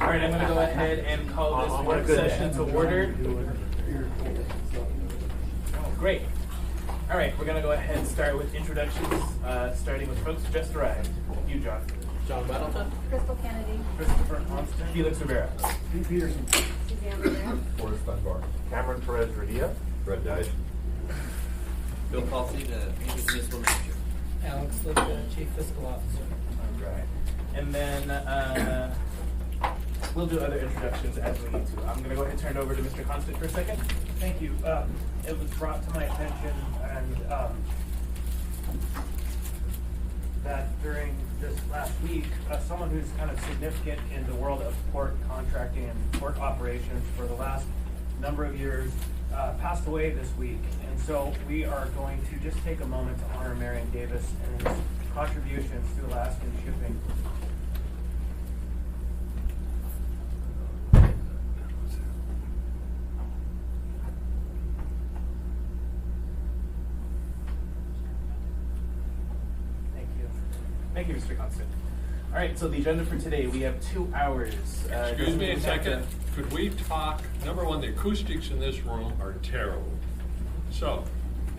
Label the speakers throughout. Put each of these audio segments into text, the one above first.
Speaker 1: All right, I'm going to go ahead and call this work session to order. Oh, great. All right, we're going to go ahead and start with introductions, starting with folks who just arrived. You, John.
Speaker 2: John Weddleton.
Speaker 3: Crystal Kennedy.
Speaker 1: Christopher Constant. Felix Rivera.
Speaker 4: Pete Peterson.
Speaker 3: Suzanne Rivera.
Speaker 4: Forrest Dunbar. Cameron Perez-Radia. Fred Dyche.
Speaker 2: Bill Palsy, the municipal manager.
Speaker 5: Alex Lick, the Chief Fiscal Officer.
Speaker 1: All right. And then we'll do other introductions as we need to. I'm going to go ahead and turn it over to Mr. Constant for a second.
Speaker 6: Thank you. It was brought to my attention that during this last week, someone who's kind of significant in the world of port contracting and port operations for the last number of years passed away this week. And so we are going to just take a moment to honor Marion Davis and his contributions to Alaskan shipping.
Speaker 1: Thank you, Mr. Constant. All right, so the agenda for today, we have 2 hours.
Speaker 7: Excuse me a second. Could we talk? Number one, the acoustics in this room are terrible. So,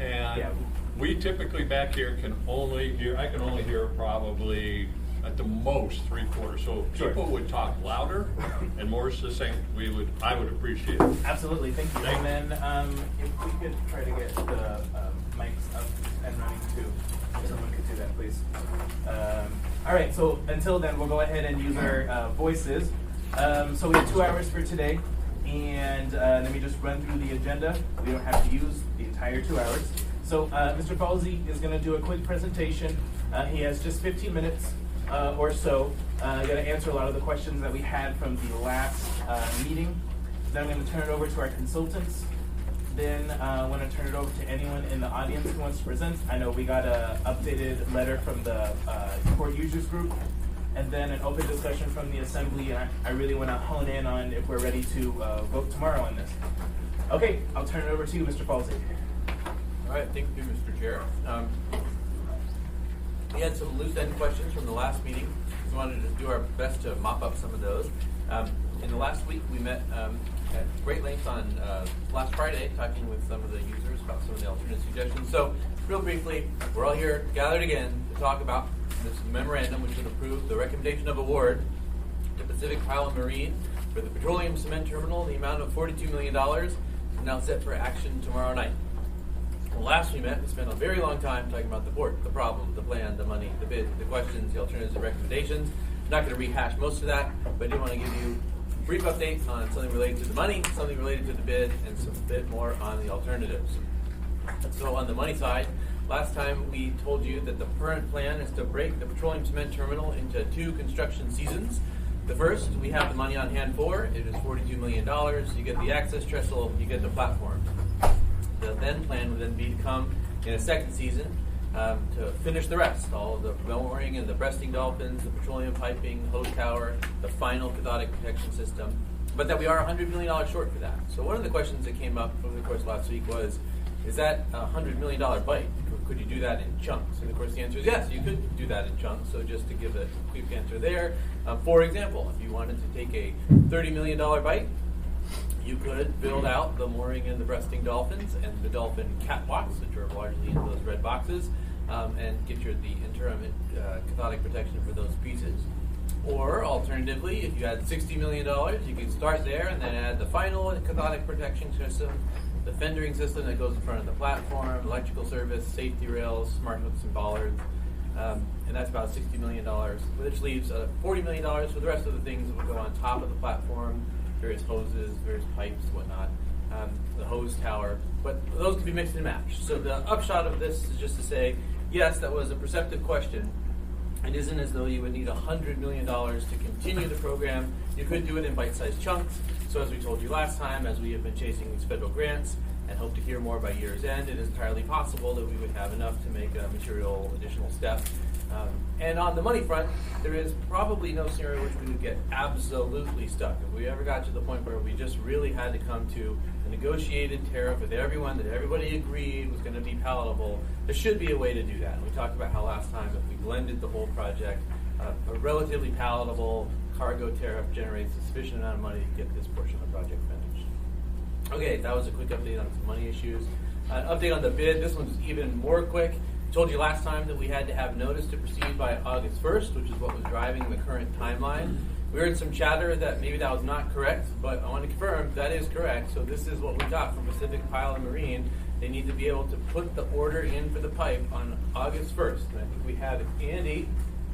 Speaker 7: and
Speaker 1: Yeah.
Speaker 7: we typically back here can only hear, I can only hear probably at the most 3/4. So if
Speaker 1: Sure.
Speaker 7: people would talk louder and more succinct, I would appreciate it.
Speaker 1: Absolutely, thank you.
Speaker 7: Thank
Speaker 1: And then if we could try to get the mics up and running too. If someone could do that, please. All right, so until then, we'll go ahead and use our voices. So we have 2 hours for today, and let me just run through the agenda. We don't have to use the entire 2 hours. So Mr. Falsey is going to do a quick presentation. He has just 15 minutes or so. Going to answer a lot of the questions that we had from the last meeting. Then I'm going to turn it over to our consultants. Then I want to turn it over to anyone in the audience who wants to present. I know we got an updated letter from the port users group, and then an open discussion from the assembly. And I really want to hone in on if we're ready to vote tomorrow on this. Okay, I'll turn it over to you, Mr. Falsey.
Speaker 2: All right, thank you, Mr. Chair. We had some loose end questions from the last meeting. We wanted to do our best to mop up some of those. In the last week, we met at great length on last Friday, talking with some of the users about some of the alternate suggestions. So, real briefly, we're all here gathered again to talk about this memorandum, which would approve the recommendation of award to Pacific Pile and Marine for the Petroleum Cement Terminal. The amount of $42 million is now set for action tomorrow night. Well, last we met, we spent a very long time talking about the port, the problem, the plan, the money, the bid, the questions, the alternatives, the recommendations. I'm not going to rehash most of that, but I do want to give you a brief update on something related to the money, something related to the bid, and some bit more on the alternatives. So on the money side, last time we told you that the current plan is to break the Petroleum Cement Terminal into 2 construction seasons. The first, we have the money on hand for. It is $42 million. You get the access trestle, you get the platform. The then plan would then be to come in a second season to finish the rest, all of the mooring and the breasting dolphins, the petroleum piping, hose tower, the final cathodic protection system, but that we are $100 million short for that. So one of the questions that came up over the course of last week was, is that a $100 million bite? Could you do that in chunks? And of course the answer is yes, you could do that in chunks. So just to give a quick answer there, for example, if you wanted to take a $30 million bite, you could build out the mooring and the breasting dolphins and the dolphin catwalks, which are largely in those red boxes, and get the interim cathodic protection for those pieces. Or alternatively, if you had $60 million, you could start there and then add the final cathodic protection system, the fendering system that goes in front of the platform, electrical service, safety rails, smart hooks and bollards, and that's about $60 million, which leaves $40 million for the rest of the things that would go on top of the platform, various hoses, various pipes, whatnot, the hose tower, but those can be mixed and matched. So the upshot of this is just to say, yes, that was a perceptive question. It isn't as though you would need $100 million to continue the program. You could do it in bite-sized chunks. So as we told you last time, as we have been chasing these federal grants and hope to hear more by year's end, it is entirely possible that we would have enough to make a material additional step. And on the money front, there is probably no scenario which we would get absolutely stuck. If we ever got to the point where we just really had to come to a negotiated tariff with everyone that everybody agreed was going to be palatable, there should be a way to do that. And we talked about how last time if we blended the whole project, a relatively palatable, cargo tariff generates a sufficient amount of money to get this portion of the project finished. Okay, that was a quick update on some money issues. An update on the bid. This one's even more quick. Told you last time that we had to have notice to proceed by August 1st, which is what was driving the current timeline. We heard some chatter that maybe that was not correct, but I want to confirm that is correct. So this is what we got from Pacific Pile and Marine. They need to be able to put the order in for the pipe on August 1st. And I think we have Andy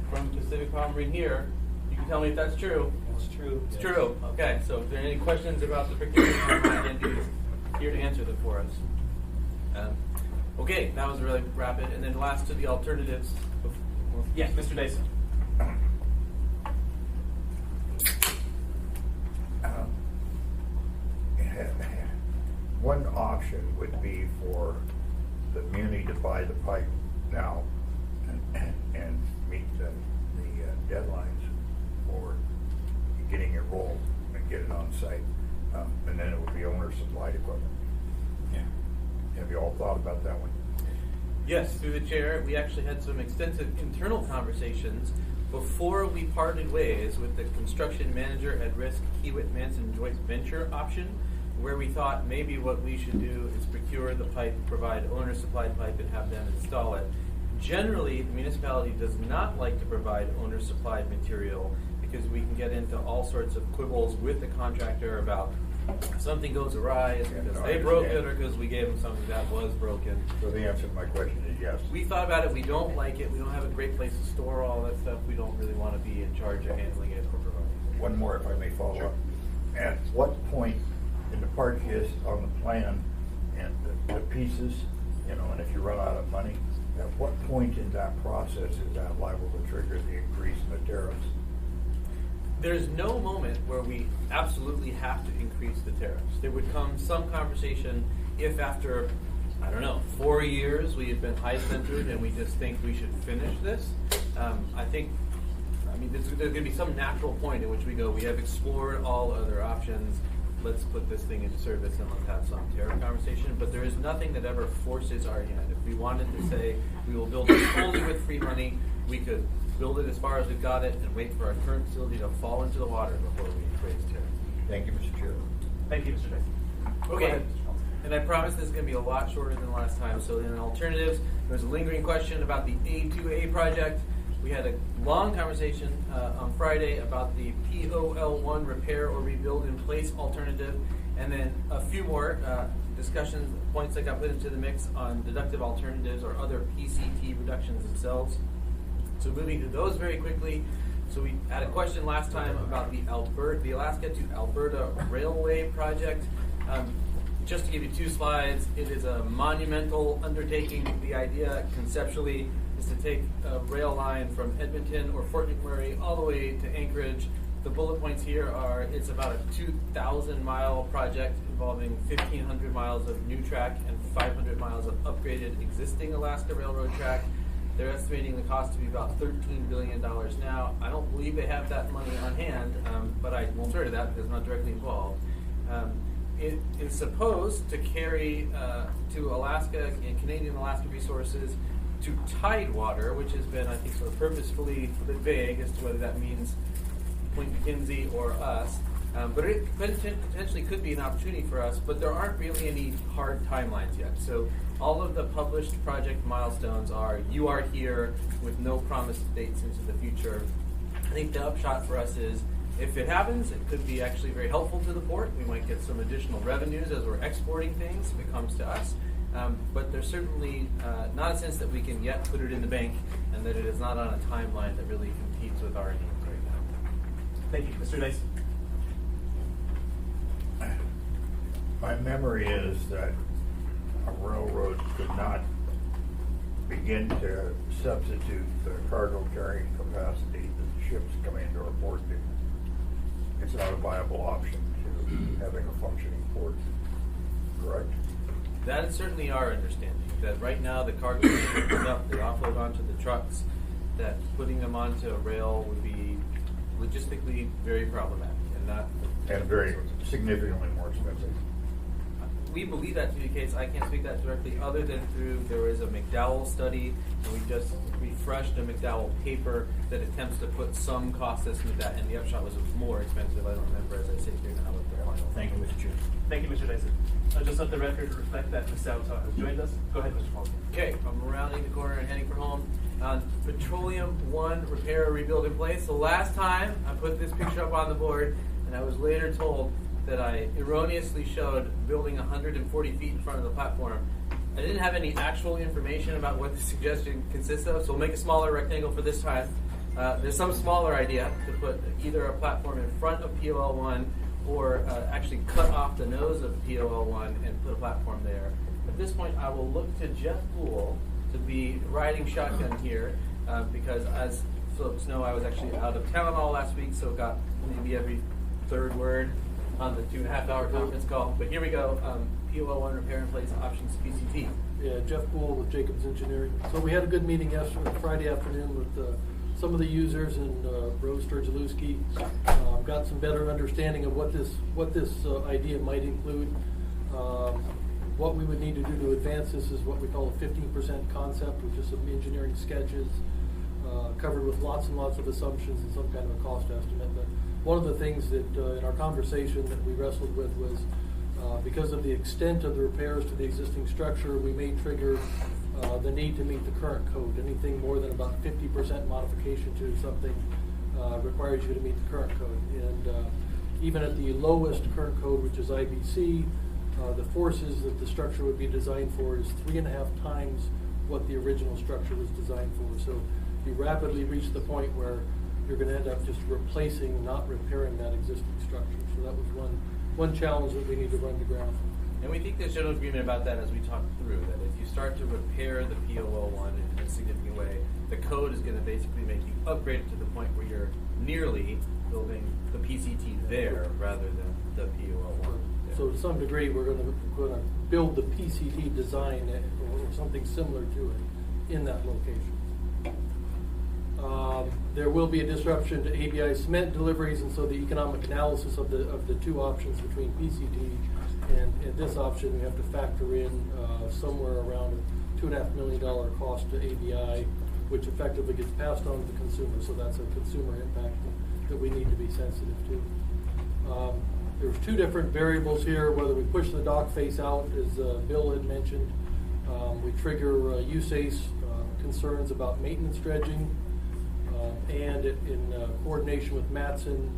Speaker 2: from Pacific Pile and Marine here. You can tell me if that's true.
Speaker 5: That's true.
Speaker 2: It's true. Okay, so if there are any questions about the procurement timeline, Andy is here to answer them for us. Okay, that was really rapid. And then last to the alternatives.
Speaker 1: Yeah, Mr. Dyson.
Speaker 8: One option would be for the muni to buy the pipe now and meet the deadlines for getting it rolled and get it on site. And then it would be owner-supplied equipment. Have you all thought about that one?
Speaker 2: Yes, through the chair, we actually had some extensive internal conversations before we parted ways with the construction manager at risk Hewitt Manson joint venture option, where we thought maybe what we should do is procure the pipe, provide owner-supplied pipe, and have them install it. Generally, the municipality does not like to provide owner-supplied material because we can get into all sorts of quibbles with the contractor about something goes awry, is it because they broke it or because we gave them something that was broken.
Speaker 8: So the answer to my question is yes.
Speaker 2: We thought about it. We don't like it. We don't have a great place to store all that stuff. We don't really want to be in charge of handling it or providing it.
Speaker 8: One more, if I may follow up. At what point in the part is on the plan and the pieces, and if you run out of money, at what point in that process is that liable to trigger the increase in the tariffs?
Speaker 2: There's no moment where we absolutely have to increase the tariffs. There would come some conversation if after, 4 years we have been high-centered and we just think we should finish this. There's going to be some natural point at which we go, we have explored all other options, let's put this thing into service and let's have some tariff conversation. But there is nothing that ever forces our hand. If we wanted to say we will build it only with free money, we could build it as far as we've got it and wait for our current facility to fall into the water before we raise tariff.
Speaker 8: Thank you, Mr. Chair.
Speaker 1: Thank you, Mr. Dyson. Go
Speaker 2: Okay.
Speaker 1: ahead, Mr. Schultz.
Speaker 2: And I promise this is going to be a lot shorter than last time. So in alternatives, there's a lingering question about the A2A project. We had a long conversation on Friday about the POL1 repair or rebuild in place alternative, and then a few more discussions, points that got put into the mix on deductive alternatives or other PCT reductions themselves. So moving to those very quickly. So we had a question last time about the Alaska to Alberta Railway project. Just to give you 2 slides, it is a monumental undertaking. The idea conceptually is to take a rail line from Edmonton or Fort McMurray all the way to Anchorage. The bullet points here are it's about a 2,000-mile project involving 1,500 miles of new track and 500 miles of upgraded existing Alaska Railroad track. They're estimating the cost to be about $13 billion now. I don't believe they have that money on hand, but I won't swear to that because I'm not directly involved. It is supposed to carry to Alaska and Canadian Alaska Resources to Tidewater, which has been, I think, sort of purposefully a bit vague as to whether that means Point McKenzie or us. But it potentially could be an opportunity for us, but there aren't really any hard timelines yet. So all of the published project milestones are, you are here with no promised dates into the future. I think the upshot for us is, if it happens, it could be actually very helpful to the port. We might get some additional revenues as we're exporting things if it comes to us. But there's certainly not a sense that we can yet put it in the bank and that it is not on a timeline that really competes with our needs right now.
Speaker 1: Thank you, Mr. Dyson.
Speaker 8: My memory is that a railroad could not begin to substitute the cargo carrying capacity that ships coming into our port do. It's not a viable option to having a functioning port, correct?
Speaker 2: That is certainly our understanding, that right now the cargo ships are up, they offload onto the trucks, that putting them onto a rail would be logistically very problematic
Speaker 8: and very significantly more expensive.
Speaker 2: We believe that to be the case. I can't speak that directly other than through, there is a McDowell study, and we refreshed a McDowell paper that attempts to put some cost estimate that, and the upshot was it was more expensive. I don't remember as I sit here now what the final.
Speaker 8: Thank you, Mr. Chair.
Speaker 1: Thank you, Mr. Dyson. Just let the record reflect that Ms. Salvatore has joined us. Go ahead, Mr. Paul.
Speaker 2: Okay, I'm rounding the corner and heading for home. Petroleum 1 repair or rebuild in place. The last time I put this picture up on the board, and I was later told that I erroneously showed building 140 feet in front of the platform. I didn't have any actual information about what the suggestion consists of, so we'll make a smaller rectangle for this time. There's some smaller idea to put either a platform in front of POL1 or actually cut off the nose of POL1 and put a platform there. At this point, I will look to Jeff Poole to be riding shotgun here because, as folks know, I was actually out of town all last week, so got maybe every third word on the 2.5-hour conference call. But here we go. POL1 repair in place options PCT.
Speaker 9: Yeah, Jeff Poole with Jacobs Engineering. So we had a good meeting yesterday, Friday afternoon, with some of the users and Rose Sturzelewski. Got some better understanding of what this idea might include. What we would need to do to advance this is what we call a 15% concept, which is some engineering sketches covered with lots and lots of assumptions and some kind of a cost estimate. But one of the things that in our conversation that we wrestled with was because of the extent of the repairs to the existing structure, we may trigger the need to meet the current code. Anything more than about 50% modification to something requires you to meet the current code. And even at the lowest current code, which is IBC, the forces that the structure would be designed for is 3.5 times what the original structure was designed for. So you rapidly reach the point where you're going to end up just replacing, not repairing that existing structure. So that was one challenge that we need to run to ground.
Speaker 2: And we think there's general agreement about that as we talk through, that if you start to repair the POL1 in a significant way, the code is going to basically make you upgrade it to the point where you're nearly building the PCT there rather than the POL1.
Speaker 9: So to some degree, we're going to build the PCT design or something similar to it in that location. There will be a disruption to ABI cement deliveries, and so the economic analysis of the two options between PCT and this option, we have to factor in somewhere around a $2.5 million cost to ABI, which effectively gets passed on to the consumer. So that's a consumer impact that we need to be sensitive to. There's two different variables here, whether we push the dock face out, as Bill had mentioned. We trigger USACE concerns about maintenance dredging, and in coordination with Matson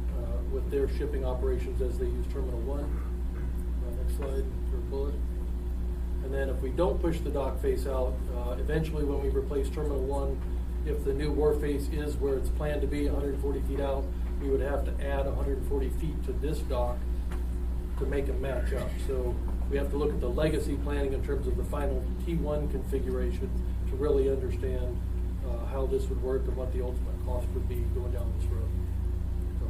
Speaker 9: with their shipping operations as they use Terminal 1. Next slide for bullet. And then if we don't push the dock face out, eventually when we replace Terminal 1, if the new wharf face is where it's planned to be, 140 feet out, we would have to add 140 feet to this dock to make it match up. So we have to look at the legacy planning in terms of the final T1 configuration to really understand how this would work and what the ultimate cost would be going down this road. So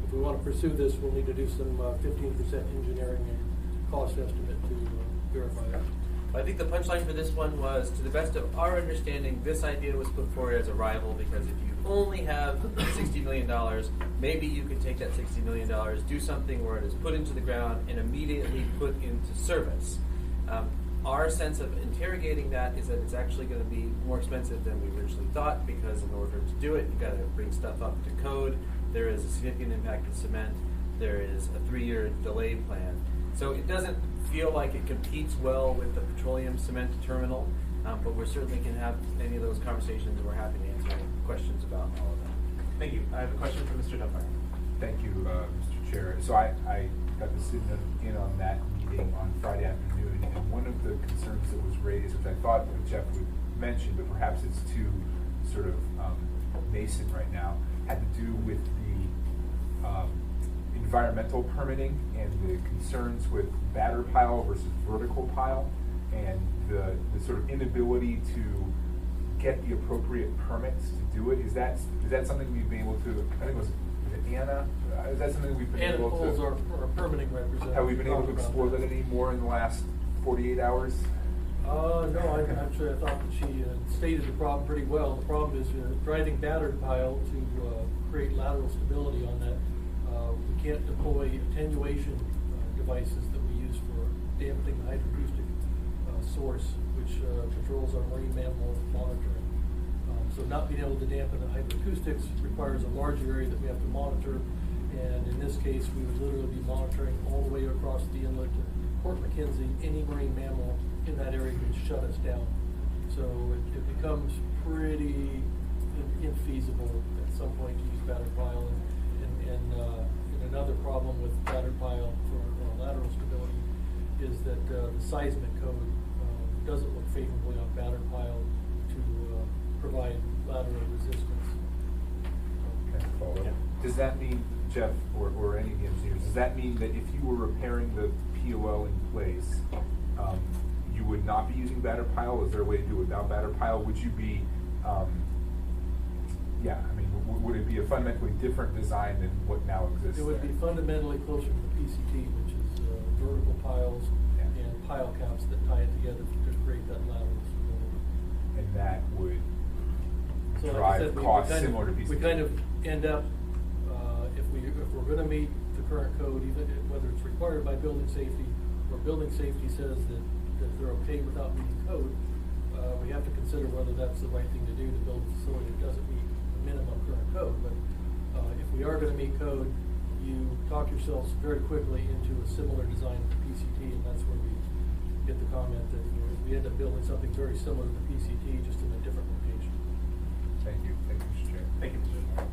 Speaker 9: if we want to pursue this, we'll need to do some 15% engineering and cost estimate to verify that.
Speaker 2: I think the punchline for this one was, to the best of our understanding, this idea was put forward as a rival because if you only have $60 million, maybe you could take that $60 million, do something where it is put into the ground and immediately put into service. Our sense of interrogating that is that it's actually going to be more expensive than we originally thought, because in order to do it, you've got to bring stuff up to code. There is a significant impact of cement. There is a 3-year delay plan. So it doesn't feel like it competes well with the petroleum cement terminal, but we certainly can have any of those conversations, and we're happy to answer any questions about all of that.
Speaker 1: Thank you. I have a question for Mr. Dunbar.
Speaker 10: Thank you, Mr. Chair. So I got to sit in on that meeting on Friday afternoon, and one of the concerns that was raised, which I thought Jeff would mention, but perhaps it's too sort of nascent right now, had to do with the environmental permitting and the concerns with batter pile versus vertical pile, and the sort of inability to get the appropriate permits to do it. Is that something we've been able to, I think it was Anna? Is that something we've been able to?
Speaker 9: Anna Coles, our permitting representative.
Speaker 10: Have we been able to explore that any more in the last 48 hours?
Speaker 9: No, actually I thought that she stated the problem pretty well. The problem is driving battered pile to create lateral stability on that. We can't deploy attenuation devices that we use for dampening the hydroacoustic source, which controls our marine mammal monitoring. So not being able to dampen the hydroacoustics requires a larger area that we have to monitor. And in this case, we would literally be monitoring all the way across the inlet to Port McKenzie. Any marine mammal in that area would shut us down. So it becomes pretty infeasible at some point to use battered pile. And another problem with battered pile for lateral stability is that the seismic code doesn't look favorably on battered pile to provide lateral resistance.
Speaker 10: Okay, follow up. Does that mean, Jeff, or any of the engineers, does that mean that if you were repairing the POL in place, you would not be using batter pile? Is there a way to do it without batter pile? Would you be, would it be a fundamentally different design than what now exists?
Speaker 9: It would be fundamentally closer to the PCT, which is vertical piles and pile caps that tie it together to create that lateral stability.
Speaker 10: And that would
Speaker 9: So like I
Speaker 10: drive
Speaker 9: said,
Speaker 10: costs similar to PCT?
Speaker 9: We kind of end up, if we're gonna meet the current code, even whether it's required by building safety or building safety says that they're okay without meeting code, we have to consider whether that's the right thing to do to build a facility that doesn't meet the minimum current code. But if we are gonna meet code, you talk yourselves very quickly into a similar design to the PCT, and that's where we get the comment that we end up building something very similar to the PCT, just in a different location.
Speaker 10: Thank you, Mr. Chair.
Speaker 1: Thank you, Mr. Chair.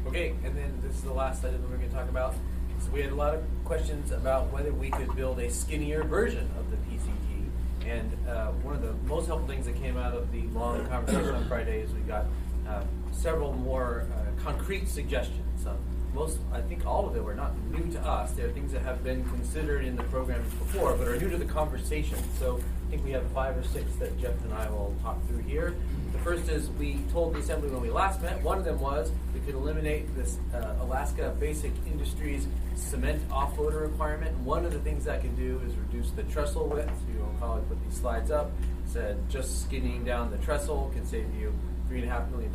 Speaker 2: Okay, and then this is the last item that we're going to talk about. So we had a lot of questions about whether we could build a skinnier version of the PCT. And one of the most helpful things that came out of the long conversation on Friday is we got several more concrete suggestions. I think all of them were not new to us. They're things that have been considered in the programs before, but are new to the conversation. So I think we have 5 or 6 that Jeff and I will talk through here. The first is we told the Assembly when we last met, one of them was we could eliminate this Alaska Basic Industries cement offloader requirement. And one of the things that can do is reduce the trestle width. So you will probably put these slides up. Said just skinning down the trestle can save you $3.5 million,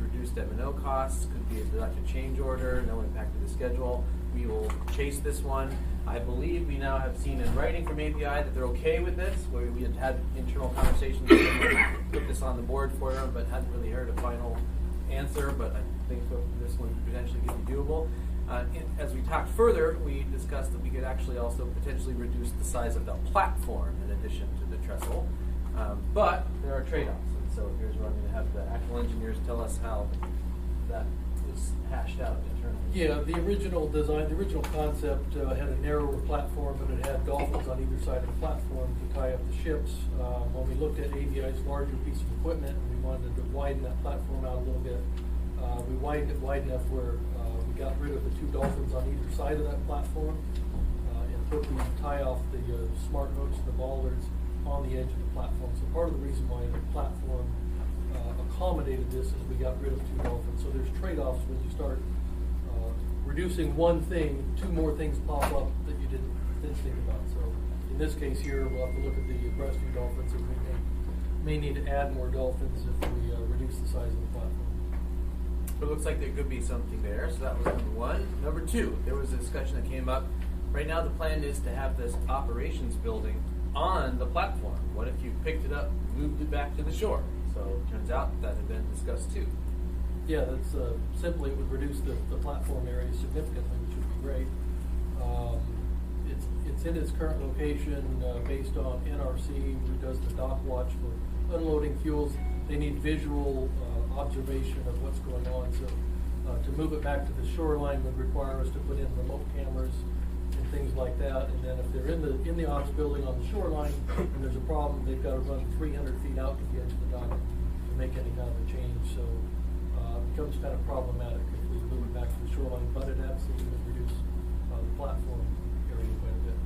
Speaker 2: reduced M&O costs, could be a deducted change order, no impact to the schedule. We will chase this one. I believe we now have seen in writing from API that they're okay with this, where we had internal conversations with them, put this on the board for them, but hadn't really heard a final answer, but I think this one potentially could be doable. As we talked further, we discussed that we could actually also potentially reduce the size of the platform in addition to the trestle, but there are trade-offs. So here's where I'm going to have the actual engineers tell us how that was hashed out internally.
Speaker 9: Yeah, the original design, the original concept had a narrower platform, and it had dolphins on either side of the platform to tie up the ships. When we looked at AVI's larger piece of equipment, we wanted to widen that platform out a little bit. We widened it wide enough where we got rid of the 2 dolphins on either side of that platform and put the tie-off the smart hooks, the bollards, on the edge of the platform. So part of the reason why the platform accommodated this is we got rid of 2 dolphins. So there's trade-offs when you start reducing one thing, 2 more things pop up that you didn't think about. So in this case here, we'll have to look at the breastview dolphins, and we may need to add more dolphins if we reduce the size of the platform.
Speaker 2: But it looks like there could be something there. So that was number 1. Number 2, there was a discussion that came up. Right now the plan is to have this operations building on the platform. What if you picked it up, moved it back to the shore? So it turns out that had been discussed too.
Speaker 9: Yeah, that's simply, it would reduce the platform area significantly, which would be great. It's in its current location based on NRC, who does the dock watch for unloading fuels. They need visual observation of what's going on. So to move it back to the shoreline would require us to put in remote cameras and things like that. And then if they're in the ops building on the shoreline and there's a problem, they've got to run 300 feet out to the edge of the dock to make any kind of a change. So it becomes kind of problematic if we move it back to the shoreline, but it absolutely would reduce the platform area quite a bit.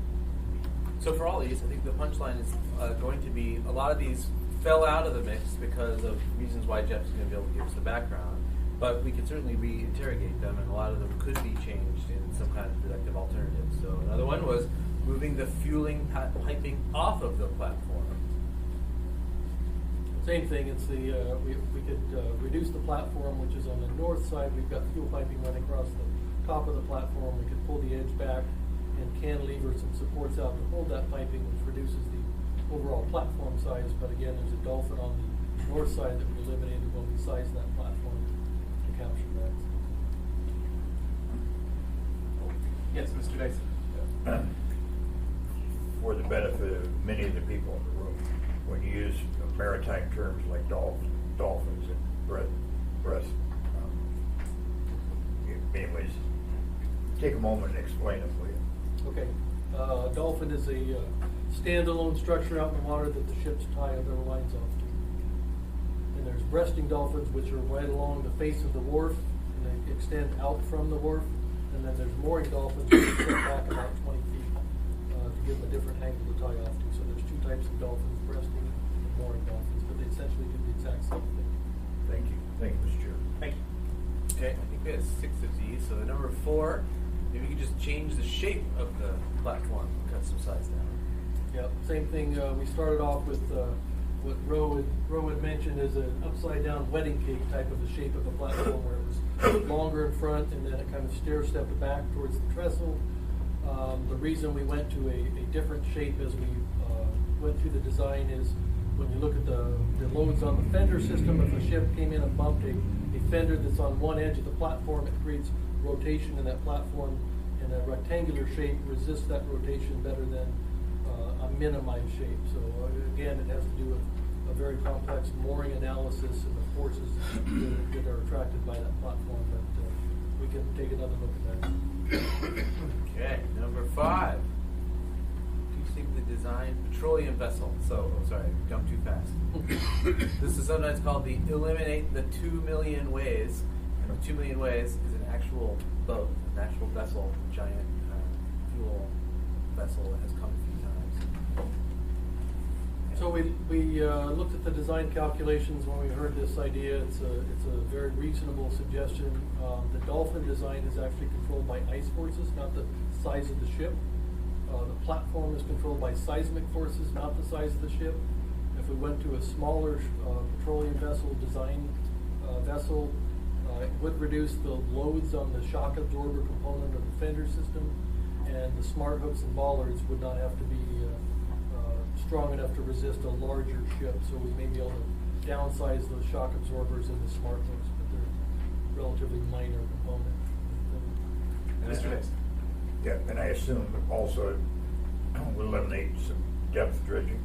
Speaker 2: So for all these, I think the punchline is going to be a lot of these fell out of the mix because of reasons why Jeff's going to be able to give us the background. But we could certainly re-interrogate them, and a lot of them could be changed in some kind of productive alternative. So another one was moving the fueling piping off of the platform.
Speaker 9: Same thing. It's the we could reduce the platform, which is on the north side. We've got fuel piping running across the top of the platform. We could pull the edge back and cantilever some supports out to hold that piping, which reduces the overall platform size. But again, there's a dolphin on the north side that we eliminated when we sized that platform to capture that.
Speaker 1: Yes, Mr. Dyson.
Speaker 8: For the benefit of many of the people in the room, when you use maritime terms like dolphins and breast, anyways, take a moment and explain them, will you?
Speaker 9: Okay, dolphin is a standalone structure out in the water that the ships tie their lines off to. And there's breasting dolphins, which are right along the face of the wharf, and they extend out from the wharf. And then there's mooring dolphins, which are set back about 20 feet to give them a different angle to tie off to. So there's two types of dolphins, breasting and mooring dolphins, but they essentially do the exact same thing.
Speaker 8: Thank you, Mr. Chair.
Speaker 1: Thank you.
Speaker 2: Okay, I think we had 6 of these, so the number 4, maybe we could just change the shape of the platform, cut some sides down.
Speaker 9: Yep, same thing, we started off with what Ro had mentioned as an upside down wedding cake type of the shape of the platform where it was longer in front and then it kind of stair stepped back towards the trestle. The reason we went to a different shape as we went through the design is when you look at the loads on the fender system, if a ship came in and bumped a fender that's on one edge of the platform, it creates rotation in that platform, and a rectangular shape resists that rotation better than a minimized shape. So again, it has to do with a very complex mooring analysis and the forces that are attracted by that platform, but we can take another look at that.
Speaker 2: Okay, number 5. Simply designed petroleum vessel. So, sorry, jumped too fast. This is sometimes called the eliminate the 2 million ways. And 2 million ways is an actual boat, an actual vessel, giant fuel vessel that has come a few times.
Speaker 9: So we looked at the design calculations when we heard this idea. It's a very reasonable suggestion. The Dolphin design is actually controlled by ice forces, not the size of the ship. The platform is controlled by seismic forces, not the size of the ship. If we went to a smaller petroleum vessel design vessel, it would reduce the loads on the shock absorber component of the fender system, and the smart hooks and bollards would not have to be strong enough to resist a larger ship. So we may be able to downsize the shock absorbers in the smart hooks, but they're relatively minor component.
Speaker 1: Mr. Dyson.
Speaker 8: Yeah, and I assume also will eliminate some depth dredging.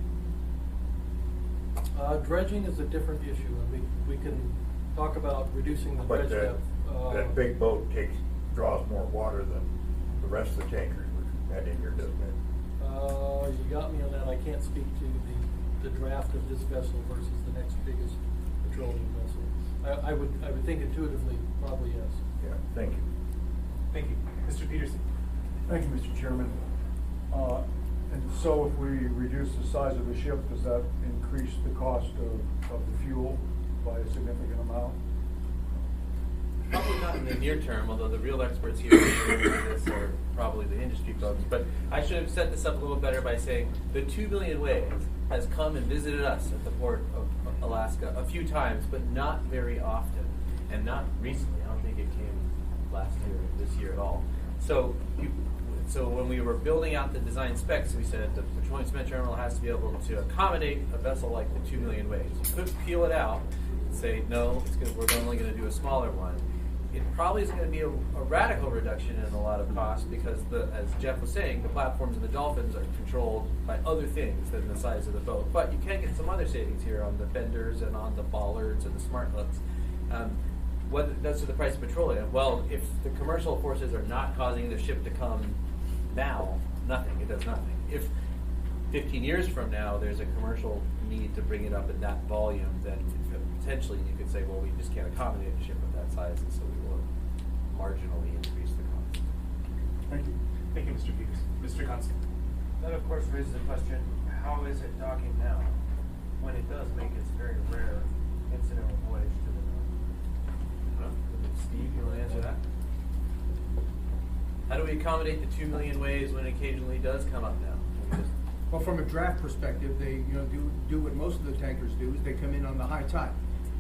Speaker 9: Dredging is a different issue, and we can talk about reducing the
Speaker 8: But
Speaker 9: dredge depth.
Speaker 8: that big boat draws more water than the rest of the tankers we've had in here, doesn't it?
Speaker 9: You got me on that. I can't speak to the draft of this vessel versus the next biggest petroleum vessel. I would think intuitively, probably yes.
Speaker 8: Yeah, thank you.
Speaker 1: Thank you. Mr. Peterson.
Speaker 4: Thank you, Mr. Chairman. And so if we reduce the size of the ship, does that increase the cost of the fuel by a significant amount?
Speaker 2: Probably not in the near term, although the real experts here for this are probably the industry folks. But I should have set this up a little better by saying the 2 million ways has come and visited us at the port of Alaska a few times, but not very often, and not recently. I don't think it came last year or this year at all. So when we were building out the design specs, we said the petroleum cement terminal has to be able to accommodate a vessel like the 2 million ways. You could peel it out and say, no, we're only going to do a smaller one. It probably is going to be a radical reduction in a lot of costs because, as Jeff was saying, the platforms and the dolphins are controlled by other things than the size of the boat. But you can get some other savings here on the fenders and on the bollards and the smart hooks. What it does to the price of petroleum? Well, if the commercial forces are not causing the ship to come now, nothing. It does nothing. If 15 years from now there's a commercial need to bring it up in that volume, then potentially you could say, well, we just can't accommodate a ship of that size, and so we will marginally increase the cost.
Speaker 4: Thank you.
Speaker 1: Thank you, Mr. Peters. Mr. Constant.
Speaker 6: That of course raises the question, how is it docking now when it does make its very rare incidental voyage to the north?
Speaker 2: Steve, you want to answer that? How do we accommodate the 2 million ways when it occasionally does come up now?
Speaker 11: Well, from a draft perspective, they do what most of the tankers do, is they come in on the high tide,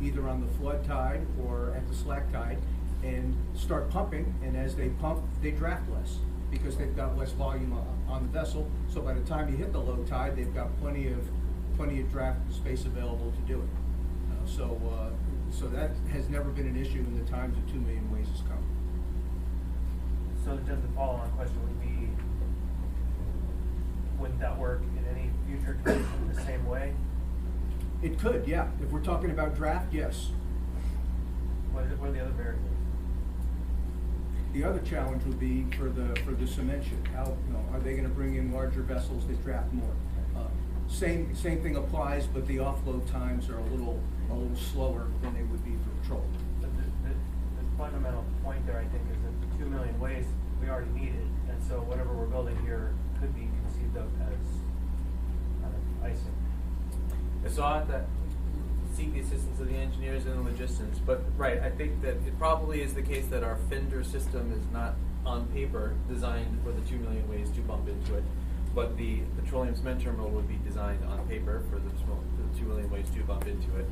Speaker 11: either on the flood tide or at the slack tide, and start pumping, and as they pump, they draft less because they've got less volume on the vessel. So by the time you hit the low tide, they've got plenty of draft space available to do it. So that has never been an issue in the times that 2 million ways has come.
Speaker 6: So just the follow-on question would be, wouldn't that work in any future condition the same way?
Speaker 11: It could, yeah. If we're talking about draft, yes.
Speaker 6: What are the other variables?
Speaker 11: The other challenge would be for the cement ship. How, are they gonna bring in larger vessels that draft more? Same thing applies, but the offload times are a little slower than they would be for patrol.
Speaker 6: But the fundamental point there, I think, is that 2 million waste, we already need it. And so whatever we're building here could be conceived of as kind of icing.
Speaker 2: So I have to seek the assistance of the engineers and the logisticians, but right, I think that it probably is the case that our fender system is not on paper designed for the 2 million ways to bump into it, but the petroleum cement terminal would be designed on paper for the 2 million ways to bump into it.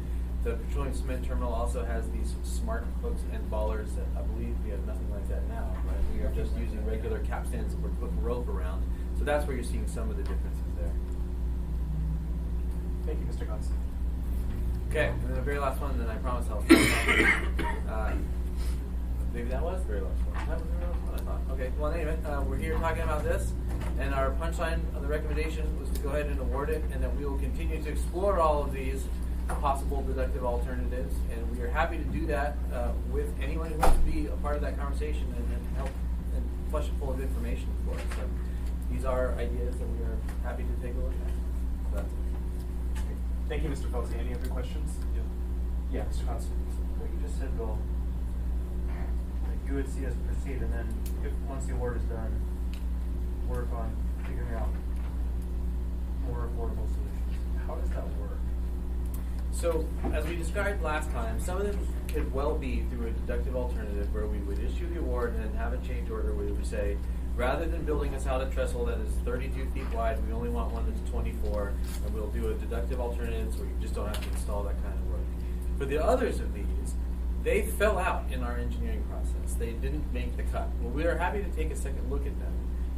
Speaker 2: The petroleum cement terminal also has these smart hooks and ballers that I believe we have nothing like that now, right? We are just using regular capstans that we're putting rope around. So that's where you're seeing some of the differences there.
Speaker 1: Thank you, Mr. Constant.
Speaker 2: Okay, and then the very last one, and then I promise I'll maybe that was the very last one. That was the very last one, I thought. Okay, well anyway, we're here talking about this, and our punchline of the recommendation was to go ahead and award it, and that we will continue to explore all of these possible deductive alternatives, and we are happy to do that with anyone who wants to be a part of that conversation and help and flush it full of information for us. So these are ideas that we are happy to take a look at. So that's it.
Speaker 1: Thank you, Mr. Felty. Any other questions? Yeah, Mr. Constant.
Speaker 6: What you just said, Bill, that you would see us proceed, and then if once the award is done, work on figuring out more affordable solutions. How does that work?
Speaker 2: So, as we described last time, some of them could well be through a deductive alternative where we would issue the award and then have a change order where we would say, rather than building us out a trestle that is 32 feet wide, we only want one that's 24, and we'll do a deductive alternative so you just don't have to install that kind of work. For the others of these, they fell out in our engineering process. They didn't make the cut. Well, we are happy to take a second look at them,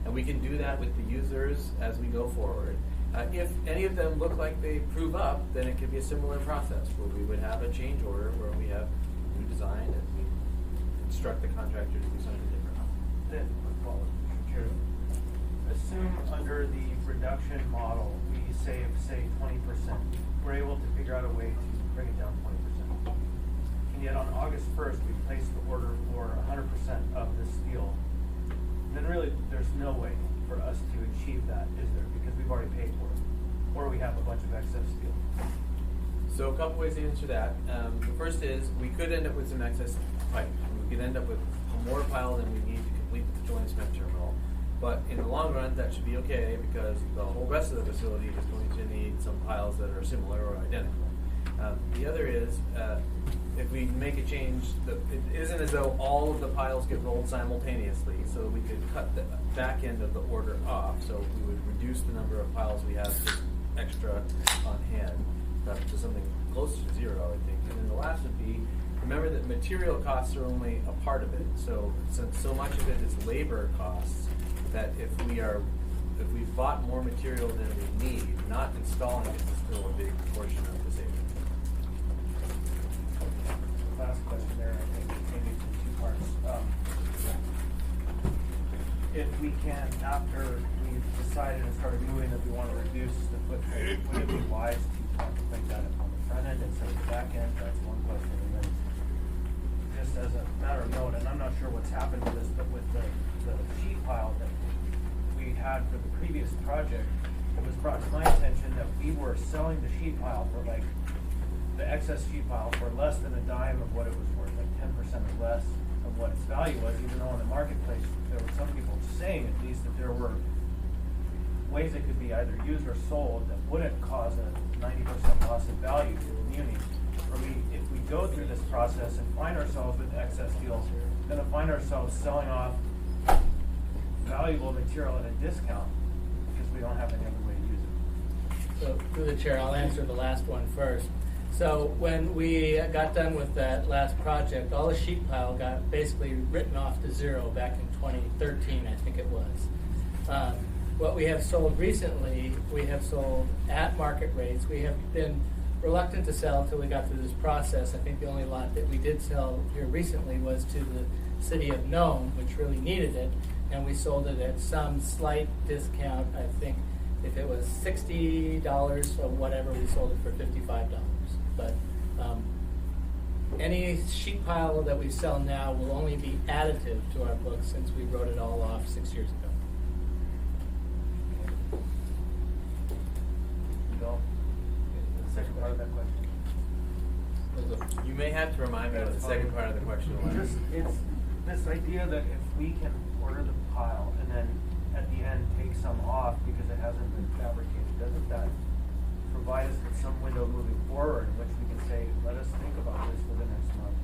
Speaker 2: and we can do that with the users as we go forward. If any of them look like they prove up, then it could be a similar process where we would have a change order where we have new design and we instruct the contractor to do something different.
Speaker 6: Then, follow, Mr. Chair. Assume under the reduction model, we save, say, 20%. We're able to figure out a way to bring it down 20%. And yet on August 1st, we placed the order for 100% of this steel. Then really, there's no way for us to achieve that, is there? Because we've already paid for it. Or we have a bunch of excess steel.
Speaker 2: So a couple ways to answer that. The first is we could end up with some excess pipe. We could end up with more pile than we need to complete the petroleum cement terminal. But in the long run, that should be okay because the whole rest of the facility is going to need some piles that are similar or identical. The other is if we make a change, it isn't as though all of the piles get rolled simultaneously, so we could cut the back end of the order off. So we would reduce the number of piles we have just extra on hand to something close to zero, I think. And then the last would be, remember that material costs are only a part of it. So since so much of it is labor costs, that if we've bought more material than we need, not installing it is still a big portion of the savings.
Speaker 6: Last question there, I think maybe in two parts. If we can, after we've decided and started moving that we want to reduce the footprint, would it be wise to contemplate that on the front end instead of the back end? That's one question. And then just as a matter of note, and I'm not sure what's happened to this, but with the sheet pile that we had for the previous project, it was brought to my attention that we were selling the sheet pile for like the excess sheet pile for less than a dime of what it was worth, like 10% or less of what its value was, even though in the marketplace there were some people saying at least that there were ways it could be either used or sold that wouldn't cause a 90% loss of value to the community. Or if we go through this process and find ourselves with excess deals, then find ourselves selling off valuable material at a discount because we don't have any other way to use it.
Speaker 5: So, through the chair, I'll answer the last one first. So, when we got done with that last project, all the sheet pile got basically written off to zero back in 2013, I think it was. What we have sold recently, we have sold at market rates. We have been reluctant to sell until we got through this process. I think the only lot that we did sell here recently was to the city of Nome, which really needed it, and we sold it at some slight discount. I think if it was $60 or whatever, we sold it for $55. But any sheet pile that we sell now will only be additive to our books since we wrote it all off 6 years ago.
Speaker 6: Bill, the second part of that question.
Speaker 2: You may have to remind me what the second part of the question was.
Speaker 6: It's this idea that if we can order the pile and then at the end take some off because it hasn't been fabricated, doesn't that provide us with some window moving forward in which we can say, let us think about this for the next month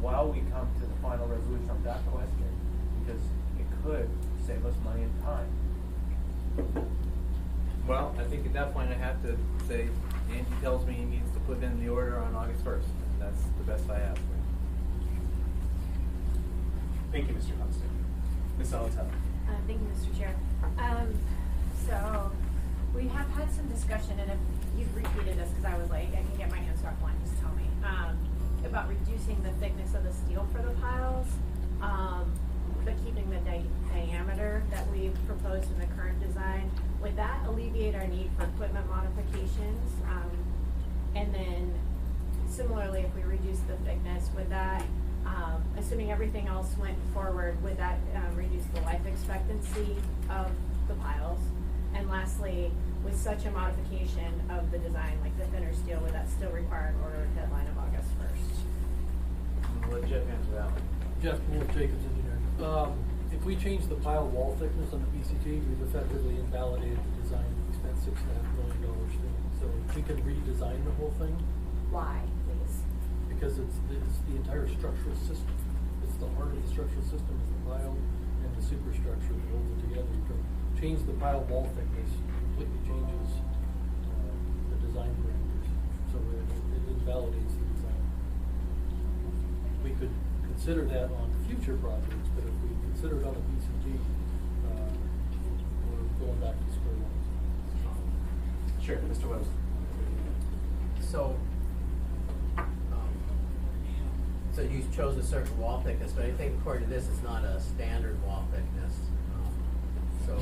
Speaker 6: while we come to the final resolution of that question, because it could save us money and time.
Speaker 2: Well, I think at that point I have to say, Angie tells me he needs to put in the order on August 1st, and that's the best I have for him.
Speaker 1: Thank you, Mr. Huntston. Ms. Salatella.
Speaker 3: Thank you, Mr. Chair. So we have had some discussion, and if you've repeated this, because I was like, I can get my answer offline, just tell me, about reducing the thickness of the steel for the piles, but keeping the diameter that we've proposed in the current design. Would that alleviate our need for equipment modifications? And then similarly, if we reduce the thickness, would that, assuming everything else went forward, would that reduce the life expectancy of the piles? And lastly, with such a modification of the design, like the thinner steel, would that still require an order deadline of August 1st?
Speaker 2: I'll let Jeff answer that one.
Speaker 9: Jeff Moore, Jacobs Engineering. If we change the pile wall thickness on the PCT, we've effectively invalidated the design. We spent $6.5 million doing it. So we can redesign the whole thing
Speaker 3: Why, please?
Speaker 9: because it's the entire structural system. It's the heart of the structural system is the pile and the superstructure that holds it together. To change the pile wall thickness completely changes the design parameters. So it invalidates the design. We could consider that on future projects, but if we consider it on the PCT, we're going back to square one.
Speaker 1: Sure, Mr. Wells.
Speaker 12: So you chose a certain wall thickness, but I think according to this, it's not a standard wall thickness. So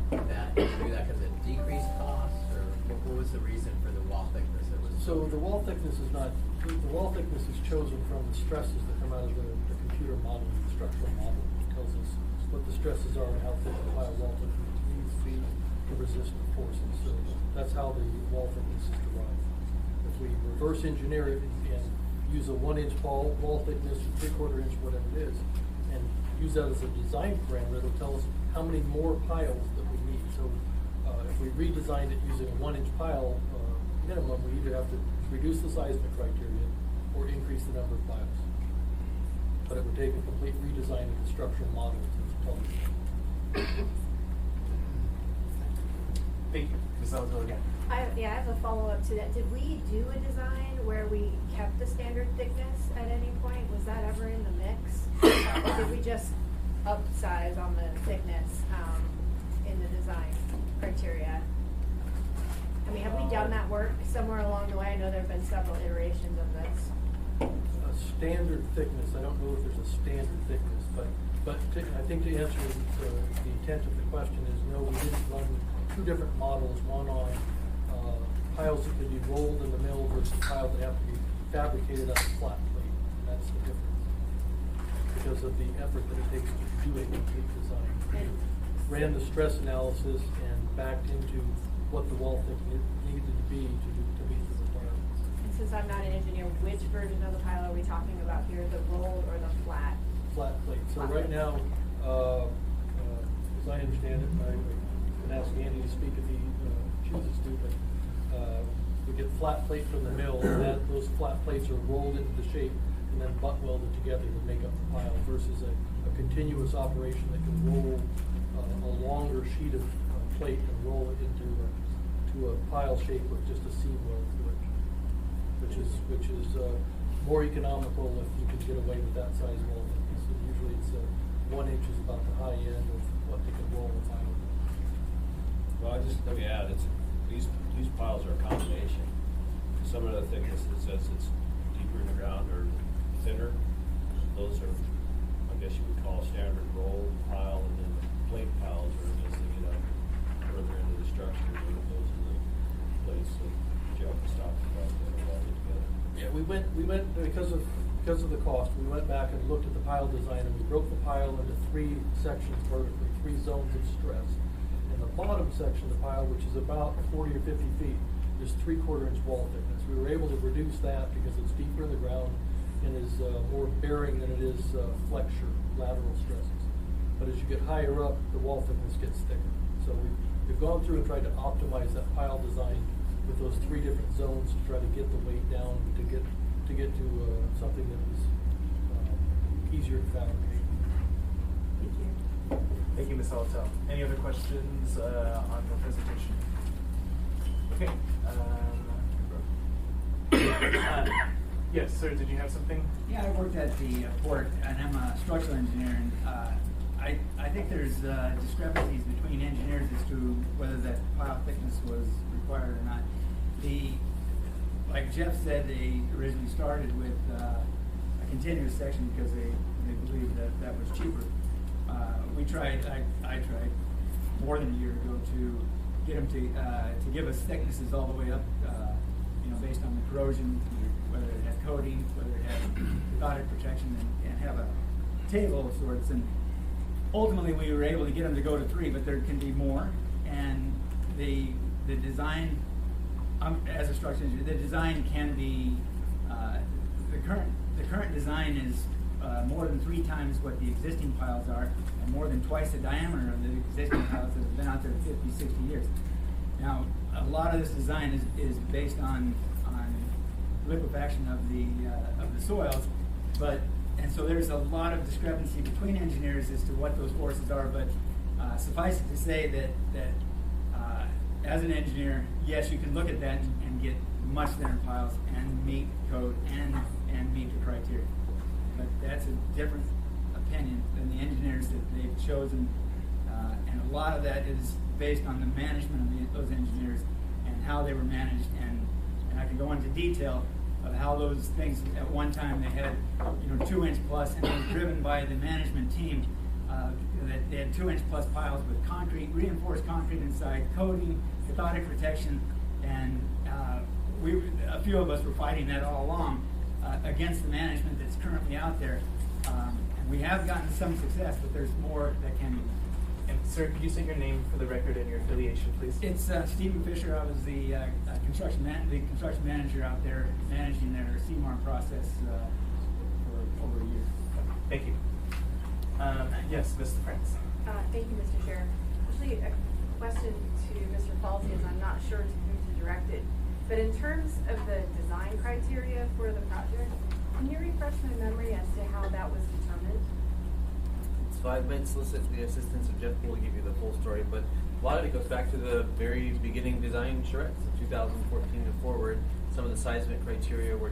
Speaker 12: that you do that because it decreased costs, or what was the reason for the wall thickness? It was
Speaker 9: So the wall thickness is not, the wall thickness is chosen from the stresses that come out of the computer model, the structural model. It tells us what the stresses are and how thick the pile wall thickness needs to be to resist the forces. So that's how the wall thickness is derived. If we reverse engineer it and use a 1-inch wall thickness, or 3/4 inch, whatever it is, and use that as a design parameter, it'll tell us how many more piles that we need. So if we redesigned it using a 1-inch pile minimum, we either have to reduce the seismic criteria or increase the number of piles. But it would take a complete redesign of the structural model to tell us.
Speaker 1: Thank you. Ms. Salatella again.
Speaker 3: I have a follow-up to that. Did we do a design where we kept the standard thickness at any point? Was that ever in the mix? Or did we just upsize on the thickness in the design criteria? I mean, have we done that work somewhere along the way? I know there have been several iterations of this.
Speaker 9: A standard thickness, I don't know if there's a standard thickness, but I think to answer the intent of the question is, no, we didn't run two different models, one on piles that could be rolled in the mill versus piles that have to be fabricated on a flat plate. That's the difference, because of the effort that it takes to do a complete design. Ran the stress analysis and backed into what the wall thickness needed to be to meet the requirements.
Speaker 3: And since I'm not an engineer, which version of the pile are we talking about here, the rolled or the flat?
Speaker 9: Flat plate. So
Speaker 3: Flat
Speaker 9: right
Speaker 3: plate.
Speaker 9: now, as I understand it, and I can ask Andy to speak if he chooses to, but we get flat plate from the mill, and those flat plates are rolled into the shape and then butt welded together to make up the pile versus a continuous operation that can roll a longer sheet of plate and roll it into a pile shape with just a seam weld through it, which is more economical if you can get away with that size wall thickness. So usually it's 1 inch is about the high end of what they can roll a pile.
Speaker 13: Well, let me add, these piles are a combination. some of the thicknesses as it's deeper in the ground or thinner. Those are, I guess you would call standard roll pile, and then the plate piles are as they get up further into the structure, and those are the plates that Jeff was talking about that are welded together.
Speaker 9: Yeah, we went because of the cost. We went back and looked at the pile design, and we broke the pile into 3 sections vertically, 3 zones of stress. In the bottom section of the pile, which is about 40 or 50 feet, is 3/4 inch wall thickness. We were able to reduce that because it's deeper in the ground and is more bearing than it is flexure, lateral stresses. But as you get higher up, the wall thickness gets thicker. So we've gone through and tried to optimize that pile design with those 3 different zones to try to get the weight down to get to something that was easier to fabricate.
Speaker 3: Thank you.
Speaker 1: Thank you, Ms. Alatel. Any other questions on the presentation? Okay. Yes, sir, did you have something?
Speaker 14: Yeah, I worked at the port, and I'm a structural engineer, and I think there's discrepancies between engineers as to whether that pile thickness was required or not. Like Jeff said, they originally started with a continuous section because they believed that was cheaper. I tried more than a year ago to get them to give us thicknesses all the way up, based on the corrosion, whether it had coating, whether it had cathodic protection, and have a table of sorts. And ultimately, we were able to get them to go to 3, but there can be more. And the design, as a structural engineer, the design can be the current design is more than 3 times what the existing piles are, and more than twice the diameter of the existing piles that have been out there 50, 60 years. Now, a lot of this design is based on liquefaction of the soils, and so there's a lot of discrepancy between engineers as to what those forces are. But suffice it to say that as an engineer, yes, you can look at that and get much thinner piles and meet code and meet the criteria. But that's a different opinion than the engineers that they've chosen, and a lot of that is based on the management of those engineers and how they were managed. And I can go into detail of how those things, at one time they had 2-inch plus, and it was driven by the management team that they had 2-inch plus piles with concrete, reinforced concrete inside, coating, cathodic protection, and a few of us were fighting that all along against the management that's currently out there. And we have gotten some success, but there's more that can be done.
Speaker 1: And sir, could you say your name for the record and your affiliation, please?
Speaker 14: It's Stephen Fisher. I was the construction manager out there, managing their CMAR process for over a year.
Speaker 1: Thank you. Yes, Mr. Prince.
Speaker 15: Thank you, Mr. Chair. Actually, a question to Mr. Falsey, as I'm not sure to whom to direct it. But in terms of the design criteria for the project, can you refresh my memory as to how that was determined?
Speaker 2: So I might solicit the assistance of Jeff Poole to give you the full story, but a lot of it goes back to the very beginning design charrettes of 2014 and forward. Some of the seismic criteria were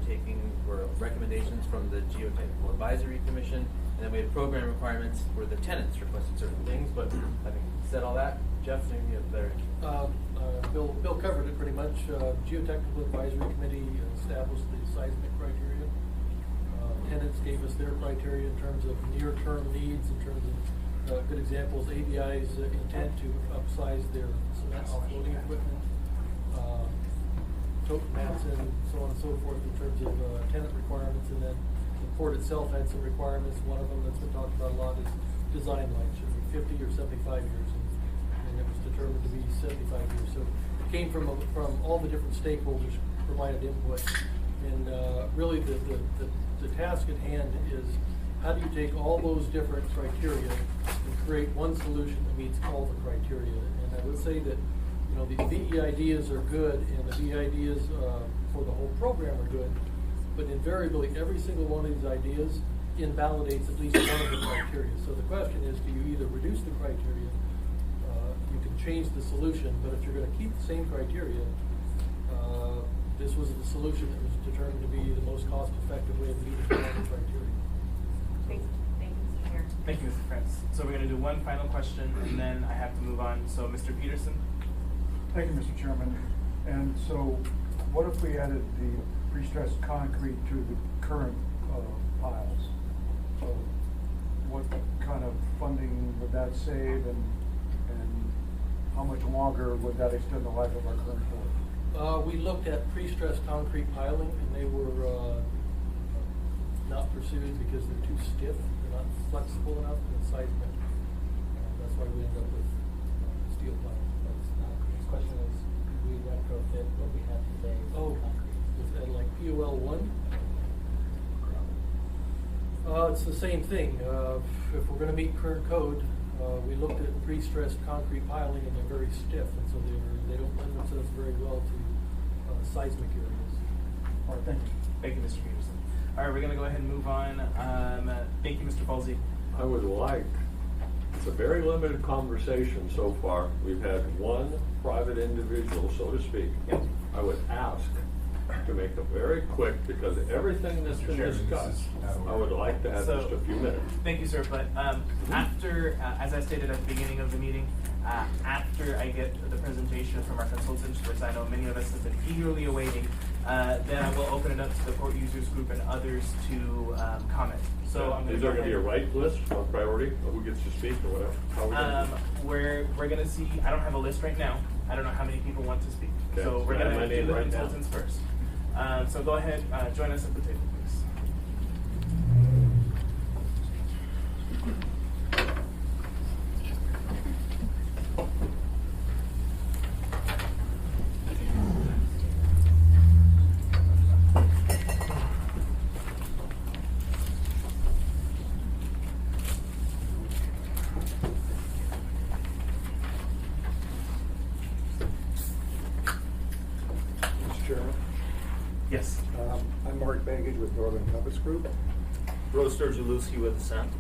Speaker 2: recommendations from the Geotechnical Advisory Commission, and then we had program requirements where the tenants requested certain things. But having said all that, Jeff, maybe you have better.
Speaker 9: Bill covered it pretty much. Geotechnical Advisory Committee established the seismic criteria. Tenants gave us their criteria in terms of near-term needs, in terms of good examples, ABI's intent to upsize their cement offloading equipment, tote mats and so on and so forth in terms of tenant requirements. And then the port itself had some requirements. One of them that's been talked about a lot is design life. Should it be 50 or 75 years? And it was determined to be 75 years. So it came from all the different stakeholders provided input. And really the task at hand is how do you take all those different criteria and create one solution that meets all the criteria. And I would say that the VE ideas are good, and the VE ideas for the whole program are good, but invariably every single one of these ideas invalidates at least one of the criteria. So the question is, do you either reduce the criteria, you can change the solution, but if you're going to keep the same criteria, this was the solution that was determined to be the most cost-effective way of meeting the criteria.
Speaker 15: Thank you, Mr. Chair.
Speaker 1: Thank you, Mr. Prince. So we're going to do one final question, and then I have to move on. So, Mr. Peterson.
Speaker 4: Thank you, Mr. Chairman. And so what if we added the pre-stressed concrete to the current piles? What kind of funding would that save, and how much longer would that extend the life of our current port?
Speaker 9: We looked at pre-stressed concrete piling, and they were not pursued because they're too stiff. They're not flexible enough in the seismic. That's why we ended up with steel piling.
Speaker 5: This question is, do we retrofit what we have today with concrete?
Speaker 9: Is that like POL 1? It's the same thing. If we're going to meet current code, we looked at pre-stressed concrete piling, and they're very stiff, and so they don't lend themselves very well to seismic areas.
Speaker 4: All right, thank you.
Speaker 1: Thank you, Mr. Peterson. All right, we're going to go ahead and move on. Thank you, Mr. Falsey.
Speaker 16: I would like, it's a very limited conversation so far. We've had one private individual, so to speak.
Speaker 1: Yep.
Speaker 16: I would ask to make it very quick, because everything that's been discussed, I would like to have just a few minutes.
Speaker 1: Thank you, sir. But after, as I stated at the beginning of the meeting, after I get the presentation from our consultants, which I know many of us have been eagerly awaiting, then I will open it up to the port users group and others to comment. So I'm
Speaker 16: is there going to be a right list on priority of who gets to speak or whatever? How
Speaker 1: we're going to see. I don't have a list right now. I don't know how many people want to speak.
Speaker 16: Okay.
Speaker 1: So we're going to do the
Speaker 16: right
Speaker 1: consultants first. So go ahead, join us at the table, please.
Speaker 17: Mr. Chairman?
Speaker 1: Yes.
Speaker 17: I'm Mark Baggage with Northern Compass Group.
Speaker 18: Rose Sturgielewski with Ascent.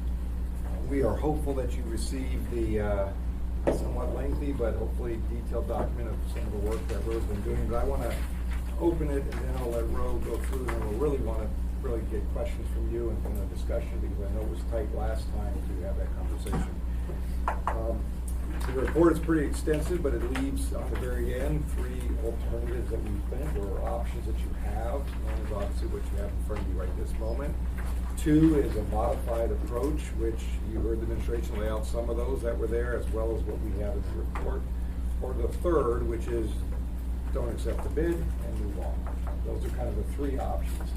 Speaker 17: We are hopeful that you received the somewhat lengthy but hopefully detailed document of some of the work that Rose's been doing. But I want to open it, and then I'll let Rose go through, and we'll really want to get questions from you and from the discussion, because I know it was tight last time to have that conversation. The report is pretty extensive, but it leaves on the very end 3 alternatives that we think, or options that you have. One is obviously what you have in front of you right this moment. 2 is a modified approach, which you heard the administration lay out some of those that were there, as well as what we have in the report. Or the 3rd, which is don't accept the bid and move on. Those are kind of the 3 options.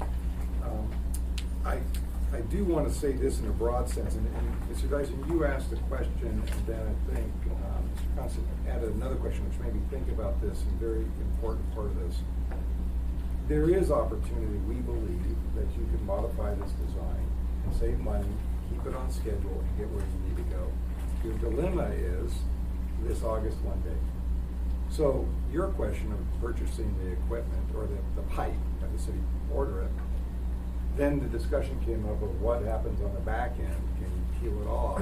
Speaker 17: I do want to say this in a broad sense, and Mr. Dyson, you asked a question, and then I think Mr. Constant added another question, which made me think about this, and very important part of this. There is opportunity, we believe, that you can modify this design and save money, keep it on schedule, and get where you need to go. Your dilemma is this August 1 date. So your question of purchasing the equipment or the pipe, have the city order it, then the discussion came up of what happens on the back end. Can you peel it off,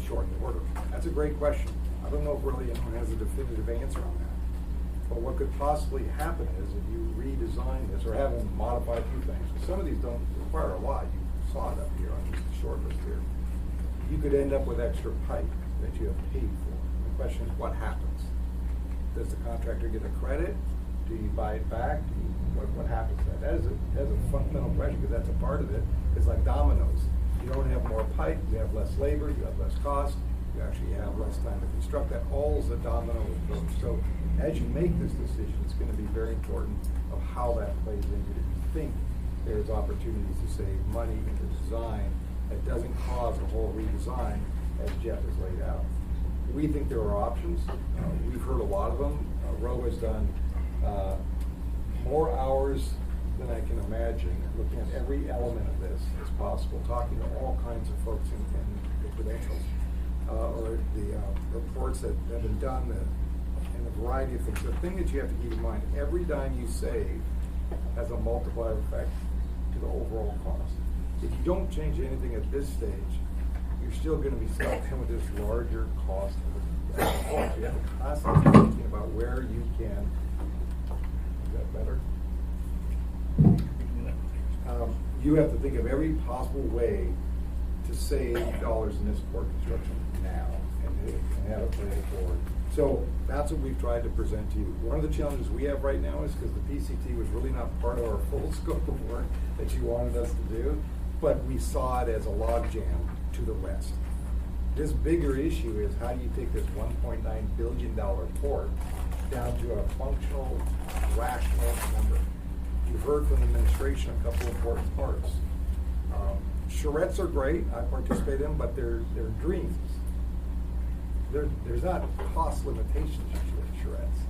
Speaker 17: shorten the order? That's a great question. I don't know if really anyone has a definitive answer on that. But what could possibly happen is if you redesign this or have them modify a few things, some of these don't require a lot. You saw it up here on the short list here. You could end up with extra pipe that you have paid for. The question is, what happens? Does the contractor get a credit? Do you buy it back? What happens to that? That is a fundamental question, because that's a part of it. It's like dominoes. You don't have more pipe, you have less labor, you have less cost, you actually have less time to construct. That all is a domino approach. So as you make this decision, it's going to be very important of how that plays into it. If you think there's opportunities to save money in the design that doesn't cause a whole redesign, as Jeff has laid out. We think there are options. We've heard a lot of them. Roe has done more hours than I can imagine, looking at every element of this as possible, talking to all kinds of folks in the credentials or the reports that have been done and a variety of things. The thing that you have to keep in mind, every dime you save has a multiplier effect to the overall cost. If you don't change anything at this stage, you're still going to be stuck with this larger cost. You have to constantly be thinking about where you can. Is that better? You have to think of every possible way to save dollars in this port construction now, and and have it moving forward. So that's what we've tried to present to you. One of the challenges we have right now is because the PCT was really not part of our full scope of work that you wanted us to do, but we saw it as a logjam to the west. This bigger issue is how do you take this $1.9 billion port down to a functional, rational number? You've heard from the administration a couple of important parts. Charrettes are great, I participate in them, but they're dreams. There's not cost limitations usually in charrettes.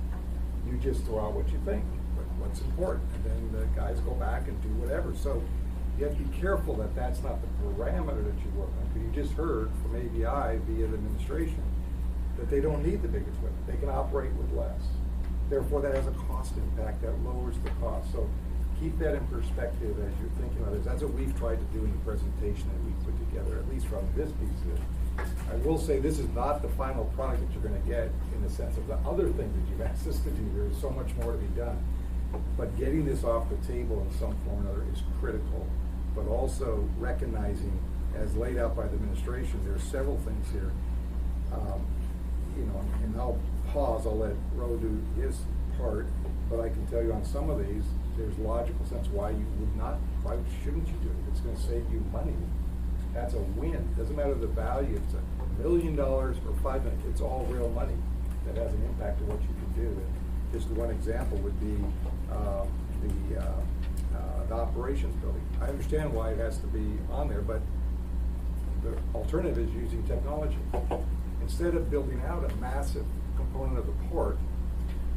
Speaker 17: You just throw out what you think, what's important, and then the guys go back and do whatever. So you have to be careful that that's not the parameter that you work on. Because you just heard from ABI via the administration that they don't need the big equipment. They can operate with less. Therefore, that has a cost impact that lowers the cost. So keep that in perspective as you're thinking about this. That's what we've tried to do in the presentation that we put together, at least from this piece of it. I will say this is not the final product that you're going to get in the sense of the other things that you've asked us to do. There is so much more to be done. But getting this off the table in some form or another is critical. But also recognizing, as laid out by the administration, there are several things here. And I'll pause, I'll let Ro do his part, but I can tell you on some of these, there's logical sense why shouldn't you do it? It's going to save you money. That's a win. Doesn't matter the value, if it's $1 million or $5 million, it's all real money that has an impact on what you can do. And just one example would be the operations building. I understand why it has to be on there, but the alternative is using technology. Instead of building out a massive component of the port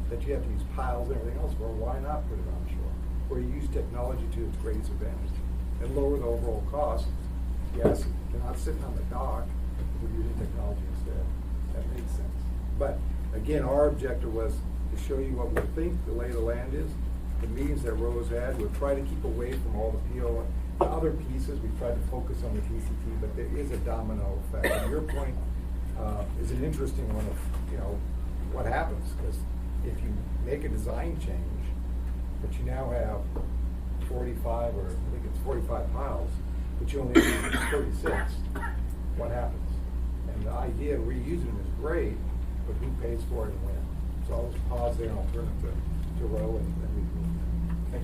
Speaker 17: that you have to use piles and everything else, well, why not put it onshore? Where you use technology to its greatest advantage and lower the overall cost. Yes, you're not sitting on the dock, we're using technology instead. That makes sense. But again, our objective was to show you what we think the lay of the land is. The meetings that Rose had, we'll try to keep away from all the PO. The other pieces, we tried to focus on the PCT, but there is a domino effect. And your point is an interesting one of, what happens, because if you make a design change, but you now have 45 or I think it's 45 miles, but you only need 36, what happens? And the idea of reusing them is great, but who pays for it and when? So I'll just pause there and I'll turn it to Ro and we can. Thank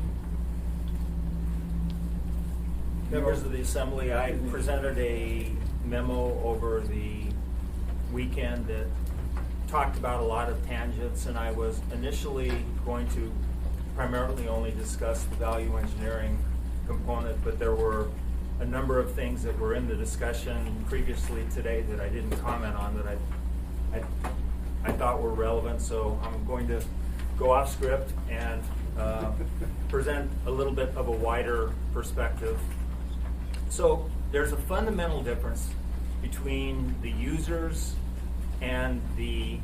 Speaker 17: you.
Speaker 18: Members of the Assembly, I presented a memo over the weekend that talked about a lot of tangents, and I was initially going to primarily only discuss the value engineering component, but there were a number of things that were in the discussion previously today that I didn't comment on that I thought were relevant, so I'm going to go off script and present a little bit of a wider perspective. So there's a fundamental difference between the users and the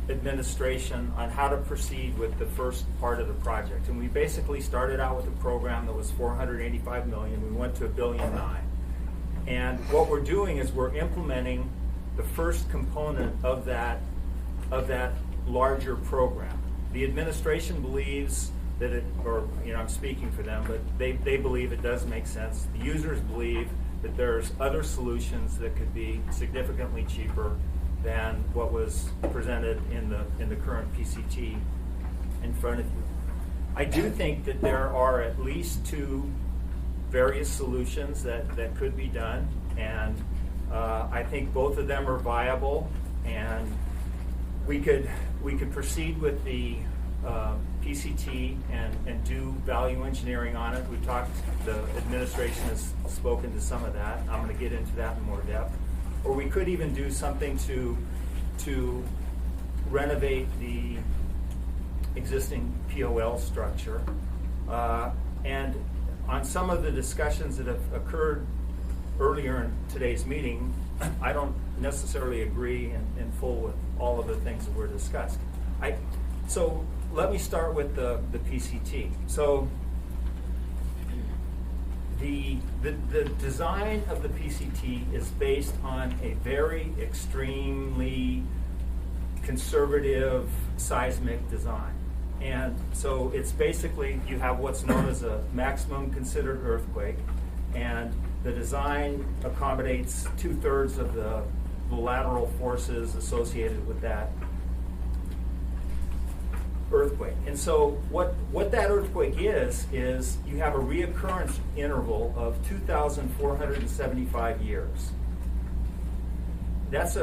Speaker 18: administration on how to proceed with the first part of the project. And we basically started out with a program that was $485 million. We went to $1.9 billion. And what we're doing is we're implementing the first component of that larger program. The administration believes that I'm speaking for them, but they believe it does make sense. The users believe that there's other solutions that could be significantly cheaper than what was presented in the current PCT in front of you. I do think that there are at least two various solutions that could be done, and I think both of them are viable, and we could proceed with the PCT and do value engineering on it. The administration has spoken to some of that. I'm going to get into that in more depth. Or we could even do something to renovate the existing POL structure. And on some of the discussions that have occurred earlier in today's meeting, I don't necessarily agree in full with all of the things that were discussed. So let me start with the PCT. So the design of the PCT is based on a very extremely conservative seismic design. And so it's basically, you have what's known as a maximum considered earthquake, and the design accommodates 2/3 of the the lateral forces associated with that earthquake. And so what that earthquake is you have a reoccurrence interval of 2,475 years. That's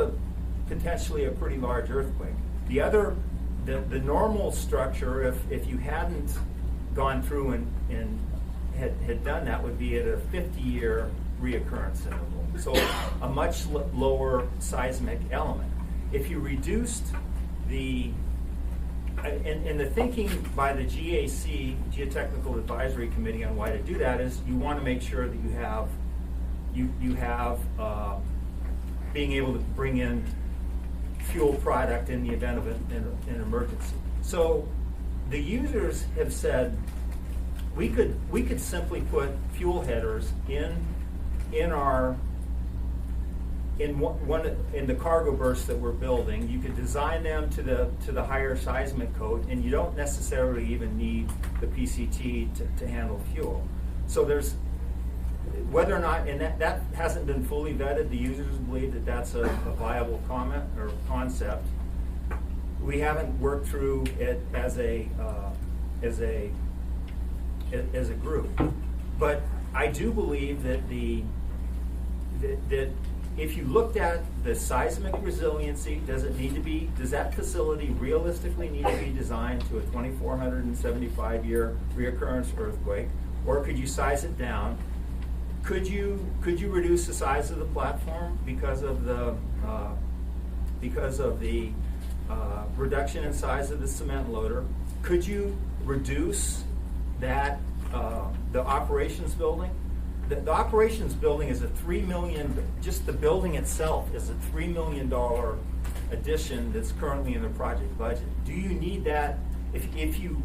Speaker 18: potentially a pretty large earthquake. The normal structure, if you hadn't gone through and had done that, would be at a 50-year reoccurrence interval. So a much lower seismic element. If you reduced and the thinking by the GAC, Geotechnical Advisory Committee, on why to do that is you want to make sure that you have being able to bring in fuel product in the event of an emergency. So the users have said we could simply put fuel headers in the cargo berths that we're building. You could design them to the higher seismic code, and you don't necessarily even need the PCT to handle fuel. So there's whether or not, and that hasn't been fully vetted. The users believe that that's a viable comment or concept. We haven't worked through it as a group, but I do believe that that if you looked at the seismic resiliency, does that facility realistically need to be designed to a 2,475-year reoccurrence earthquake, or could you size it down? Could you reduce the size of the platform because of the reduction in size of the cement loader? Could you reduce that the operations building? The operations building is a $3 million. Just the building itself is a $3 million addition that's currently in the project budget. Do you need that? If you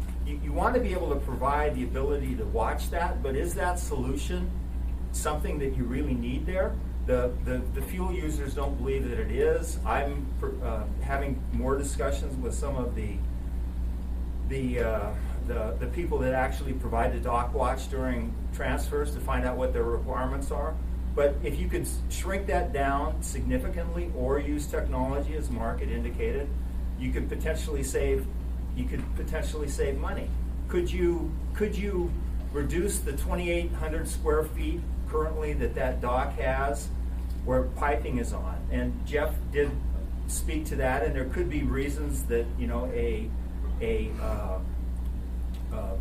Speaker 18: want to be able to provide the ability to watch that, but is that solution something that you really need there? The fuel users don't believe that it is. I'm having more discussions with some of the people that actually provide the dock watch during transfers to find out what their requirements are. But if you could shrink that down significantly or use technology, as Mark had indicated, you could potentially save money. Could you reduce the 2,800 square feet currently that dock has where piping is on? And Jeff did speak to that, and there could be reasons that a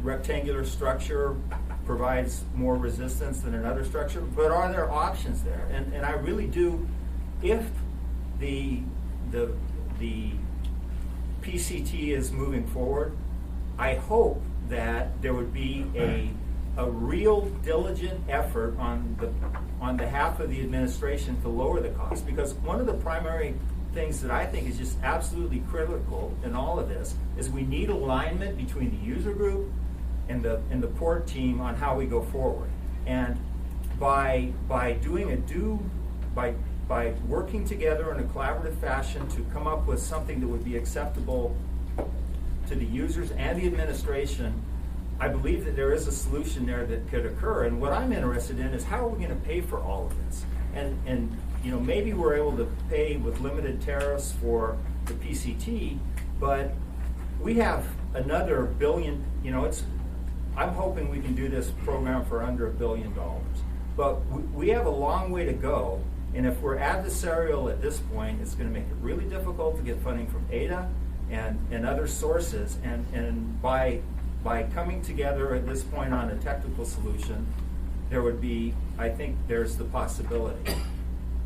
Speaker 18: rectangular structure provides more resistance than another structure, but are there options there? And I really do, if the PCT is moving forward, I hope that there would be a real diligent effort on behalf of the administration to lower the cost, because one of the primary things that I think is just absolutely critical in all of this is we need alignment between the user group and the port team on how we go forward. And by working together in a collaborative fashion to come up with something that would be acceptable to the users and the administration, I believe that there is a solution there that could occur. And what I'm interested in is how are we going to pay for all of this? And maybe we're able to pay with limited tariffs for the PCT, but we have another $1 billion. I'm hoping we can do this program for under $1 billion, but we have a long way to go. And if we're adversarial at this point, it's going to make it really difficult to get funding from ADA and other sources. And by coming together at this point on a technical solution, there would be, I think there's the possibility.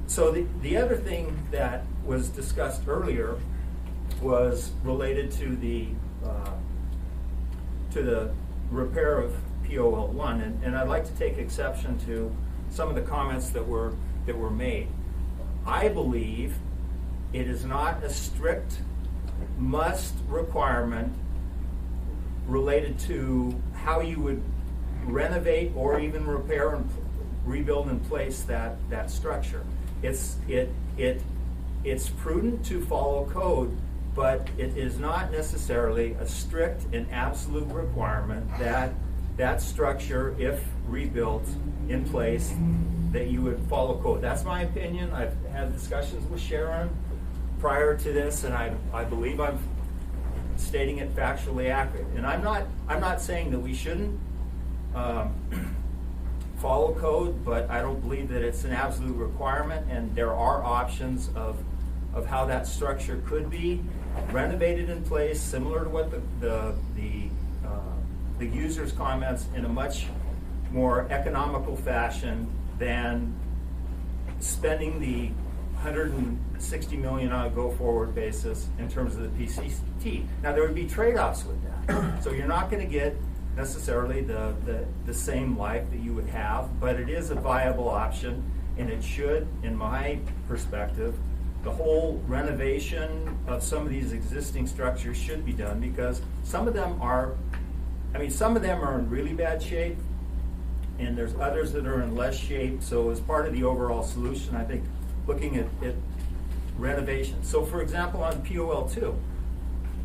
Speaker 18: So the other thing that was discussed earlier was related to the repair of POL1, and I'd like to take exception to some of the comments that were made. I believe it is not a strict must requirement related to how you would renovate or even repair and rebuild in place that structure. It's prudent to follow code, but it is not necessarily a strict and absolute requirement that structure, if rebuilt in place, that you would follow code. That's my opinion. I've had discussions with Sharon prior to this, and I believe I'm stating it factually accurate. And I'm not saying that we shouldn't follow code, but I don't believe that it's an absolute requirement, and there are options of how that structure could be renovated in place, similar to what the user's comments, in a much more economical fashion than spending the $160 million on a go-forward basis in terms of the PCT. Now, there would be trade-offs with that. So you're not going to get necessarily the same life that you would have, but it is a viable option, and it should, in my perspective, the whole renovation of some of these existing structures should be done, because some of them are in really bad shape, and there's others that are in less shape. So as part of the overall solution, I think looking at renovation. So for example, on POL2,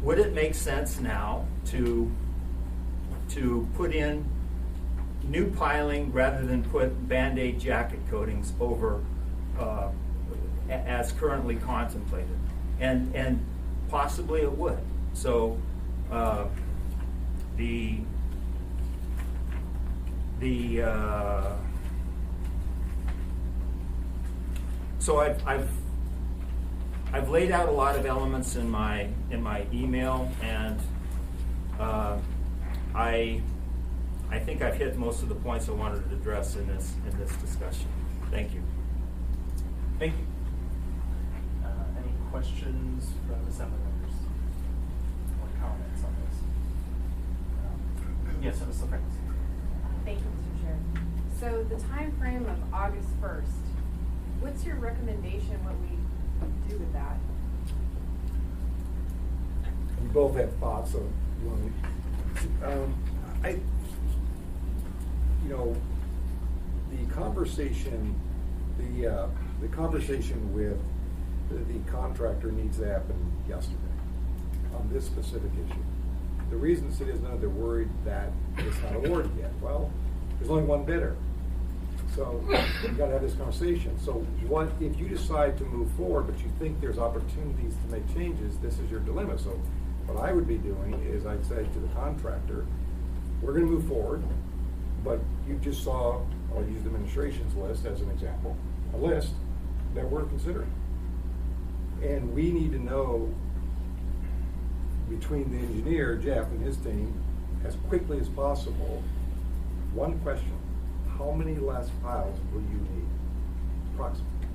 Speaker 18: would it make sense now to put in new piling rather than put Band-Aid jacket coatings over as currently contemplated? And possibly it would. So so I've laid out a lot of elements in my email, and I think I've hit most of the points I wanted to address in this discussion. Thank you.
Speaker 1: Thank you. Any questions from assembly members or comments on this? Yes, Mr. Francis.
Speaker 15: Thank you, Mr. Chair. So the time frame of August 1st, what's your recommendation what we do with that?
Speaker 17: We both have thoughts on, the conversation with the contractor needs to happen yesterday on this specific issue. The reason the city is not, they're worried that it's not awarded yet. Well, there's only one bidder. So you've got to have this conversation. So if you decide to move forward, but you think there's opportunities to make changes, this is your dilemma. So what I would be doing is I'd say to the contractor, we're going to move forward, but you just saw, I'll use the administration's list as an example, a list that we're considering. And we need to know between the engineer, Jeff, and his team, as quickly as possible, one question: how many less piles will you need, approximately?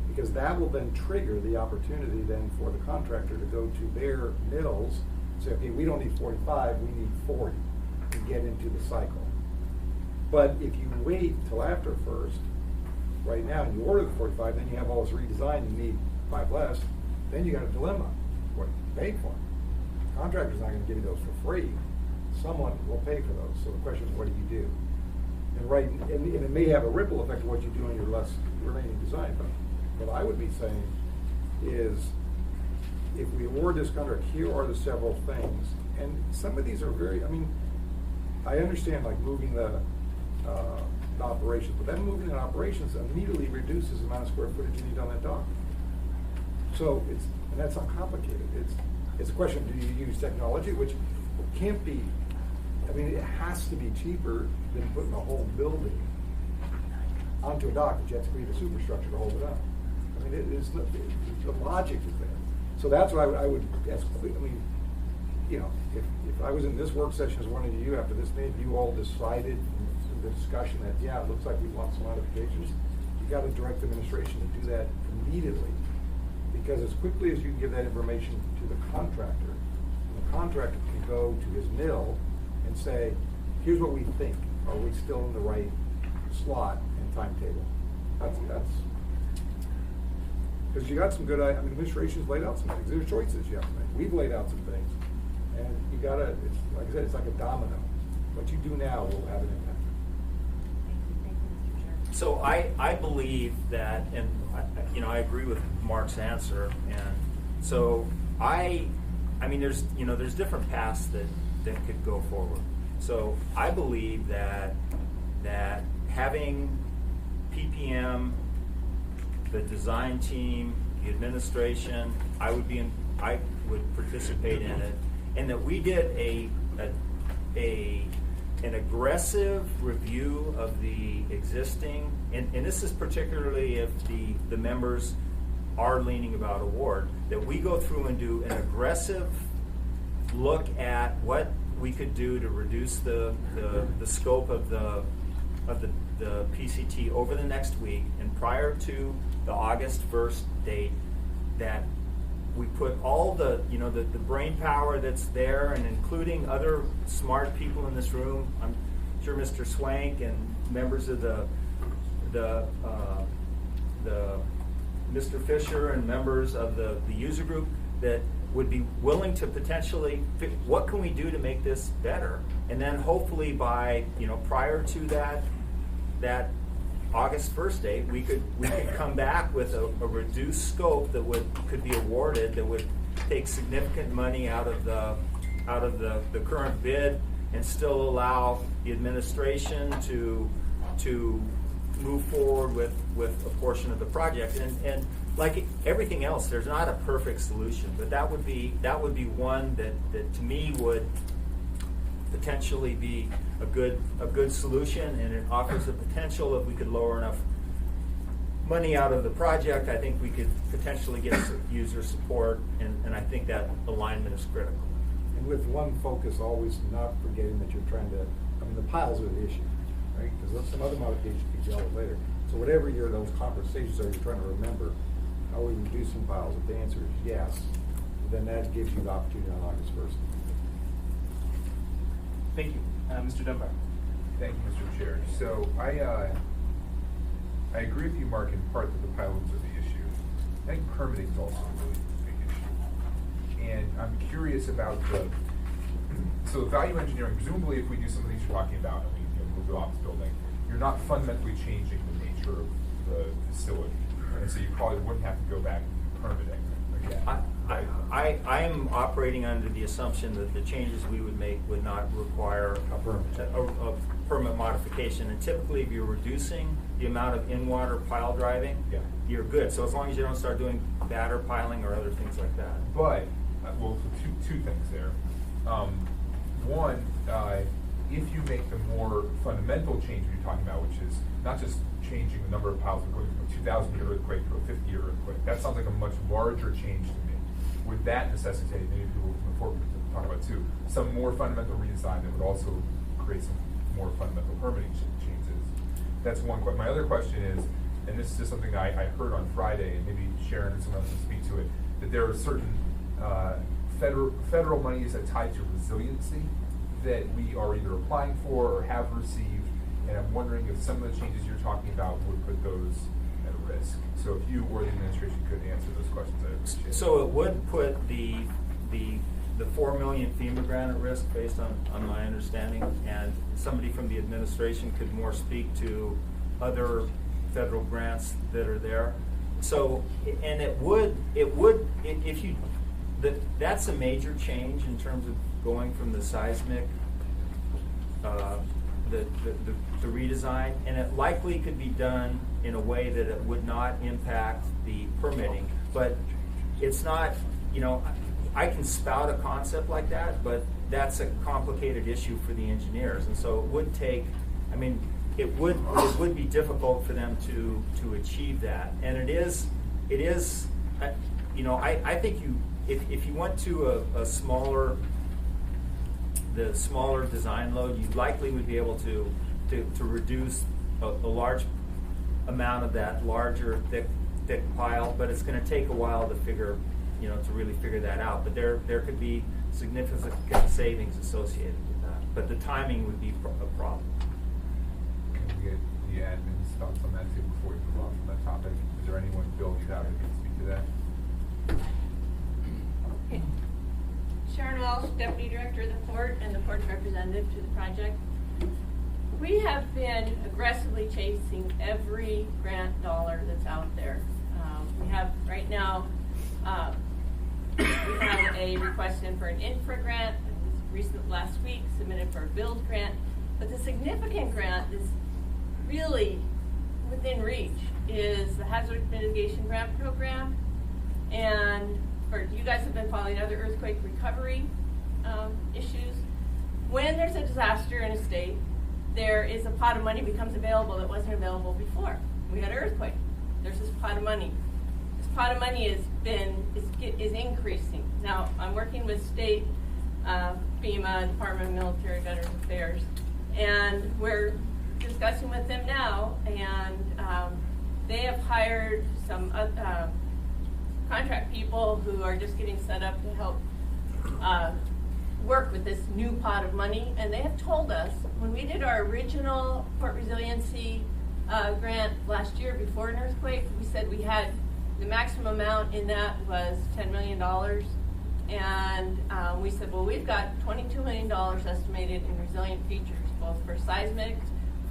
Speaker 17: Because that will then trigger the opportunity then for the contractor to go to their mills and say, okay, we don't need 45, we need 40 to get into the cycle. But if you wait till after first, right now, and you order the 45, then you have all this redesign, you need 5 less, then you got a dilemma. What you paid for? The contractor's not going to give you those for free. Someone will pay for those. So the question is, what do you do? And it may have a ripple effect of what you do on your less remaining design. But what I would be saying is, if we award this contract, here are the several things. And some of these are very, I understand like moving the operations, but then moving the operations immediately reduces the amount of square footage you need on that dock. So and that's not complicated. It's a question, do you use technology, which can't be, it has to be cheaper than putting a whole building onto a dock that you have to create a superstructure to hold it up. The logic is there. So that's what I would, if I was in this work session as one of you after this meeting, you all decided in the discussion that, yeah, it looks like we want some modifications, you got to direct the administration to do that immediately. Because as quickly as you can give that information to the contractor, the contractor can go to his mill and say, here's what we think. Are we still in the right slot and timetable? That's because you got some good, administration's laid out some things. There's choices you have to make. We've laid out some things. And you gotta, like I said, it's like a domino. What you do now will have an impact.
Speaker 15: Thank you, Mr. Chair.
Speaker 18: So I believe that, and I agree with Mark's answer, and so there's different paths that could go forward. So I believe that having PPM the design team, the administration, I would participate in it, and that we did an aggressive review of the existing, and this is particularly if the members are leaning about award, that we go through and do an aggressive look at what we could do to reduce the scope of the PCT over the next week, and prior to the August 1st date, that we put all the brain power that's there, and including other smart people in this room. I'm sure Mr. Swank and members of the Mr. Fisher and members of the user group that would be willing to potentially what can we do to make this better, and then hopefully by prior to that August 1st date, we could come back with a reduced scope that could be awarded, that would take significant money out of the current bid, and still allow the administration to move forward with a portion of the project. And like everything else, there's not a perfect solution, but that would be one that to me would potentially be a good solution, and it offers the potential if we could lower enough money out of the project. I think we could potentially get user support, and I think that alignment is critical.
Speaker 17: And with one focus, always not forgetting that you're trying to, the piles are the issue, right? Because some other modifications can be dealt with later. So whatever those conversations are, you're trying to remember, are we reducing piles? If the answer is yes, then that gives you the opportunity on August 1st.
Speaker 1: Thank you. Mr. Dunbar.
Speaker 10: Thank you, Mr. Chair. So I agree with you, Mark, in part that the pilings are the issue. I think permitting is also a really big issue. And I'm curious about so value engineering, presumably if we do some of these you're talking about, and we move the office building, you're not fundamentally changing the nature of the facility. And so you probably wouldn't have to go back and permitting again.
Speaker 18: I am operating under the assumption that the changes we would make would not require a permit modification. And typically, if you're reducing the amount of in-water pile driving, you're good. So as long as you don't start doing batter piling or other things like that.
Speaker 10: But, well, two things there. One, if you make the more fundamental change you're talking about, which is not just changing the number of piles, but going from a 2,000-year earthquake to a 50-year earthquake, that sounds like a much larger change to me. Would that necessitate, maybe people before we talk about too, some more fundamental redesign that would also create some more fundamental permitting changes? That's one question. My other question is, and this is just something I heard on Friday, and maybe Sharon and someone else can speak to it, that there are certain federal monies that tie to resiliency that we are either applying for or have received, and I'm wondering if some of the changes you're talking about would put those at risk. So if you or the administration could answer those questions, I appreciate it.
Speaker 18: So it would put the $4 million FEMA grant at risk, based on my understanding, and somebody from the administration could more speak to other federal grants that are there. So, and that's a major change in terms of going from the seismic, the redesign, and it likely could be done in a way that it would not impact the permitting. But it's not, I can spout a concept like that, but that's a complicated issue for the engineers, and so it would take, it would be difficult for them to achieve that. And it is, I think if you went to the smaller design load, you likely would be able to reduce a large amount of that larger thick pile, but it's going to take a while to really figure that out. But there could be significant savings associated with that. But the timing would be a problem.
Speaker 10: Can we get the admin's thoughts on that too before we move on from that topic? Is there anyone, Bill, you have that can speak to that?
Speaker 19: Sharon Welsh, Deputy Director of the Port and the Port's representative to the project. We have been aggressively chasing every grant dollar that's out there. We have right now, we have a request in for an infra grant that was recent last week, submitted for a build grant. But the significant grant is really within reach is the Hazard Mitigation Grant Program. And you guys have been following other earthquake recovery issues. When there's a disaster in a state, there is a pot of money becomes available that wasn't available before. We had an earthquake. There's this pot of money. This pot of money is increasing. Now, I'm working with state FEMA, Department of Military Veterans Affairs, and we're discussing with them now, and they have hired some contract people who are just getting set up to help work with this new pot of money. And they have told us, when we did our original port resiliency grant last year before an earthquake, we said we had the maximum amount in that was $10 million. And we said, well, we've got $22 million estimated in resilient features, both for seismic,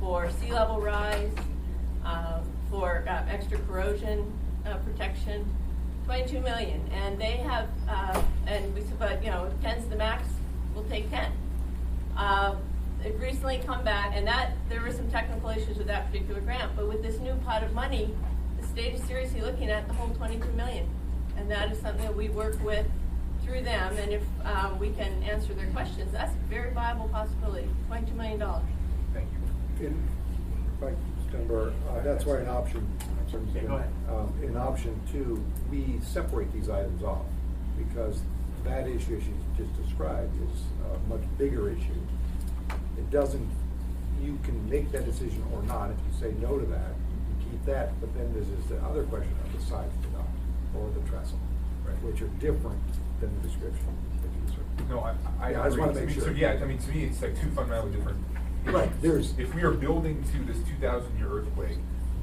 Speaker 19: for sea level rise, for extra corrosion protection, 22 million. And they have, and we said, but 10's the max, we'll take 10. They've recently come back, and that there were some technical issues with that particular grant, but with this new pot of money, the state is seriously looking at the whole 22 million. And that is something that we work with through them, and if we can answer their questions, that's a very viable possibility, $22 million.
Speaker 17: Thank you. That's why in option,
Speaker 6: go ahead.
Speaker 17: In option 2, we separate these items off, because that issue as you just described is a much bigger issue. It doesn't, you can make that decision or not. If you say no to that, you can keep that, but then there's the other question of the size of the dock or the trestle, which are different than the description.
Speaker 10: No, I
Speaker 17: just want to make sure.
Speaker 10: So yeah, I mean, to me, it's like two fundamentally different issues.
Speaker 17: Right, there's.
Speaker 10: If we are building to this 2,000-year earthquake,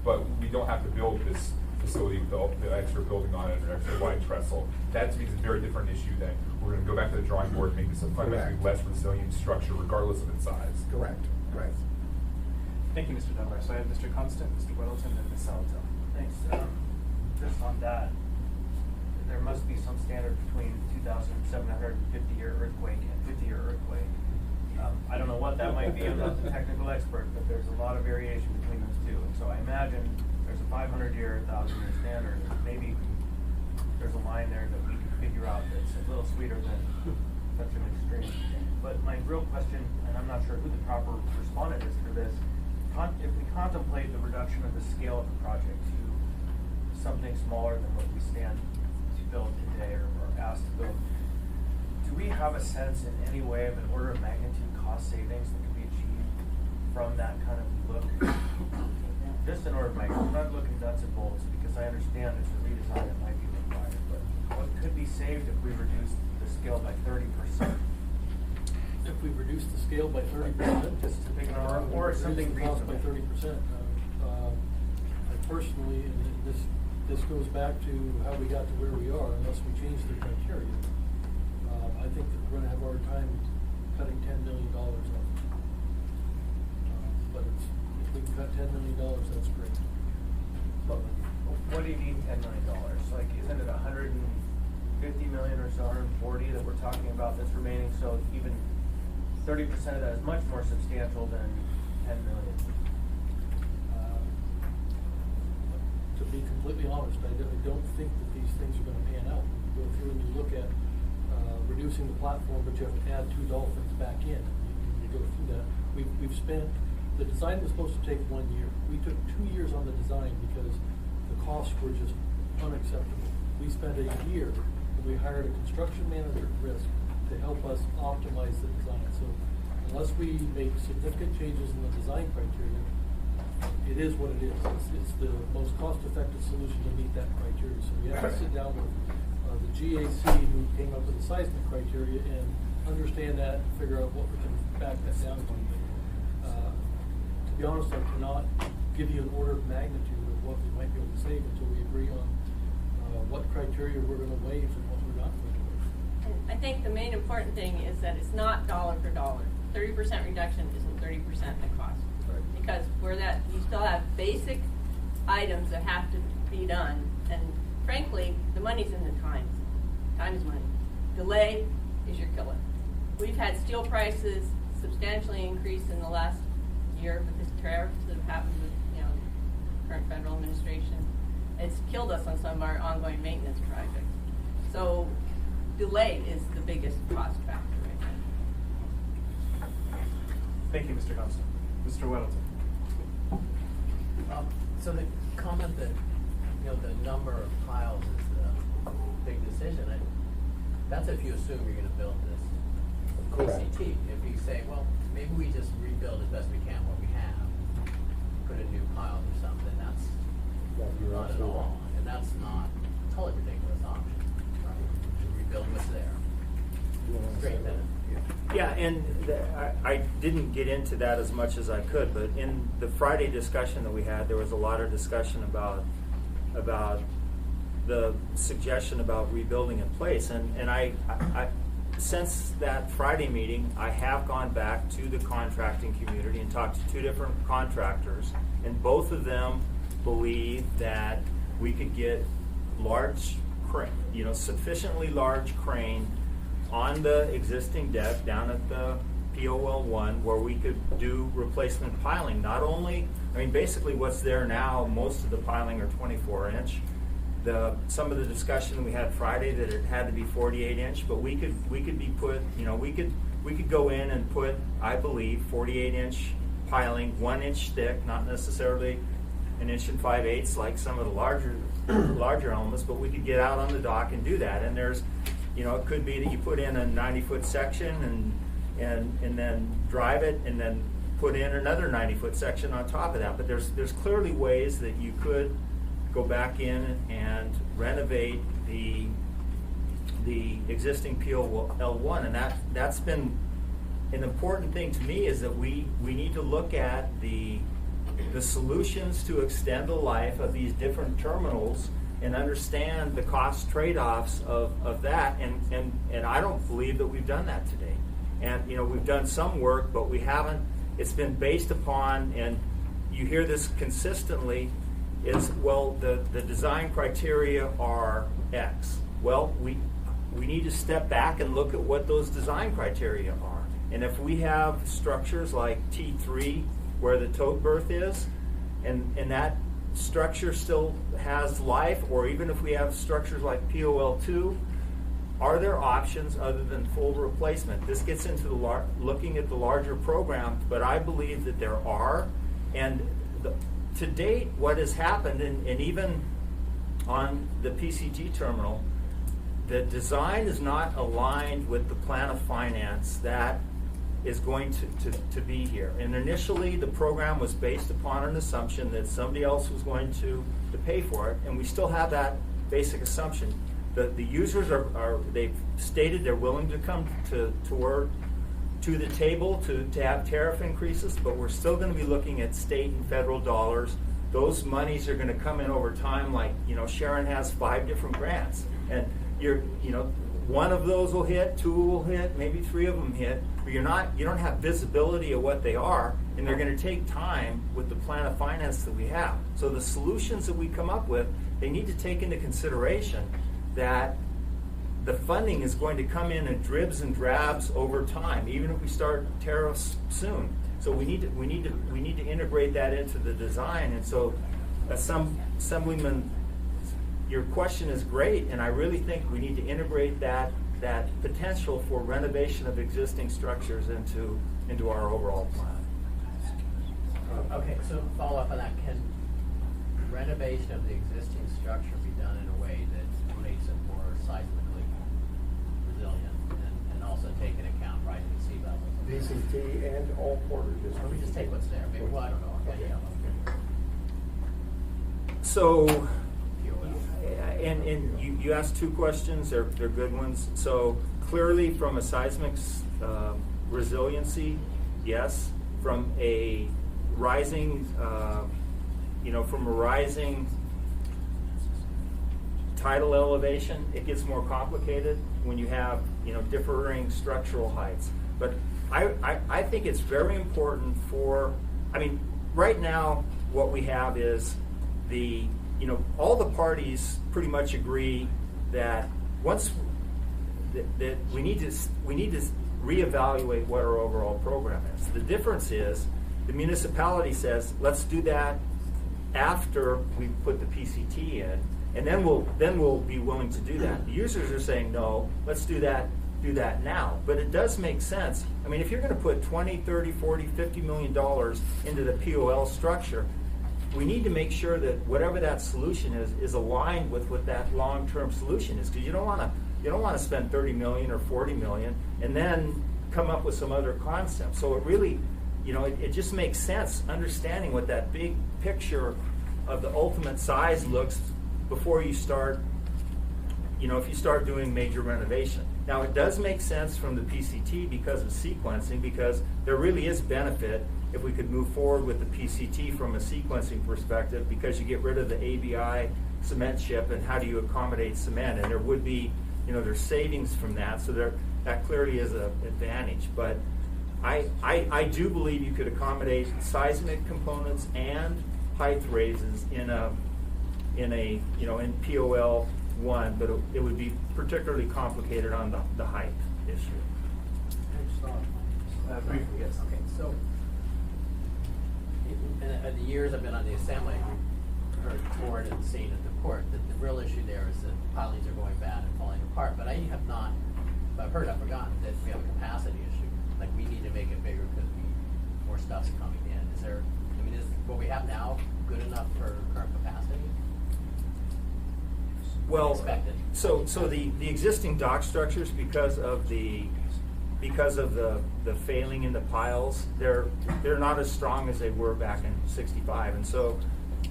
Speaker 10: but we don't have to build this facility with the extra building on it or extra wide trestle, that to me is a very different issue that we're going to go back to the drawing board and make this a fundamentally less resilient structure regardless of its size.
Speaker 17: Correct. Right.
Speaker 6: Thank you, Mr. Dunbar. So I have Mr. Constant, Mr. Weddleton, and Ms. Salatel. Thanks. Just on that, there must be some standard between 2,750-year earthquake and 50-year earthquake. I don't know what that might be. I'm not the technical expert, but there's a lot of variation between those two. And so I imagine there's a 500-year, 1,000-year standard. Maybe there's a line there that we can figure out that's a little sweeter than such an extreme. But my real question, and I'm not sure who the proper respondent is for this, if we contemplate the reduction of the scale of the project to something smaller than what we stand to build today or asked to build, do we have a sense in any way of an order of magnitude cost savings that can be achieved from that kind of look? Just in order of magnitude, I'm not looking nuts and bolts because I understand there's a redesign that might be required, but what could be saved if we reduce the scale by 30%?
Speaker 9: If we reduce the scale by 30%,
Speaker 6: just to pick a number, or something
Speaker 9: reasonable. By
Speaker 6: reasonable.
Speaker 9: 30%. I personally, and this goes back to how we got to where we are, unless we change the criteria. I think that we're going to have our time cutting $10 million off. But if we can cut $10 million, that's great.
Speaker 6: But what do you need $10 million? Like, isn't it 150 million or so, 140 that we're talking about that's remaining? So even 30% of that is much more substantial than 10 million.
Speaker 9: To be completely honest, I don't think that these things are going to pan out. You go through and you look at reducing the platform, but you have to add 2 dolphins back in. You go through that. We've spent, the design was supposed to take 1 year. We took 2 years on the design because the costs were just unacceptable. We spent a year and we hired a construction manager at risk to help us optimize the design. So unless we make significant changes in the design criteria, it is what it is. It's the most cost-effective solution to meet that criteria. So we have to sit down with the GAC who came up with the seismic criteria and understand that and figure out what we can back that down to. To be honest, I cannot give you an order of magnitude of what we might be able to save until we agree on what criteria we're going to waive and what we're not going to waive.
Speaker 19: I think the main important thing is that it's not dollar for dollar. 30% reduction isn't 30% the cost.
Speaker 17: Right.
Speaker 19: Because you still have basic items that have to be done, and frankly, the money's in the time. Time is money. Delay is your killer. We've had steel prices substantially increase in the last year with the tariffs that have happened with current federal administration. It's killed us on some of our ongoing maintenance projects. So delay is the biggest cost factor right now.
Speaker 1: Thank you, Mr. Johnston. Mr. Weddleton.
Speaker 12: So the comment that, the number of piles is the big decision, that's if you assume you're gonna build this PCT. If you say, well, maybe we just rebuild as best we can what we have, put in new piles or something, that's not at all. And that's not a totally ridiculous option, right? To rebuild what's there. Straight then.
Speaker 18: Yeah, and I didn't get into that as much as I could, but in the Friday discussion that we had, there was a lot of discussion about the suggestion about rebuilding in place. And I since that Friday meeting, I have gone back to the contracting community and talked to two different contractors, and both of them believe that we could get large crane, sufficiently large crane on the existing deck down at the POL1 where we could do replacement piling. Not only, basically what's there now, most of the piling are 24-inch. Some of the discussion we had Friday that it had to be 48-inch, but we could be put, we could go in and put, I believe, 48-inch piling, 1-inch thick, not necessarily 1 5/8 inches like some of the larger elements, but we could get out on the dock and do that. And there's, it could be that you put in a 90-foot section and then drive it and then put in another 90-foot section on top of that. But there's clearly ways that you could go back in and renovate the existing POL1, and that's been an important thing to me, is that we need to look at the solutions to extend the life of these different terminals and understand the cost trade-offs of that, and I don't believe that we've done that today. And we've done some work, but we haven't. It's been based upon, and you hear this consistently, is, well, the design criteria are X. Well, we need to step back and look at what those design criteria are. And if we have structures like T3 where the tote berth is, and that structure still has life, or even if we have structures like POL2, are there options other than full replacement? This gets into looking at the larger program, but I believe that there are. And to date, what has happened, and even on the PCT terminal, the design is not aligned with the plan of finance that is going to be here. And initially, the program was based upon an assumption that somebody else was going to pay for it, and we still have that basic assumption. The users they've stated they're willing to come to the table to have tariff increases, but we're still going to be looking at state and federal dollars. Those monies are going to come in over time. Like, Sharon has 5 different grants, and one of those will hit, 2 will hit, maybe 3 of them hit, but you don't have visibility of what they are, and they're going to take time with the plan of finance that we have. So the solutions that we come up with, they need to take into consideration that the funding is going to come in dribs and drabs over time, even if we start tariffs soon. So we need to integrate that into the design. And so, Assemblyman, your question is great, and I really think we need to integrate that potential for renovation of existing structures into our overall plan.
Speaker 12: Okay, so follow up on that. Can renovation of the existing structure be done in a way that makes it more seismically resilient and also take into account rising sea levels?
Speaker 17: PCT and all quarter districts.
Speaker 12: Let me just take what's there. Maybe, well, I don't know. Okay.
Speaker 18: So, and you asked 2 questions. They're good ones. So clearly, from a seismic resiliency, yes. From a rising, tidal elevation, it gets more complicated when you have differing structural heights. But I think it's very important right now what we have is all the parties pretty much agree that that we need to reevaluate what our overall program is. The difference is the municipality says, let's do that after we put the PCT in, and then we'll be willing to do that. The users are saying, no, let's do that now. But it does make sense. I mean, if you're going to put 20, 30, 40, $50 million into the POL structure, we need to make sure that whatever that solution is aligned with what that long-term solution is, because you don't want to spend 30 million or 40 million and then come up with some other concept. So it really, it just makes sense understanding what that big picture of the ultimate size looks before you start, if you start doing major renovation. Now, it does make sense from the PCT because of sequencing, because there really is benefit if we could move forward with the PCT from a sequencing perspective, because you get rid of the ABI cement ship, and how do you accommodate cement? And there would be, there's savings from that, so that clearly is an advantage. But I do believe you could accommodate seismic components and height raises in POL 1, but it would be particularly complicated on the height issue.
Speaker 1: Briefly, yes.
Speaker 12: Okay, so in the years I've been on the assembly, I've heard board and seen at the court that the real issue there is that pilings are going bad and falling apart. But I have not, I've forgotten that we have a capacity issue. Like, we need to make it bigger because more stuff's coming in. Is what we have now good enough for current capacity?
Speaker 18: Well,
Speaker 12: Expected.
Speaker 18: so the existing dock structures, because of the failing in the piles, they're not as strong as they were back in '65, and so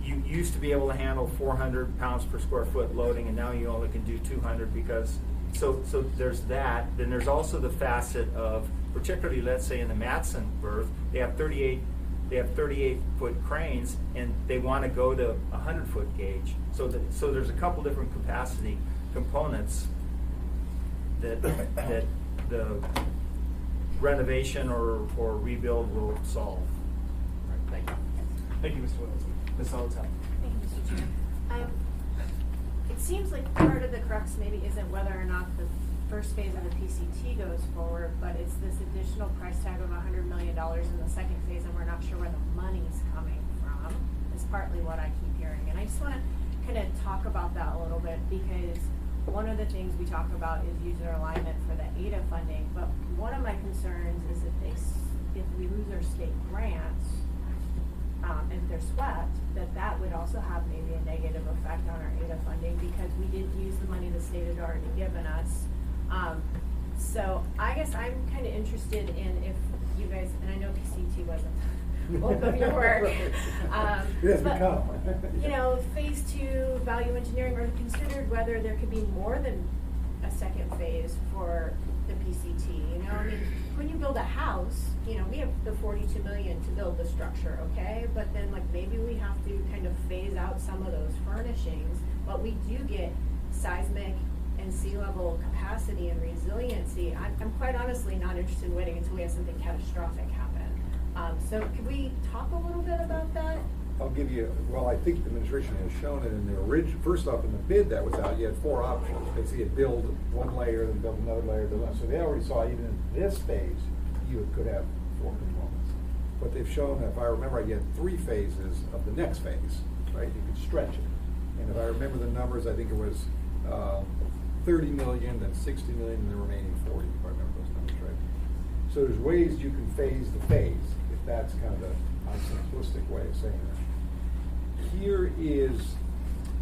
Speaker 18: you used to be able to handle 400 pounds per square foot loading, and now you only can do 200 because so there's that. Then there's also the facet of, particularly let's say in the Matson berth, they have 38-foot cranes, and they want to go to 100-foot gauge. So there's a couple different capacity components that the renovation or rebuild will solve.
Speaker 12: Thank you.
Speaker 1: Thank you, Mr. Williams. Ms. Solotel.
Speaker 3: Thank you, Mr. Chair. It seems like part of the crux maybe isn't whether or not the first phase of the PCT goes forward, but it's this additional price tag of $100 million in the second phase, and we're not sure where the money's coming from. Is partly what I keep hearing, and I just want to kind of talk about that a little bit, because one of the things we talk about is user alignment for the ADA funding, but one of my concerns is if we lose our state grants, if they're swept, that would also have maybe a negative effect on our ADA funding, because we didn't use the money the state had already given us. So I guess I'm kind of interested in if you guys, and I know PCT wasn't bulk of your work, but phase 2 value engineering, or considered whether there could be more than a second phase for the PCT. I mean, when you build a house, we have the $42 million to build the structure, okay? But then, maybe we have to kind of phase out some of those furnishings, but we do get seismic and sea level capacity and resiliency. I'm quite honestly not interested in waiting until we have something catastrophic happen. So could we talk a little bit about that?
Speaker 17: I'll give you, I think the administration has shown it in the original, first off, in the bid that was out, you had 4 options. Basically, you build one layer, then build another layer, so they already saw even in this phase, you could have 4 components. But they've shown, if I remember, you had 3 phases of the next phase, right? You could stretch it. And if I remember the numbers, I think it was 30 million, then 60 million, and the remaining 40, if I remember those numbers right. So there's ways you can phase the phase, if that's kind of the simplistic way of saying that. Here is,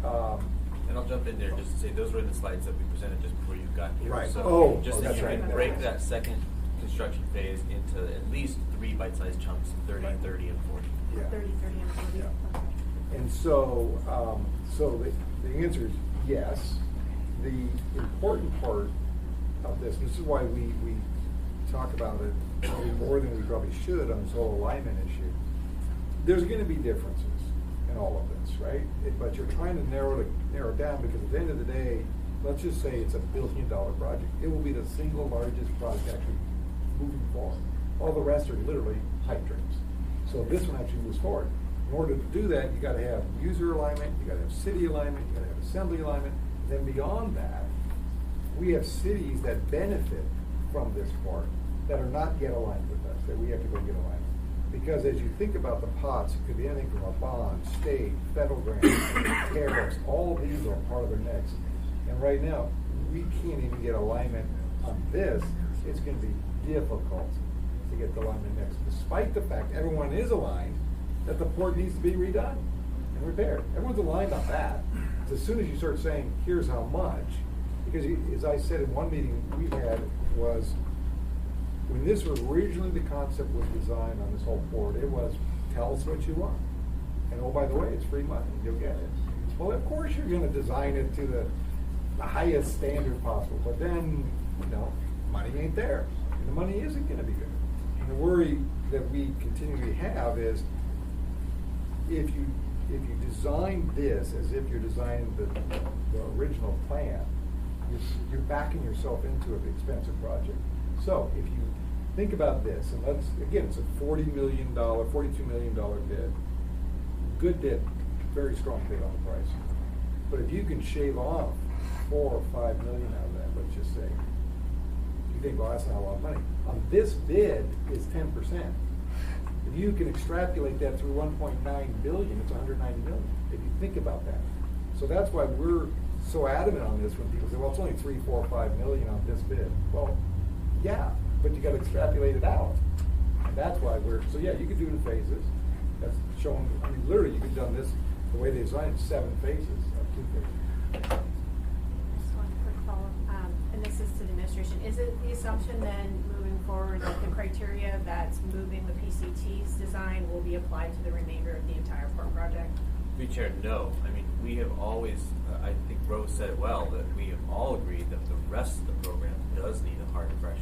Speaker 2: and I'll jump in there just to say those were the slides that we presented just before you got here.
Speaker 17: Right.
Speaker 2: So just
Speaker 17: that's
Speaker 2: you
Speaker 17: right.
Speaker 2: can break that second construction phase into at least 3 bite-sized chunks, 30, 30, and 40.
Speaker 17: Yeah.
Speaker 3: 30, and 40.
Speaker 17: Yeah. And so, the answer is yes. The important part of this is why we talk about it probably more than we probably should on this whole alignment issue. There's going to be differences in all of this, right? But you're trying to narrow it down, because at the end of the day, let's just say it's $1 billion project. It will be the single largest project actually moving forward. All the rest are literally pipe dreams. So this one actually moves forward. In order to do that, you got to have user alignment, you got to have city alignment, you got to have assembly alignment. Then beyond that, we have cities that benefit from this part that are not yet aligned with us, that we have to go get alignment. Because as you think about the pots, it could be anything from a bond, state, federal grant, tariffs, all of these are part of their mix. And right now, we can't even get alignment on this. It's gonna be difficult to get the alignment mix, despite the fact everyone is aligned that the port needs to be redone and repaired. Everyone's aligned on that. As soon as you start saying, here's how much, because as I said in one meeting we had was, when this was originally the concept was designed on this whole board, it was, tell us what you want. And oh, by the way, it's free money, you'll get it. Well, of course you're gonna design it to the highest standard possible, but then, money ain't there. And the money isn't gonna be there. And the worry that we continually have is, if you design this as if you're designing the original plan, you're backing yourself into an expensive project. So if you think about this, and it's a $42 million bid. Good bid, very strong bid on the price. But if you can shave off $4 or $5 million out of that, let's just say, you think, well, that's not a lot of money. On this bid is 10%. If you can extrapolate that through 1.9 billion, it's 190 million. If you think about that. So that's why we're so adamant on this when people say, well, it's only 3, 4, 5 million on this bid. Well, yeah, but you got to extrapolate it out. And that's why you could do it in phases. That's showing, literally you could have done this the way they designed it, 7 phases, 2 phases.
Speaker 3: Just one quick follow-up, and this is to the administration. Is it the assumption then, moving forward, that the criteria that's moving the PCT's design will be applied to the remainder of the entire port project?
Speaker 2: Through Chair, no. I mean, we have always, I think Rose said it well, that we have all agreed that the rest of the program does need a hard refresh.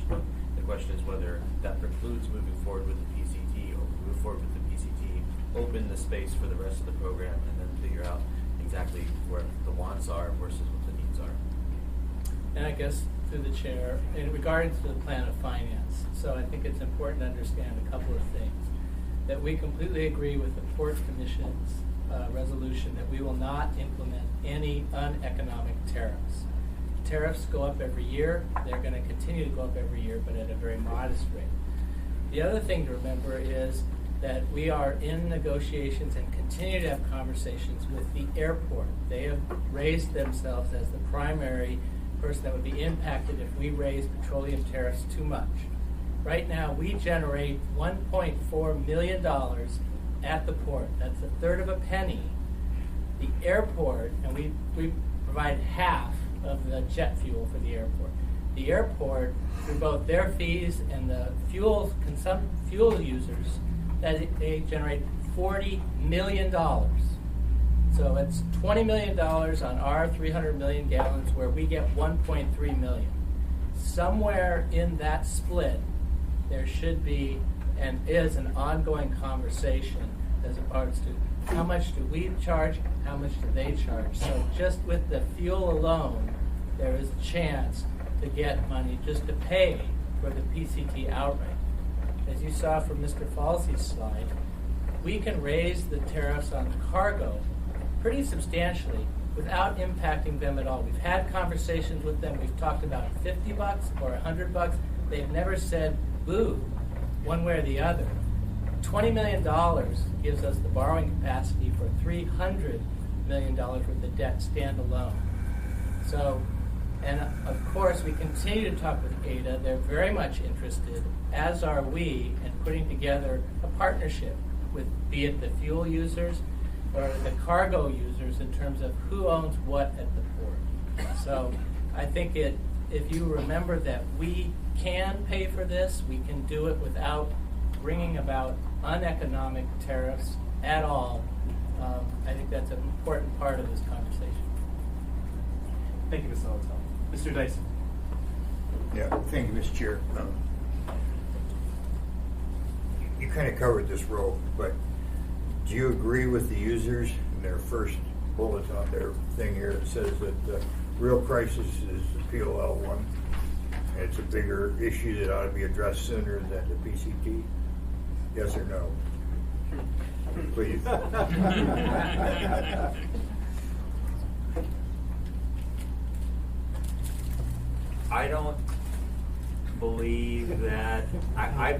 Speaker 2: The question is whether that precludes moving forward with the PCT, or move forward with the PCT, open the space for the rest of the program, and then figure out exactly where the wants are versus what the needs are.
Speaker 5: And I guess through the chair, in regards to the plan of finance, so I think it's important to understand a couple of things. That we completely agree with the Port Commission's resolution that we will not implement any uneconomic tariffs. Tariffs go up every year. They're going to continue to go up every year, but at a very modest rate. The other thing to remember is that we are in negotiations and continue to have conversations with the airport. They have raised themselves as the primary person that would be impacted if we raise petroleum tariffs too much. Right now, we generate $1.4 million at the port. That's a third of a penny. The airport, and we provide half of the jet fuel for the airport. The airport, through both their fees and the fuel users, that they generate $40 million. So it's $20 million on our 300 million gallons, where we get 1.3 million. Somewhere in that split, there should be and is an ongoing conversation as opposed to how much do we charge, how much do they charge. So just with the fuel alone, there is a chance to get money just to pay for the PCT outright. As you saw from Mr. Falsey's slide, we can raise the tariffs on cargo pretty substantially without impacting them at all. We've had conversations with them. We've talked about $50 or $100. They've never said boo, one way or the other. $20 million gives us the borrowing capacity for $300 million worth of debt standalone. So, and of course, we continue to talk with ADA. They're very much interested, as are we, in putting together a partnership with, be it the fuel users or the cargo users, in terms of who owns what at the port. So I think if you remember that we can pay for this, we can do it without bringing about uneconomic tariffs at all. I think that's an important part of this conversation.
Speaker 1: Thank you, Mr. Hotel. Mr. Dyson.
Speaker 8: Yeah, thank you, Mr. Chair. You kind of covered this role, but do you agree with the users in their first bullet on their thing here? It says that the real crisis is the POL one. It's a bigger issue that ought to be addressed sooner than the PCT. Yes or no? Please.
Speaker 18: I don't believe that, I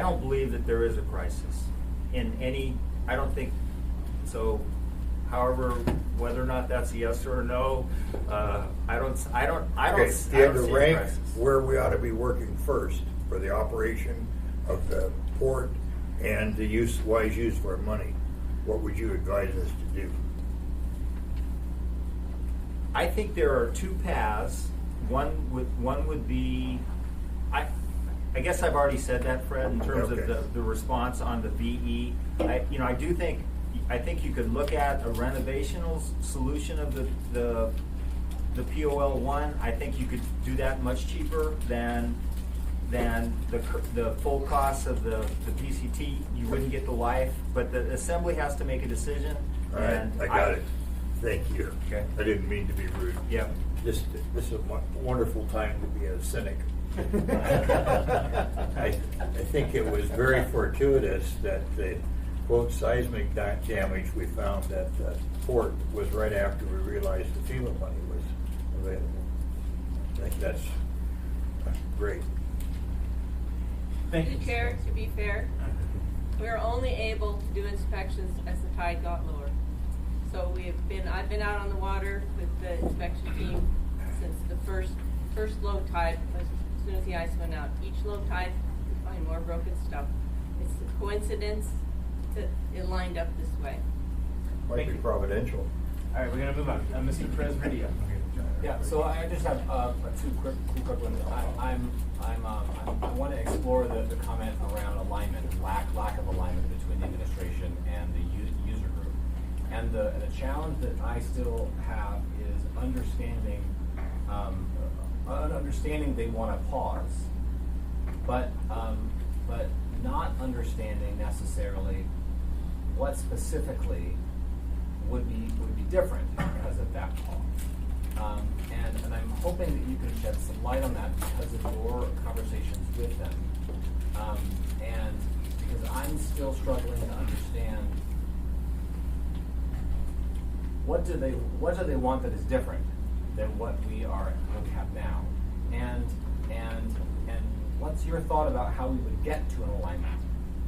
Speaker 18: don't believe that there is a crisis in any, I don't think, so however, whether or not that's a yes or a no, I don't
Speaker 8: Okay,
Speaker 18: see
Speaker 8: if you had to
Speaker 18: a
Speaker 8: rank
Speaker 18: crisis.
Speaker 8: where we ought to be working first for the operation of the port and the wise use of our money, what would you advise us to do?
Speaker 18: I think there are two paths. One would be, I guess I've already said that, Fred, in terms
Speaker 8: Okay.
Speaker 18: of the response on the VE. I think you could look at a renovational solution of the POL1. I think you could do that much cheaper than the full cost of the PCT. You wouldn't get the life, but the assembly has to make a decision.
Speaker 8: All right,
Speaker 18: and
Speaker 8: I got it. Thank you.
Speaker 18: Okay.
Speaker 8: I didn't mean to be rude.
Speaker 18: Yeah.
Speaker 8: This is a wonderful time to be a cynic. I think it was very fortuitous that the quote seismic damage we found at the port was right after we realized the FEMA money was available. I think that's great.
Speaker 1: Thank you.
Speaker 19: Mr. Chair, to be fair, we are only able to do inspections as the tide got lower. So I've been out on the water with the inspection team since the first low tide was as soon as the ice went out. Each low tide, we find more broken stuff. It's a coincidence that it lined up this way.
Speaker 8: Might be providential.
Speaker 1: All right, we're gonna move on. Mr. Perez-Verdia.
Speaker 20: Yeah, so I just have two quick ones. I want to explore the comment around alignment, lack of alignment between the administration and the user group. And the challenge that I still have is understanding they want to pause, but not understanding necessarily what specifically would be different because of that pause. And I'm hoping that you can shed some light on that because of your conversations with them. And because I'm still struggling to understand what do they want that is different than what we have now. And what's your thought about how we would get to an alignment?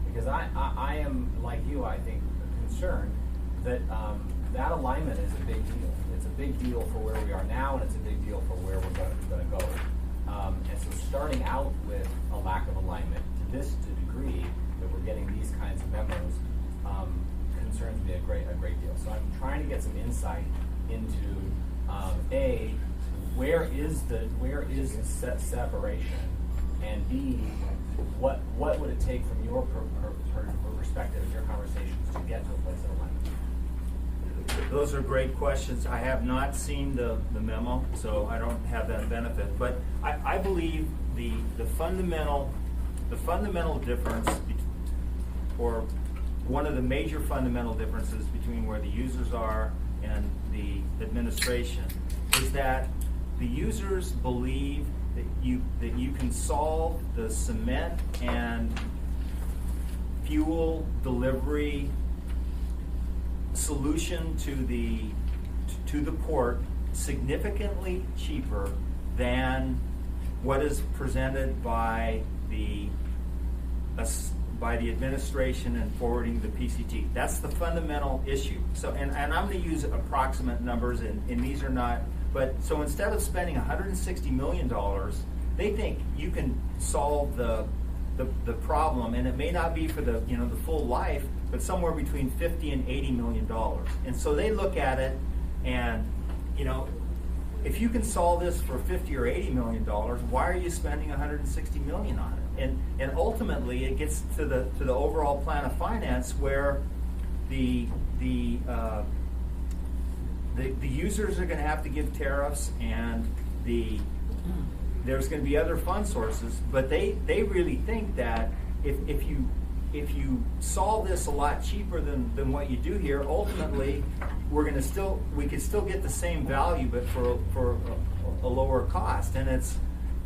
Speaker 20: Because I am, like you, I think, concerned that that alignment is a big deal. It's a big deal for where we are now, and it's a big deal for where we're going to go. And so starting out with a lack of alignment to this degree that we're getting these kinds of memos concerns me a great deal. So I'm trying to get some insight into A, where is the separation, and B, what would it take from your perspective, your conversations, to get to a place of alignment?
Speaker 18: Those are great questions. I have not seen the memo, so I don't have that benefit. But I believe the fundamental difference, or one of the major fundamental differences between where the users are and the administration is that the users believe that you can solve the cement and fuel delivery solution to the port significantly cheaper than what is presented by the administration and forwarding the PCT. That's the fundamental issue. So, and I'm going to use approximate numbers, and these are not. But so instead of spending $160 million, they think you can solve the problem, and it may not be for the full life, but somewhere between $50 and $80 million. And so they look at it, and if you can solve this for $50 or $80 million, why are you spending $160 million on it? And ultimately, it gets to the overall plan of finance where the users are going to have to give tariffs, and there's going to be other fund sources, but they really think that if you solve this a lot cheaper than what you do here, ultimately we could still get the same value, but for a lower cost. And it's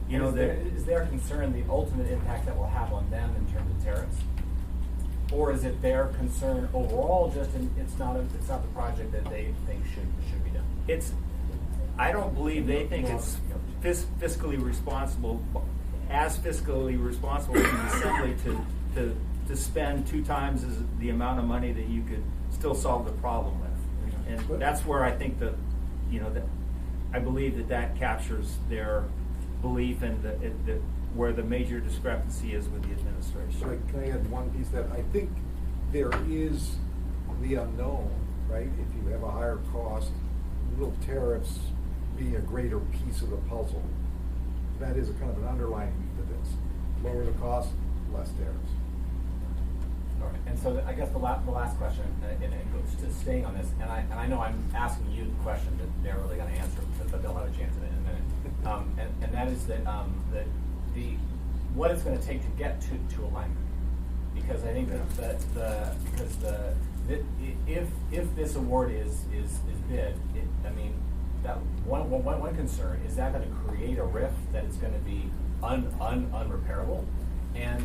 Speaker 20: is their concern the ultimate impact that will have on them in terms of tariffs, or is it their concern overall? It's not the project that they think should be done.
Speaker 18: I don't believe they think it's fiscally responsible, as fiscally responsible as the assembly to spend 2 times the amount of money that you could still solve the problem with. And that's where I think that I believe that captures their belief and where the major discrepancy is with the administration.
Speaker 17: So can I add one piece that I think there is the unknown, right? If you have a higher cost, will tariffs be a greater piece of the puzzle? That is a kind of an underlying to this. Lower the cost, less tariffs.
Speaker 20: All right. And so I guess the last question, and just staying on this, and I know I'm asking you the question that they're really going to answer, but they'll have a chance in a minute. And that is that what it's going to take to get to alignment. Because I think if this award is bid, I mean, that one concern is that going to create a rift that is going to be unrepairable, and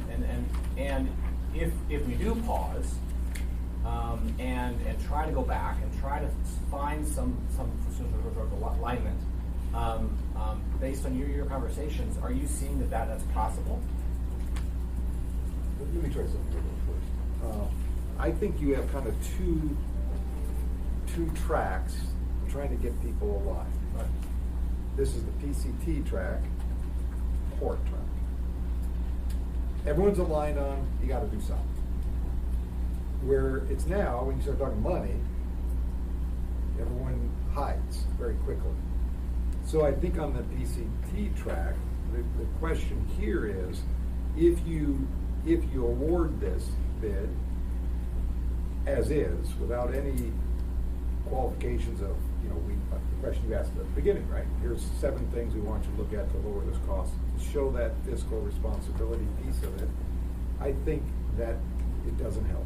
Speaker 20: if we do pause and try to go back and try to find some sort of alignment based on your conversations, are you seeing that's possible?
Speaker 17: Let me try something real first. I think you have kind of two tracks trying to get people aligned. Right? This is the PCT track, port track. Everyone's aligned on, you got to do something. Where it's now, when you start talking money, everyone hides very quickly. So I think on the PCT track, the question here is, if you award this bid as is, without any qualifications of, the question you asked at the beginning, right? Here's 7 things we want you to look at to lower this cost. Show that fiscal responsibility piece of it. I think that it doesn't help.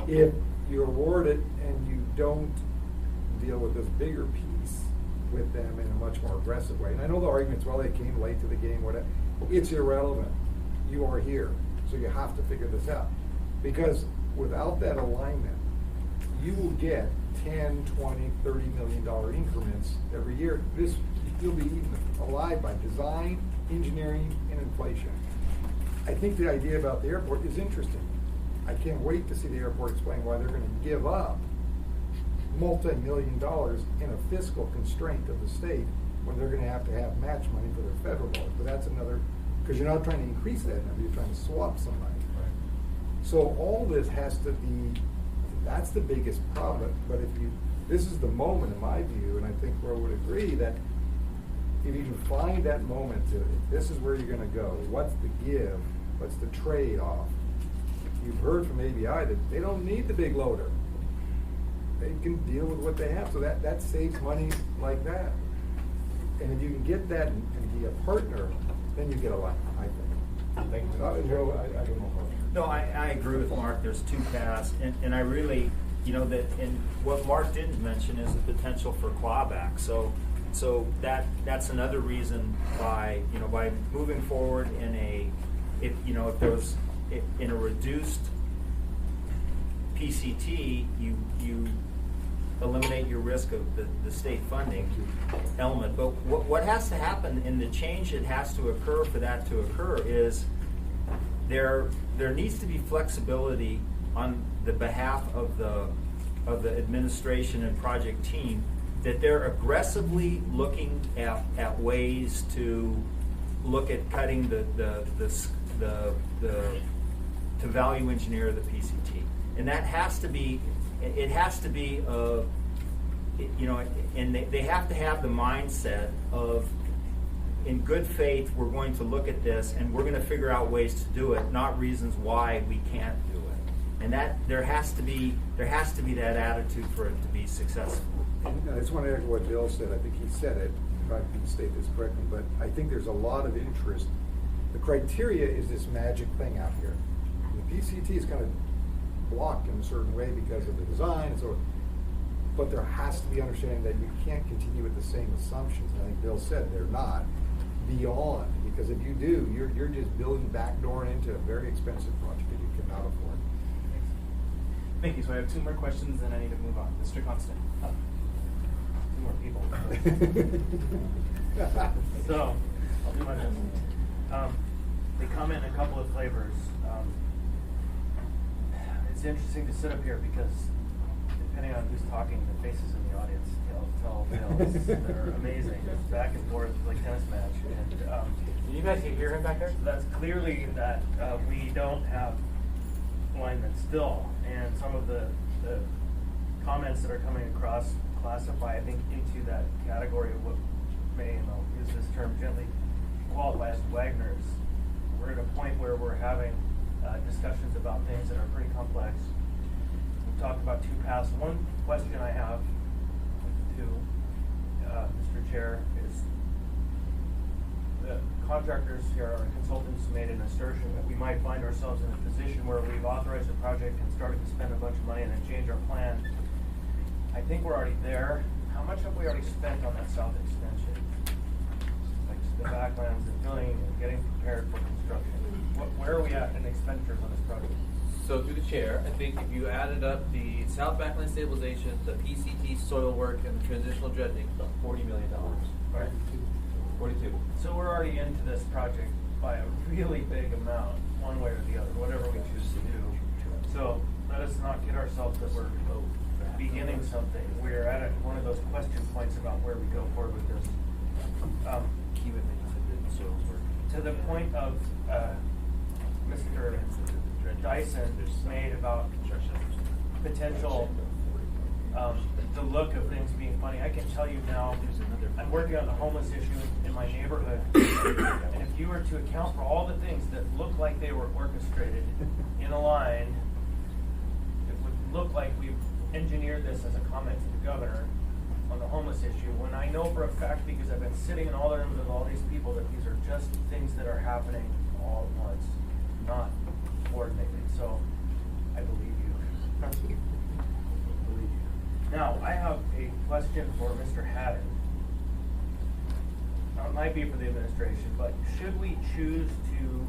Speaker 17: If you award it and you don't deal with this bigger piece with them in a much more aggressive way, and I know the arguments, well, they came late to the game, whatever. It's irrelevant. You are here, so you have to figure this out. Because without that alignment, you will get 10, 20, $30 million increments every year. You'll be eaten alive by design, engineering, and inflation. I think the idea about the airport is interesting. I can't wait to see the airport explain why they're going to give up multi-million dollars in a fiscal constraint of the state when they're going to have match money for their federal dollars. But that's another, because you're not trying to increase that number, you're trying to swap some money. Right. So all this has to be, that's the biggest problem. But this is the moment in my view, and I think Ro would agree, that if you can find that moment to, this is where you're going to go, what's the give, what's the trade-off? You've heard from ABI that they don't need the big loader. They can deal with what they have, so that saves money like that. And if you can get that and be a partner, then you get a lot, I think.
Speaker 20: Thank you.
Speaker 17: Joe, I don't know.
Speaker 18: No, I agree with Mark. There's 2 paths, and I really, and what Mark didn't mention is the potential for clawback. So that's another reason by moving forward if there was in a reduced PCT, you eliminate your risk of the state funding element. But what has to happen, and the change that has to occur for that to occur, is there needs to be flexibility on the behalf of the administration and project team, that they're aggressively looking at ways to look at cutting to value engineer the PCT, and that has to be, it has to be and they have to have the mindset of, in good faith, we're going to look at this and we're going to figure out ways to do it, not reasons why we can't do it. And that there has to be that attitude for it to be successful.
Speaker 17: I just want to echo what Bill said. I think he said it, if I can state this correctly, but I think there's a lot of interest. The criteria is this magic thing out here. The PCT is kind of blocked in a certain way because of the design, and so. But there has to be understanding that you can't continue with the same assumptions. And I think Bill said they're not beyond, because if you do, you're just building backdooring into a very expensive project that you cannot afford.
Speaker 1: Thank you. So I have 2 more questions, and I need to move on. Mr. Constant. 2 more people. So I'll do my best.
Speaker 6: couple of flavors. It's interesting to sit up here because depending on who's talking, the faces in the audience tell tales. They're amazing. It's back and forth like a tennis match. And
Speaker 20: you guys can hear him back there?
Speaker 6: That's clearly that we don't have alignment still, and some of the comments that are coming across classify, I think, into that category of what may, and I'll use this term gently, qualify as Wagner's. We're at a point where we're having discussions about things that are pretty complex. We've talked about two paths. One question I have to Mr. Chair is the contractors here, our consultants, made an assertion that we might find ourselves in a position where we've authorized a project and started to spend a bunch of money and then change our plan. I think we're already there. How much have we already spent on that south extension? Like the backlands and filling and getting prepared for construction. Where are we at in expenditures on this project?
Speaker 2: So through the chair, I think if you added up the south backland stabilization, the PCT soil work, and the transitional dredging, about $40 million.
Speaker 6: Right.
Speaker 2: 42.
Speaker 6: So we're already into this project by a really big amount, one way or the other, whatever we choose to do. So let us not kid ourselves that we're beginning something. We're at one of those question points about where we go forward with this. To the point of Mr. Dyson made about potential the look of things being funny. I can tell you now, I'm working on the homeless issue in my neighborhood, and if you were to account for all the things that look like they were orchestrated in a line, it would look like we've engineered this as a comment to the governor on the homeless issue, when I know for a fact, because I've been sitting in all the rooms with all these people, that these are just things that are happening all at once, not coordinated. So I believe you. Now, I have a question for Mr. Haddon. Now, it might be for the administration, but should we choose to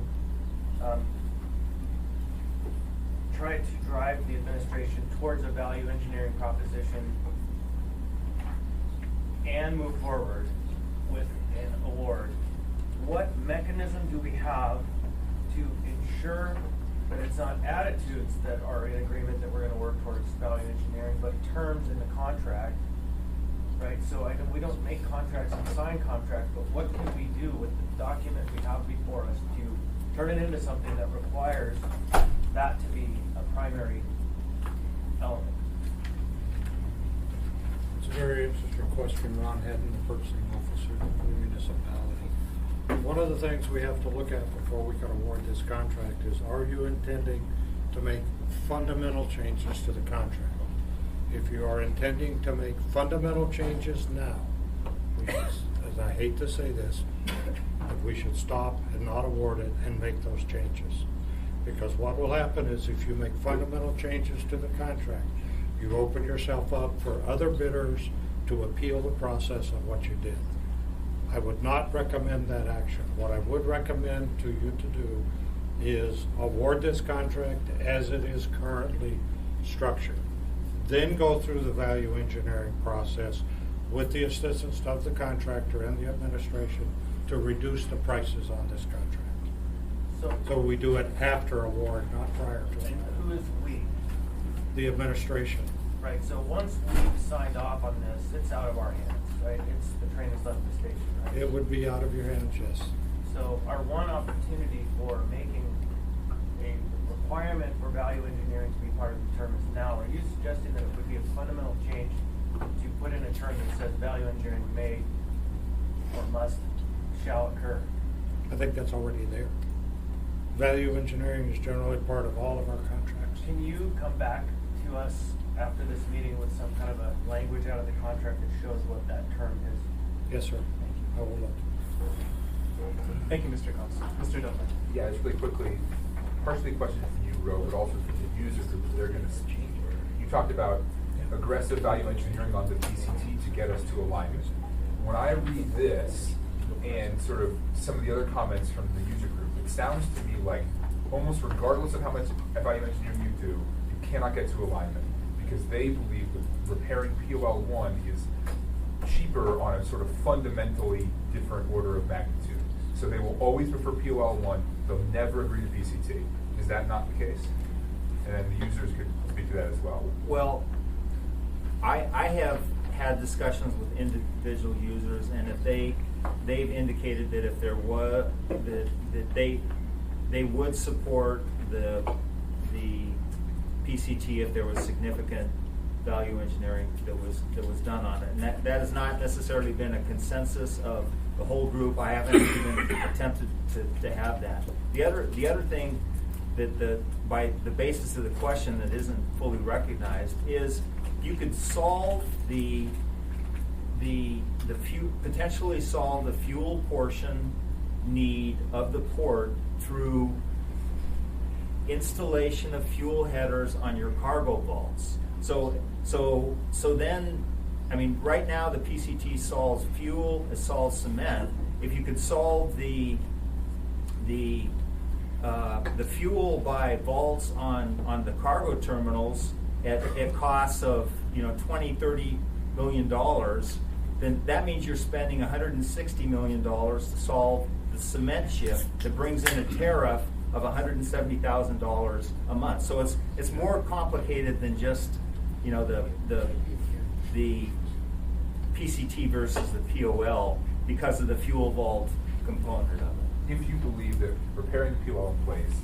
Speaker 6: try to drive the administration towards a value engineering proposition and move forward with an award, what mechanism do we have to ensure that it's not attitudes that are in agreement that we're going to work towards value engineering, but terms in the contract, right? So I know we don't make contracts and sign contracts, but what can we do with the document we have before us to turn it into something that requires that to be a primary element?
Speaker 4: It's a very interesting question, Ron Haddon, the purchasing officer for the municipality. One of the things we have to look at before we can award this contract is, are you intending to make fundamental changes to the contract? If you are intending to make fundamental changes now, as I hate to say this, but we should stop and not award it and make those changes. Because what will happen is, if you make fundamental changes to the contract, you open yourself up for other bidders to appeal the process of what you did. I would not recommend that action. What I would recommend to you to do is award this contract as it is currently structured. Then go through the value engineering process with the assistance of the contractor and the administration to reduce the prices on this contract. So we do it after award, not prior to.
Speaker 6: And who is we?
Speaker 4: The administration.
Speaker 6: Right, so once we've signed off on this, it's out of our hands, right? It's the train has left the station, right?
Speaker 4: It would be out of your hands, yes.
Speaker 6: So our one opportunity for making a requirement for value engineering to be part of the term is now. Are you suggesting that it would be a fundamental change to put in a term that says value engineering may or must, shall occur?
Speaker 4: I think that's already there. Value engineering is generally part of all of our contracts.
Speaker 6: Can you come back to us after this meeting with some kind of a language out of the contract that shows what that term is?
Speaker 4: Yes, sir.
Speaker 6: Thank you.
Speaker 4: I will look.
Speaker 6: Thank you, Mr. Constable. Mr. Dunlap.
Speaker 10: Yeah, just really quickly, partially a question for you, Ro, but also for the user group that they're going to see. You talked about aggressive value engineering on the PCT to get us to alignment. When I read this and sort of some of the other comments from the user group, it sounds to me like almost regardless of how much value engineering you do, you cannot get to alignment because they believe that repairing POL1 is cheaper on a sort of fundamentally different order of magnitude. So they will always prefer POL1, they'll never agree to PCT. Is that not the case? And then the users could speak to that as well.
Speaker 18: Well, I have had discussions with individual users, and if they've indicated that if there was that they would support the PCT if there was significant value engineering that was done on it, and that has not necessarily been a consensus of the whole group. I haven't even attempted to have that. The other thing that by the basis of the question that isn't fully recognized is you could solve potentially solve the fuel portion need of the port through installation of fuel headers on your cargo vaults. So then, I mean, right now the PCT solves fuel, it solves cement. If you could solve the fuel by vaults on the cargo terminals at costs of $20-30 million, then that means you're spending $160 million to solve the cement shift that brings in a tariff of $170,000 a month. So it's more complicated than just the PCT versus the POL because of the fuel vault component of it.
Speaker 10: If you believe that preparing the POL in place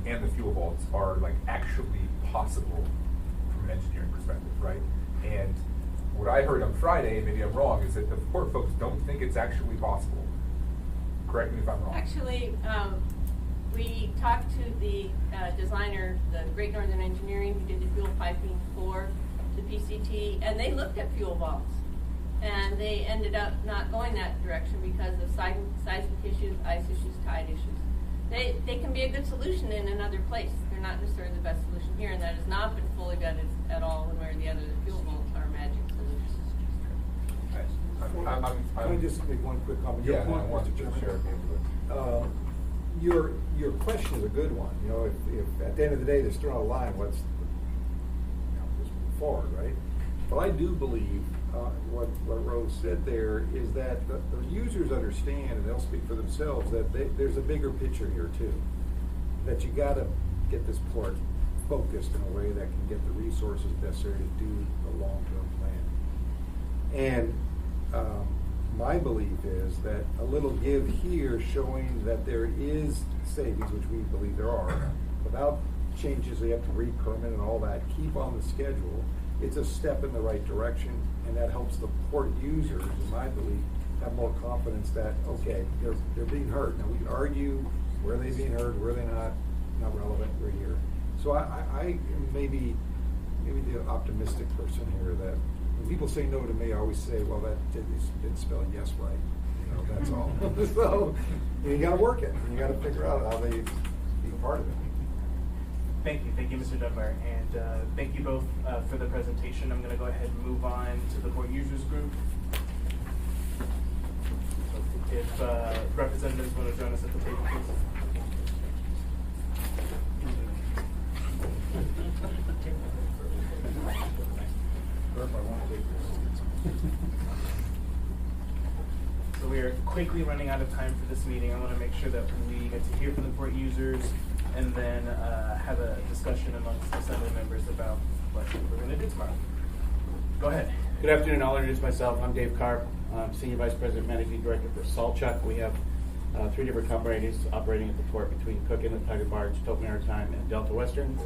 Speaker 10: and the fuel vaults are like actually possible from an engineering perspective, right? And what I heard on Friday, and maybe I'm wrong, is that the port folks don't think it's actually possible. Correct me if I'm wrong.
Speaker 19: Actually, we talked to the designer, the Great Northern Engineering, who did the fuel piping for the PCT, and they looked at fuel vaults. And they ended up not going that direction because of seismic issues, ice issues, tide issues. They can be a good solution in another place. They're not necessarily the best solution here, and that has not been fully vetted at all one way or the other. The fuel vaults are magic solutions.
Speaker 17: Let me just make one quick comment.
Speaker 10: Yeah,
Speaker 17: Your
Speaker 10: I wanted to share.
Speaker 17: Your question is a good one. If at the end of the day they're still on a line, what's just move forward, right? But I do believe what Rose said there is that the users understand, and they'll speak for themselves, that there's a bigger picture here too. That you got to get this port focused in a way that can get the resources necessary to do the long-term plan. And my belief is that a little give here showing that there is savings, which we believe there are, without changes they have to re-permit and all that, keep on the schedule. It's a step in the right direction, and that helps the port users, in my belief, have more confidence that, okay, they're being heard. Now, we can argue where they're being heard, where they're not relevant, we're here. So I maybe the optimistic person here, that when people say no to me, I always say, well, that didn't spell yes right. That's all. So you got to work it, and you got to figure out how they be part of it.
Speaker 1: Thank you, Mr. Dunbar, and thank you both for the presentation. I'm going to go ahead and move on to the port users group. If representatives want to join us at the table, please. So we are quickly running out of time for this meeting. I want to make sure that we get to hear from the port users and then have a discussion amongst the assembly members about what we're going to do tomorrow. Go ahead.
Speaker 21: Good afternoon. I'll introduce myself. I'm Dave Karp. I'm Senior Vice President, Managing Director for Saltchuck. We have 3 different companies operating at the port between Cook Inlet, Tiger Barge, Tote Maritime, and Delta Western.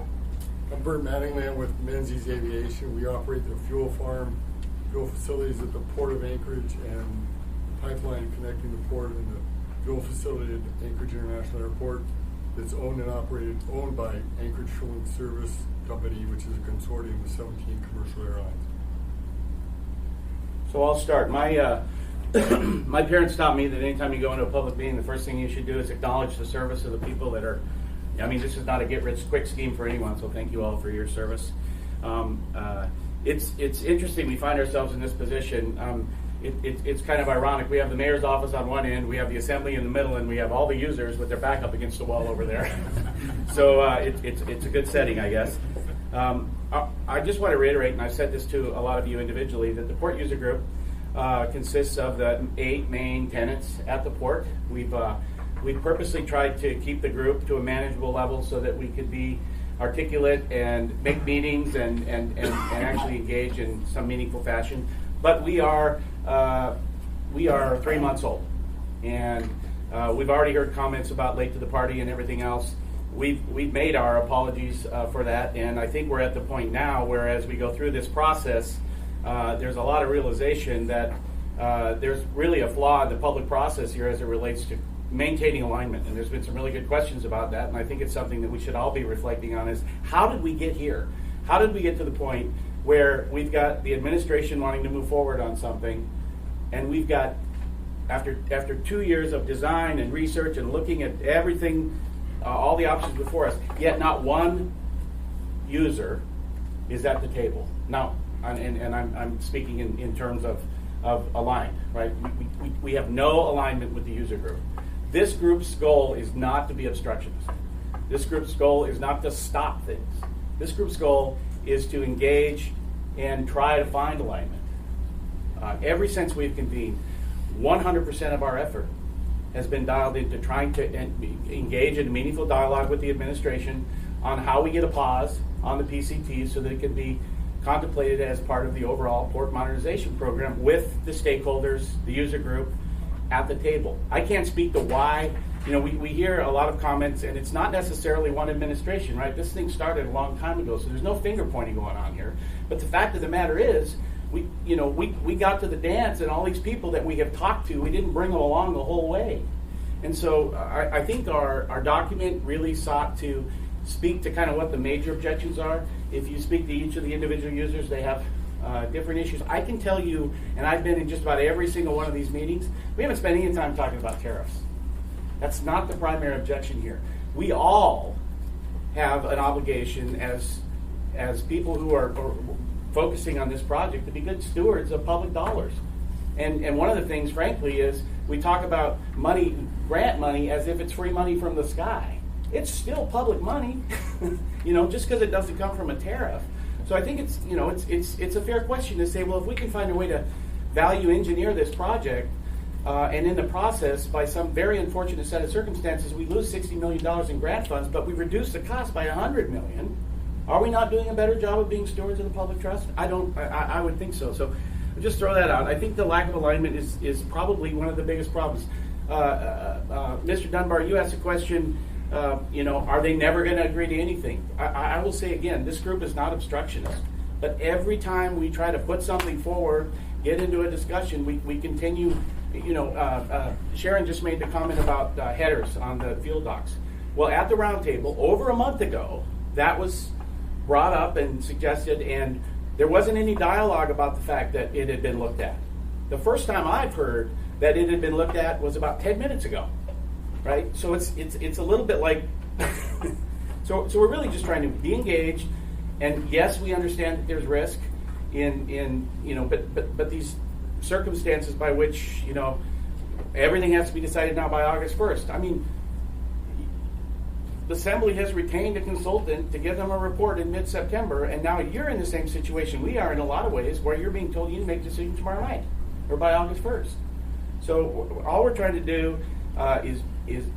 Speaker 22: I'm Bert Mattingland with Menzies Aviation. We operate the fuel farm, fuel facilities at the Port of Anchorage and the pipeline connecting the port and the fuel facility at Anchorage International Airport. It's owned and operated, owned by Anchorage Fueling Service Company, which is a consortium of 17 commercial airlines.
Speaker 21: So I'll start. My my parents taught me that anytime you go into a public meeting, the first thing you should do is acknowledge the service of the people that are. I mean, this is not a get-rich-quick scheme for anyone, so thank you all for your service. It's interesting we find ourselves in this position. It's kind of ironic. We have the mayor's office on one end, we have the assembly in the middle, and we have all the users with their back up against the wall over there. So it's a good setting, I guess. I just want to reiterate, and I've said this to a lot of you individually, that the Port User Group consists of the 8 main tenants at the port. We've purposely tried to keep the group to a manageable level so that we could be articulate and make meetings and actually engage in some meaningful fashion. But we are 3 months old, and we've already heard comments about late to the party and everything else. We've made our apologies for that, and I think we're at the point now where, as we go through this process, there's a lot of realization that there's really a flaw in the public process here as it relates to maintaining alignment. And there's been some really good questions about that, and I think it's something that we should all be reflecting on is, how did we get here? How did we get to the point where we've got the administration wanting to move forward on something, and we've got, after 2 years of design and research and looking at everything, all the options before us, yet not one user is at the table. Now, and I'm speaking in terms of aligned, right? We have no alignment with the user group. This group's goal is not to be obstructionist. This group's goal is not to stop things. This group's goal is to engage and try to find alignment. Ever since we've convened, 100% of our effort has been dialed into trying to engage in meaningful dialogue with the administration on how we get a pause on the PCT so that it can be contemplated as part of the overall port modernization program with the stakeholders, the user group, at the table. I can't speak to why. We hear a lot of comments, and it's not necessarily one administration, right? This thing started a long time ago, so there's no finger pointing going on here. But the fact of the matter is, we got to the dance, and all these people that we have talked to, we didn't bring them along the whole way. And so I think our document really sought to speak to kind of what the major objections are. If you speak to each of the individual users, they have different issues. I can tell you, and I've been in just about every single one of these meetings, we haven't spent any time talking about tariffs. That's not the primary objection here. We all have an obligation as people who are focusing on this project to be good stewards of public dollars. And one of the things, frankly, is we talk about money, grant money, as if it's free money from the sky. It's still public money, just because it doesn't come from a tariff. So I think it's a fair question to say, well, if we can find a way to value engineer this project, and in the process, by some very unfortunate set of circumstances, we lose $60 million in grant funds, but we reduce the cost by $100 million. Are we not doing a better job of being stewards of the public trust? I would think so. So I'll just throw that out. I think the lack of alignment is probably one of the biggest problems. Mr. Dunbar, you asked a question, are they never going to agree to anything? I will say again, this group is not obstructionist. But every time we try to put something forward, get into a discussion, we continue. Sharon just made the comment about headers on the field docks. Well, at the roundtable, over a month ago, that was brought up and suggested, and there wasn't any dialogue about the fact that it had been looked at. The first time I've heard that it had been looked at was about 10 minutes ago, right? So it's a little bit like, so we're really just trying to be engaged, and yes, we understand that there's risk but these circumstances by which, everything has to be decided now by August 1st. I mean, the Assembly has retained a consultant to give them a report in mid-September, and now you're in the same situation we are in a lot of ways, where you're being told you need to make a decision tomorrow night or by August 1st. So all we're trying to do is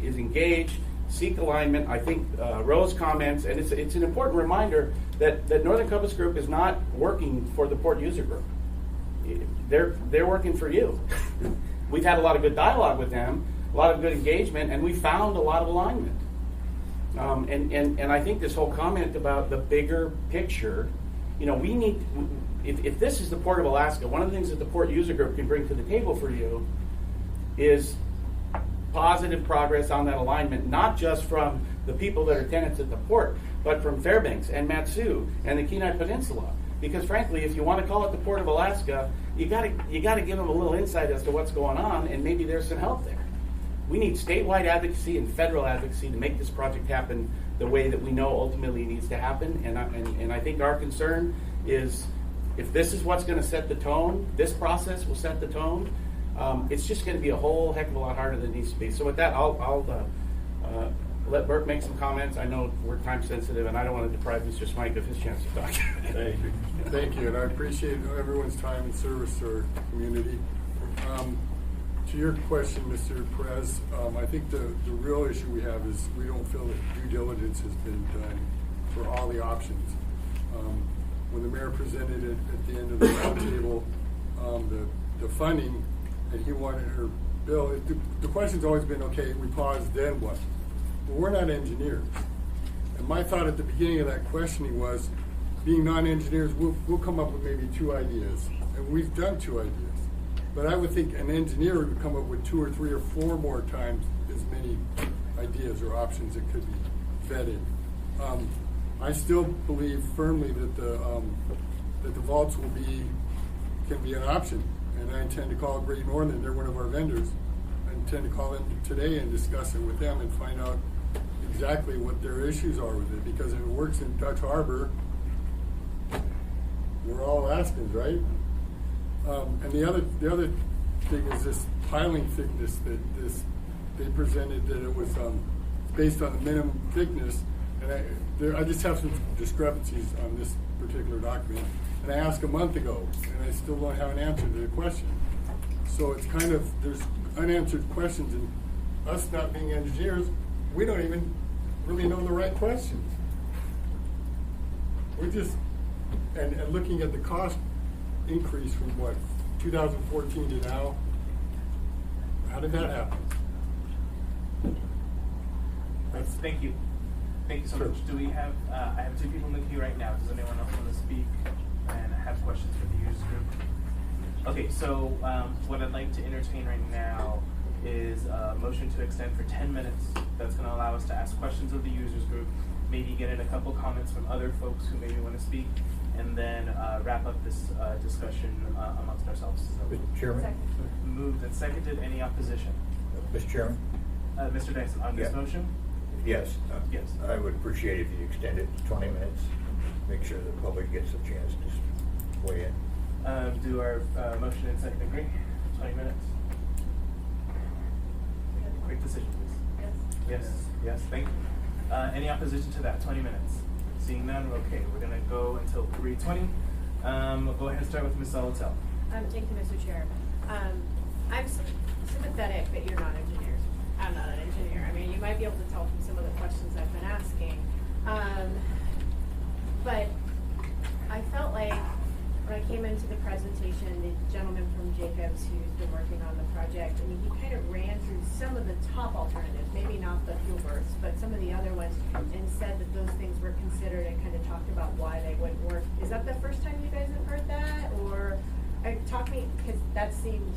Speaker 21: engage, seek alignment. I think Rose comments, and it's an important reminder that Northern Compass Group is not working for the Port User Group. They're working for you. We've had a lot of good dialogue with them, a lot of good engagement, and we found a lot of alignment. And I think this whole comment about the bigger picture, we need, if this is the Port of Alaska, one of the things that the Port User Group can bring to the table for you is positive progress on that alignment, not just from the people that are tenants at the port, but from Fairbanks and Matsu and the Kenai Peninsula. Because frankly, if you want to call it the Port of Alaska, you got to give them a little insight as to what's going on, and maybe there's some help there. We need statewide advocacy and federal advocacy to make this project happen the way that we know ultimately it needs to happen. And I think our concern is, if this is what's going to set the tone, this process will set the tone, it's just going to be a whole heck of a lot harder than it needs to be. So with that, I'll let Bert make some comments. I know we're time sensitive, and I don't want to deprive Mr. Smike of his chance to talk.
Speaker 16: Thank you.
Speaker 22: Thank you, and I appreciate everyone's time and service to our community. To your question, Mr. Perez, I think the real issue we have is we don't feel that due diligence has been done for all the options. When the mayor presented it at the end of the roundtable, the funding, and he wanted her bill, the question's always been, okay, we pause, then what? Well, we're not engineers. And my thought at the beginning of that questioning was, being non-engineers, we'll come up with maybe 2 ideas. And we've done 2 ideas. But I would think an engineer would come up with 2 or 3 or 4 more times as many ideas or options that could be vetted. I still believe firmly that the vaults can be an option, and I intend to call Great Northern. They're one of our vendors. I intend to call them today and discuss it with them and find out exactly what their issues are with it. Because if it works in Dutch Harbor, we're all Alaskans, right? And the other thing is this piling thickness that they presented that it was based on the minimum thickness, and I just have some discrepancies on this particular document. And I asked a month ago, and I still don't have an answer to the question. So it's kind of, there's unanswered questions, and us not being engineers, we don't even really know the right questions. We're just, and looking at the cost increase from what, 2014 to now, how did that happen?
Speaker 1: Thank you. Thank you so much. Do we have, I have 2 people in the queue right now. Does anyone else want to speak and have questions for the users group? Okay, so what I'd like to entertain right now is a motion to extend for 10 minutes. That's going to allow us to ask questions of the users group, maybe get in a couple comments from other folks who maybe want to speak, and then wrap up this discussion amongst ourselves. So,
Speaker 8: Mr. Chairman?
Speaker 15: Second.
Speaker 1: Moved and seconded. Any opposition?
Speaker 8: Mr. Chairman?
Speaker 1: Mr. Dyson, on this motion?
Speaker 8: Yes.
Speaker 1: Yes.
Speaker 8: I would appreciate if you extend it to 20 minutes, make sure the public gets a chance to weigh in.
Speaker 1: Do our motion and second agree? 20 minutes. Quick decision, please.
Speaker 15: Yes.
Speaker 1: Yes. Yes. Thank you. Any opposition to that? 20 minutes. Seeing none, okay. We're going to go until 3:20. We'll go ahead and start with Ms. Salatel.
Speaker 3: Thank you, Mr. Chair. I'm sympathetic that you're not engineers. I'm not an engineer. I mean, you might be able to tell from some of the questions I've been asking. But I felt like when I came into the presentation, the gentleman from Jacobs who's been working on the project, I mean, he kind of ran through some of the top alternatives, maybe not the fuel bursts, but some of the other ones, and said that those things were considered and kind of talked about why they wouldn't work. Is that the first time you guys have heard that? Or talk me, because that seemed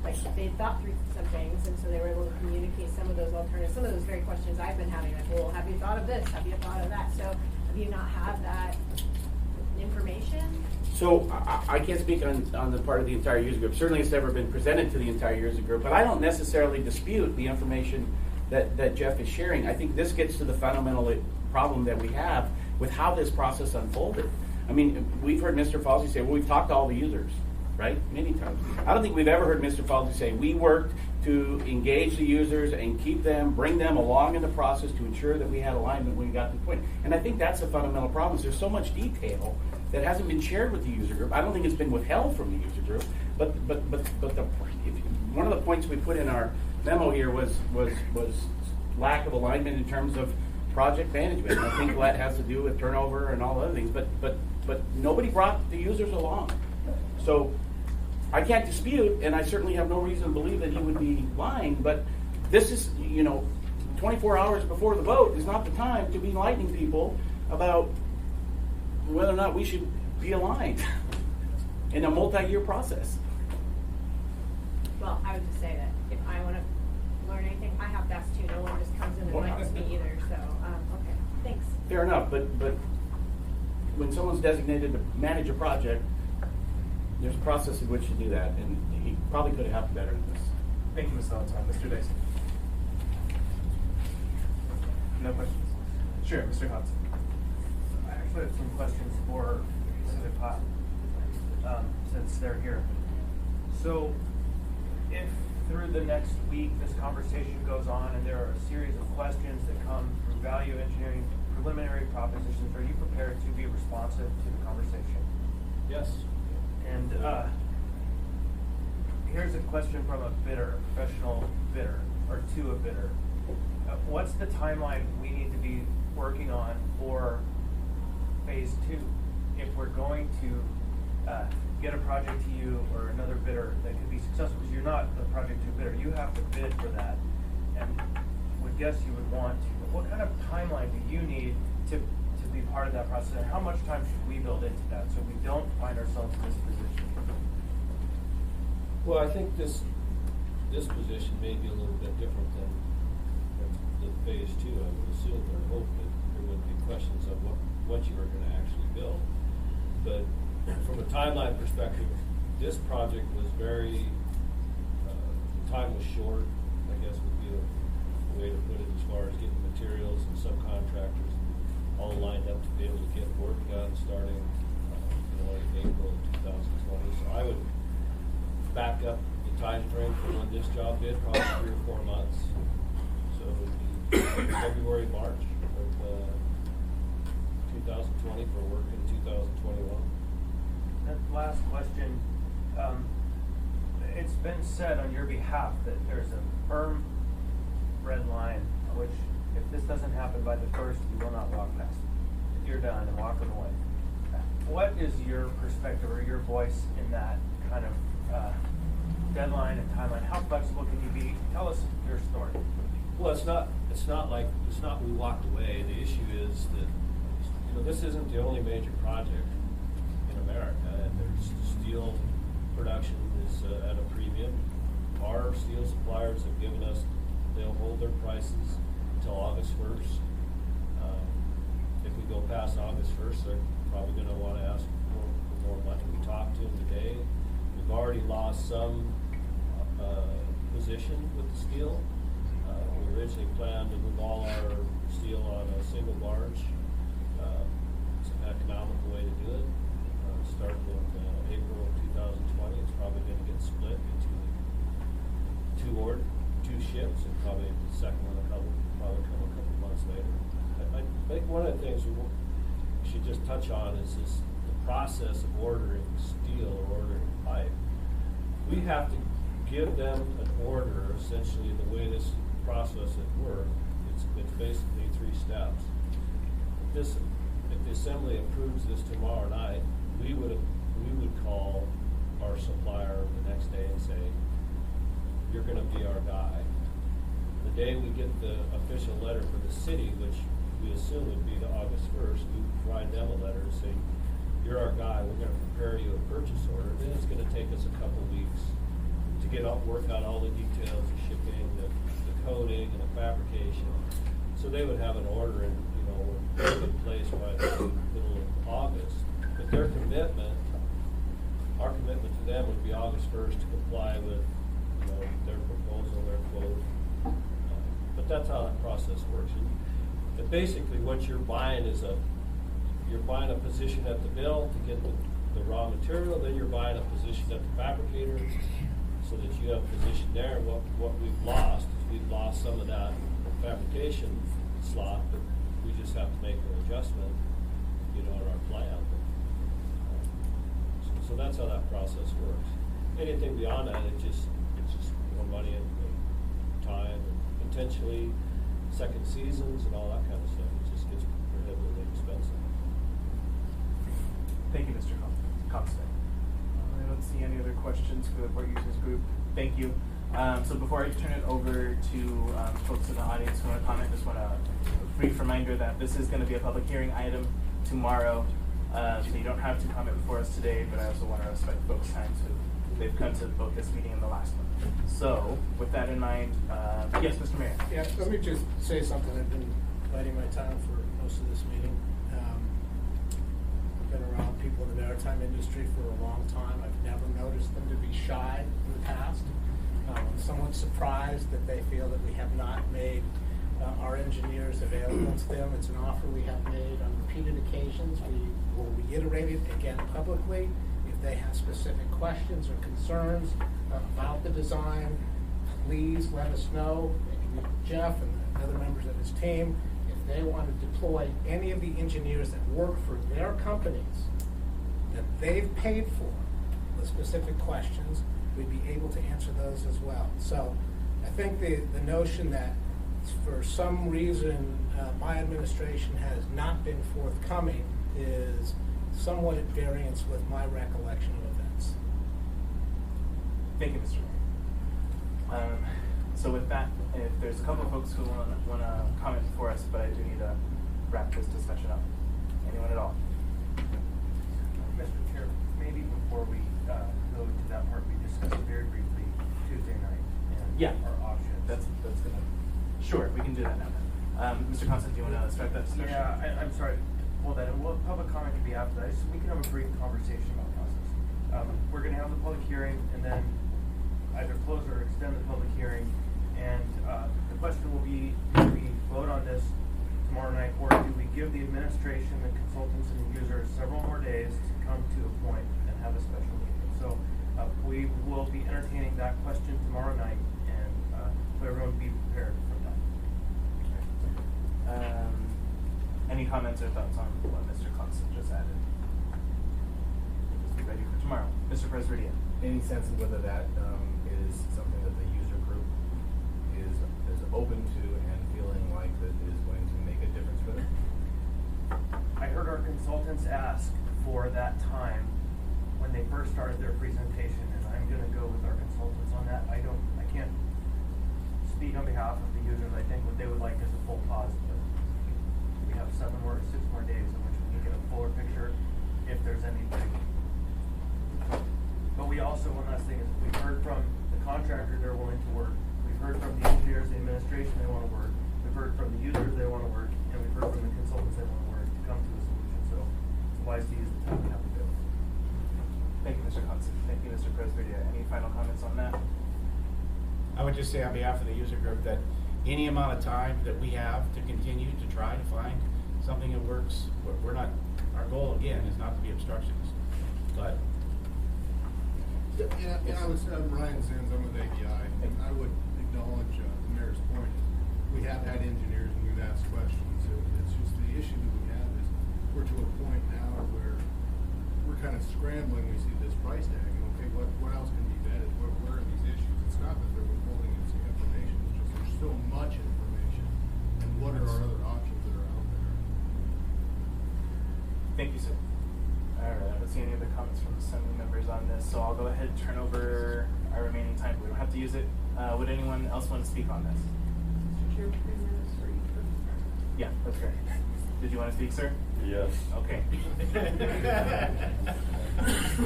Speaker 3: like they thought through some things, and so they were able to communicate some of those alternatives, some of those very questions I've been having, like, well, have you thought of this? Have you thought of that? So have you not had that information?
Speaker 21: So I can't speak on the part of the entire user group. Certainly it's never been presented to the entire user group, but I don't necessarily dispute the information that Jeff is sharing. I think this gets to the fundamental problem that we have with how this process unfolded. I mean, we've heard Mr. Falsey say, well, we've talked to all the users, right? Many times. I don't think we've ever heard Mr. Falsey say, we worked to engage the users and keep them, bring them along in the process to ensure that we had alignment when we got to the point. And I think that's the fundamental problem. There's so much detail that hasn't been shared with the user group. I don't think it's been withheld from the user group, but one of the points we put in our memo here was lack of alignment in terms of project management. I think that has to do with turnover and all other things, but nobody brought the users along. So I can't dispute, and I certainly have no reason to believe that he would be lying, but this is, 24 hours before the vote is not the time to be enlightening people about whether or not we should be aligned in a multi-year process.
Speaker 3: Well, I would just say that if I want to learn anything, I have to ask too. No one just comes in and enlightens me either. So, okay, thanks.
Speaker 21: Fair enough, but when someone's designated to manage a project, there's a process in which to do that, and he probably could have happened better than this.
Speaker 1: Thank you, Ms. Valentine. Mr. Dyson. No questions? Sure, Mr. Hudson.
Speaker 6: I actually have some questions for Cinepot, since they're here. So, if through the next week this conversation goes on and there are a series of questions that come through value engineering preliminary propositions, are you prepared to be responsive to the conversation?
Speaker 13: Yes.
Speaker 6: And here's a question from a bidder, a professional bidder, or to a bidder. What's the timeline we need to be working on for phase 2? If we're going to get a project to you or another bidder that could be successful, because you're not the project 2 bidder, you have to bid for that, and would guess you would want to. But what kind of timeline do you need to be part of that process, and how much time should we build into that so we don't find ourselves in this position?
Speaker 13: Well, I think this position may be a little bit different than the phase 2. I would assume or hope that there would be questions of what you are going to actually build. But from a timeline perspective, this project was very, the time was short, I guess would be a way to put it, as far as getting materials and subcontractors all lined up to be able to get work done starting in April of 2020. So I would back up the time frame for when this job did, probably 3 or 4 months. So it would be February, March of 2020 for work in 2021.
Speaker 6: That last question, it's been said on your behalf that there's a firm red line, which if this doesn't happen by the 1st, you will not walk past it. You're done and walking away. What is your perspective or your voice in that kind of deadline and timeline? How flexible can you be? Tell us your story.
Speaker 13: Well, it's not we walked away. The issue is that this isn't the only major project in America, and there's steel production is at a premium. Our steel suppliers have given us, they'll hold their prices until August 1st. If we go past August 1st, they're probably going to want to ask for more money. We talked to them today. We've already lost some position with the steel. We originally planned to move all our steel on a single barge. It's an economical way to do it. Starting in April of 2020, it's probably going to get split into two ships, and probably the second one probably come a couple months later. I think one of the things we should just touch on is the process of ordering steel or ordering pipe. We have to give them an order, essentially the way this process would work. It's basically 3 steps. If the assembly approves this tomorrow night, we would call our supplier the next day and say, you're going to be our guy. The day we get the official letter from the city, which we assume would be the August 1st, we provide them a letter and say, you're our guy, we're going to prepare you a purchase order. Then it's going to take us a couple weeks to work out all the details, the shipping, the coding, and the fabrication. So they would have an order in place by the middle of August. But their commitment, our commitment to them would be August 1st to comply with their proposal, their quote. But that's how that process works. And basically what you're buying is you're buying a position at the mill to get the raw material, then you're buying a position at the fabricator so that you have a position there. And what we've lost is we've lost some of that fabrication slot, but we just have to make an adjustment, in our plan. So that's how that process works. Anything beyond that, it's just more money and time, and potentially second seasons and all that kind of stuff. It just gets prohibitively expensive.
Speaker 1: Thank you, Mr. Comstock. I don't see any other questions for the Port Users Group. Thank you. So before I turn it over to folks in the audience who want to comment, just want a brief reminder that this is going to be a public hearing item tomorrow. So you don't have to comment before us today, but I also want to respect folks' time too. They've come to both this meeting and the last one. So with that in mind, yes, Mr. Mayor.
Speaker 5: Yeah, let me just say something. I've been biding my time for most of this meeting. I've been around people in the maritime industry for a long time. I've never noticed them to be shy in the past. When someone's surprised that they feel that we have not made our engineers available to them, it's an offer we have made on repeated occasions. We will reiterate it again publicly. If they have specific questions or concerns about the design, please let us know. They can meet with Jeff and the other members of his team. If
Speaker 7: they want to deploy any of the engineers that work for their companies that they've paid for with specific questions, we'd be able to answer those as well. So I think the notion that for some reason my administration has not been forthcoming is somewhat at variance with my recollection of events.
Speaker 1: Thank you, Mr. Mayor. So with that, if there's a couple of folks who want to comment for us, but I do need to wrap this discussion up. Anyone at all?
Speaker 6: Mr. Chair, maybe before we go to that part, we discuss very briefly Tuesday night and our options.
Speaker 1: That's gonna. Sure, we can do that now. Mr. Constant, do you want to start that discussion?
Speaker 6: Yeah, I'm sorry. Hold that. Well, public comment can be after that. So we can have a brief conversation about process. We're going to have the public hearing and then either close or extend the public hearing. And the question will be, do we vote on this tomorrow night, or do we give the administration, the consultants, and the users several more days to come to a point and have a special meeting? So we will be entertaining that question tomorrow night, and so everyone be prepared for that.
Speaker 1: Any comments or thoughts on what Mr. Constant just added? Just be ready for tomorrow. Mr. Presbyterian.
Speaker 20: Any sense of whether that is something that the user group is open to and feeling like that is going to make a difference for them?
Speaker 6: I heard our consultants ask for that time when they first started their presentation, and I'm going to go with our consultants on that. I can't speak on behalf of the users. I think what they would like is a full pause, but we have 6 more days in which we can get a fuller picture if there's anything. But we also, one last thing is, we've heard from the contractor they're willing to work. We've heard from the engineers, the administration they want to work. We've heard from the users they want to work, and we've heard from the consultants they want to work to come to a solution. So it's wise to use the time we have available.
Speaker 1: Thank you, Mr. Constant. Thank you, Mr. Presbyterian. Any final comments on that?
Speaker 11: I would just say on behalf of the user group that any amount of time that we have to continue to try to find something that works, we're not, our goal again is not to be obstructionist. But
Speaker 23: I was Ryan Zins, I'm with ABI, and I would acknowledge the mayor's point. We have had engineers and we've asked questions. It's just the issue that we have is we're to a point now where we're kind of scrambling. We see this price tag, and okay, what else can be vetted? Where are these issues? It's not that they're withholding us information. It's just there's so much information, and what are our other options that are out there?
Speaker 1: Thank you, sir. All right, I don't see any other comments from assembly members on this, so I'll go ahead and turn over our remaining time. We don't have to use it. Would anyone else want to speak on this?
Speaker 15: Mr. Chair, 3 minutes for each person.
Speaker 1: Yeah, that's great. Did you want to speak, sir?
Speaker 16: Yes.
Speaker 1: Okay.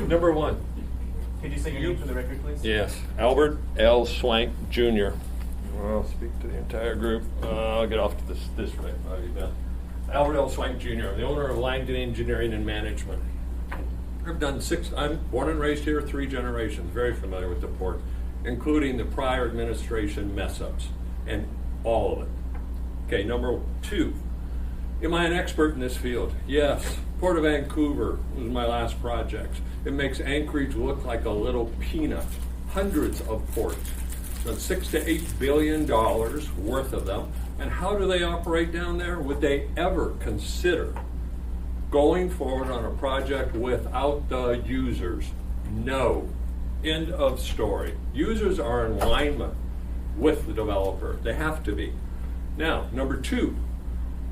Speaker 16: Number one.
Speaker 1: Could you say your name for the record, please?
Speaker 16: Yes, Albert L. Swank Jr. I'll speak to the entire group. I'll get off to this way. Albert L. Swank Jr. I'm the owner of Langdon Engineering and Management. I'm born and raised here, 3 generations, very familiar with the port, including the prior administration mess-ups, and all of it. Okay, number 2. Am I an expert in this field? Yes. Port of Vancouver was my last project. It makes Anchorage look like a little peanut. Hundreds of ports. So $6 to $8 billion worth of them. And how do they operate down there? Would they ever consider going forward on a project without the users? No. End of story. Users are in alignment with the developer. They have to be. Now, number 2.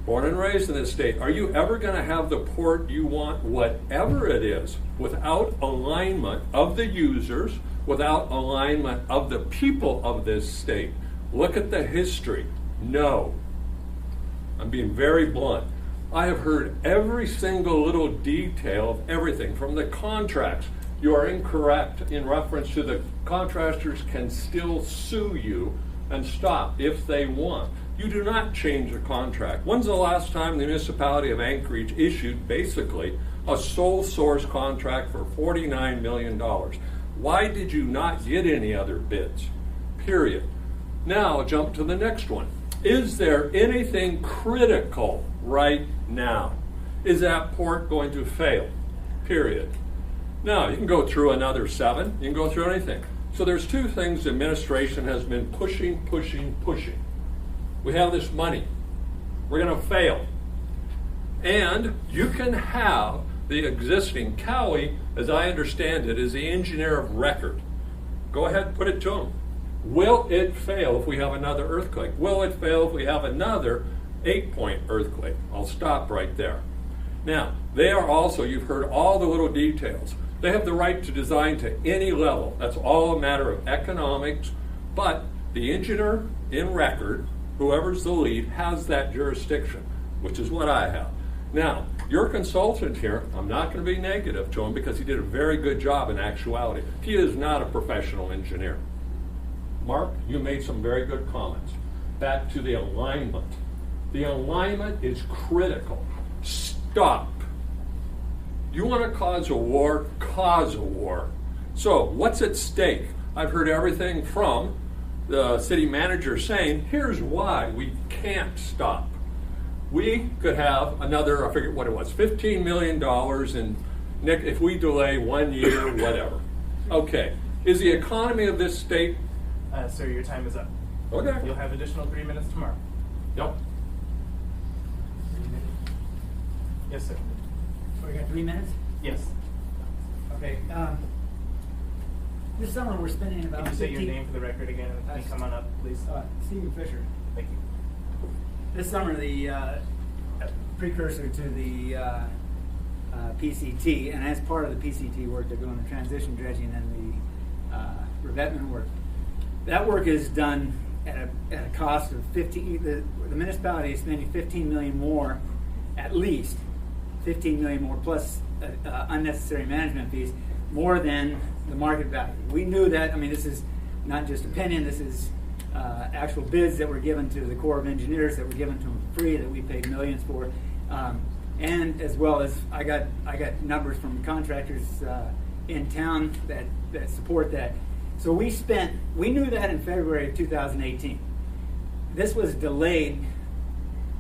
Speaker 16: Born and raised in this state, are you ever going to have the port you want, whatever it is, without alignment of the users, without alignment of the people of this state? Look at the history. No. I'm being very blunt. I have heard every single little detail of everything from the contracts. You are incorrect in reference to the contractors can still sue you and stop if they want. You do not change a contract. When's the last time the municipality of Anchorage issued basically a sole source contract for $49 million? Why did you not get any other bids? Period. Now I'll jump to the next one. Is there anything critical right now? Is that port going to fail? Period. Now you can go through another 7. You can go through anything. So there's 2 things the administration has been pushing. We have this money. We're going to fail. And you can have the existing, Cowie, as I understand it, is the engineer of record. Go ahead and put it to him. Will it fail if we have another earthquake? Will it fail if we have another 8-point earthquake? I'll stop right there. Now, they are also, you've heard all the little details. They have the right to design to any level. That's all a matter of economics. But the engineer in record, whoever's the lead, has that jurisdiction, which is what I have. Now, your consultant here, I'm not going to be negative to him because he did a very good job in actuality. He is not a professional engineer. Mark, you made some very good comments. Back to the alignment. The alignment is critical. Stop. You want to cause a war? Cause a war. So, what's at stake? I've heard everything from the city manager saying, here's why we can't stop. We could have another, I forget what it was, $15 million if we delay 1 year, whatever. Okay. Is the economy of this state?
Speaker 1: Sir, your time is up.
Speaker 16: Okay.
Speaker 1: You'll have additional 3 minutes tomorrow.
Speaker 16: Yep.
Speaker 1: Yes, sir.
Speaker 9: So we got 3 minutes?
Speaker 1: Yes.
Speaker 9: Okay. This summer we're spending about
Speaker 1: Can you say your name for the record again? Can you come on up, please?
Speaker 9: Stephen Fisher.
Speaker 1: Thank you.
Speaker 9: This summer, the precursor to the PCT, and as part of the PCT work, they're doing the transition dredging and the revetment work. That work is done at a cost of the municipality is spending $15 million more, at least $15 million more plus unnecessary management fees, more than the market value. We knew that. I mean, this is not just opinion. This is actual bids that were given to the Corps of Engineers that were given to them free that we paid millions for, and as well as I got numbers from contractors in town that support that. So we knew that in February of 2018. This was delayed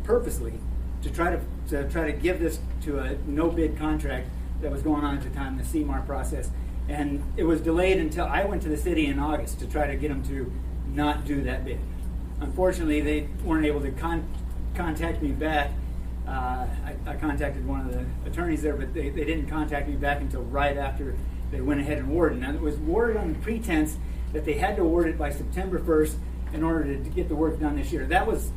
Speaker 9: purposely to try to give this to a no bid contract that was going on at the time, the CMAR process, and it was delayed until I went to the city in August to try to get them to not do that bid. Unfortunately, they weren't able to contact me back. I contacted one of the attorneys there, but they didn't contact me back until right after they went ahead and awarded. Now, it was awarded on the pretense that they had to award it by September 1st in order to get the work done this year. That was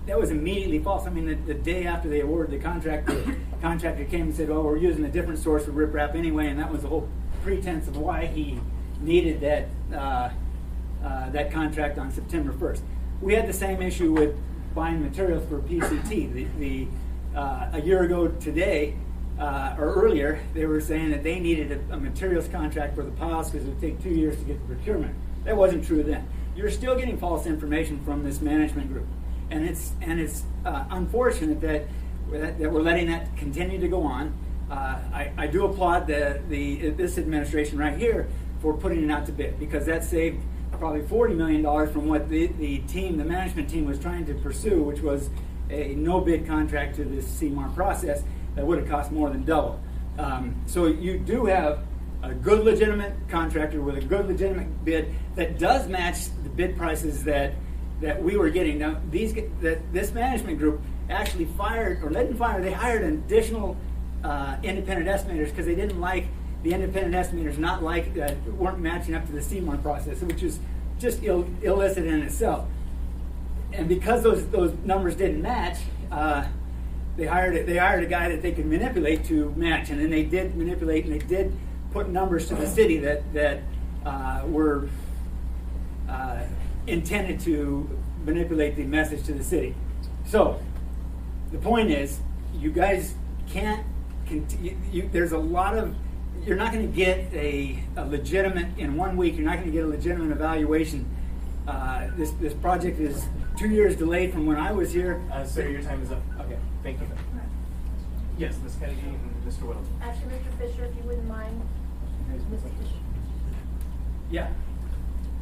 Speaker 9: immediately false. I mean, the day after they awarded the contract, the contractor came and said, "Oh, we're using a different source for riprap anyway," and that was the whole pretense of why he needed that contract on September 1st. We had the same issue with buying materials for PCT. A year ago today, or earlier, they were saying that they needed a materials contract for the piles because it would take 2 years to get the procurement. That wasn't true then. You're still getting false information from this management group, and it's unfortunate that we're letting that continue to go on. I do applaud this administration right here for putting it out to bid, because that saved probably $40 million from what the management team was trying to pursue, which was a no-bid contract to this CMAR process that would have cost more than double. So you do have a good legitimate contractor with a good legitimate bid that does match the bid prices that we were getting. Now, this management group actually they hired additional independent estimators because they didn't like the independent estimators weren't matching up to the CMAR process, which is just illicit in itself. And because those numbers didn't match, they hired a guy that they could manipulate to match, and then they did manipulate, and they did put numbers to the city that were intended to manipulate the message to the city. So the point is, you guys can't. There's a lot of. You're not going to get a legitimate, in 1 week, you're not going to get a legitimate evaluation. This project is 2 years delayed from when I was here.
Speaker 1: Sir, your time is up.
Speaker 9: Okay.
Speaker 1: Thank you. Yes, Ms. Kennedy and Mr. Whittle.
Speaker 3: Actually, Mr. Fisher, if you wouldn't mind.
Speaker 9: Yeah.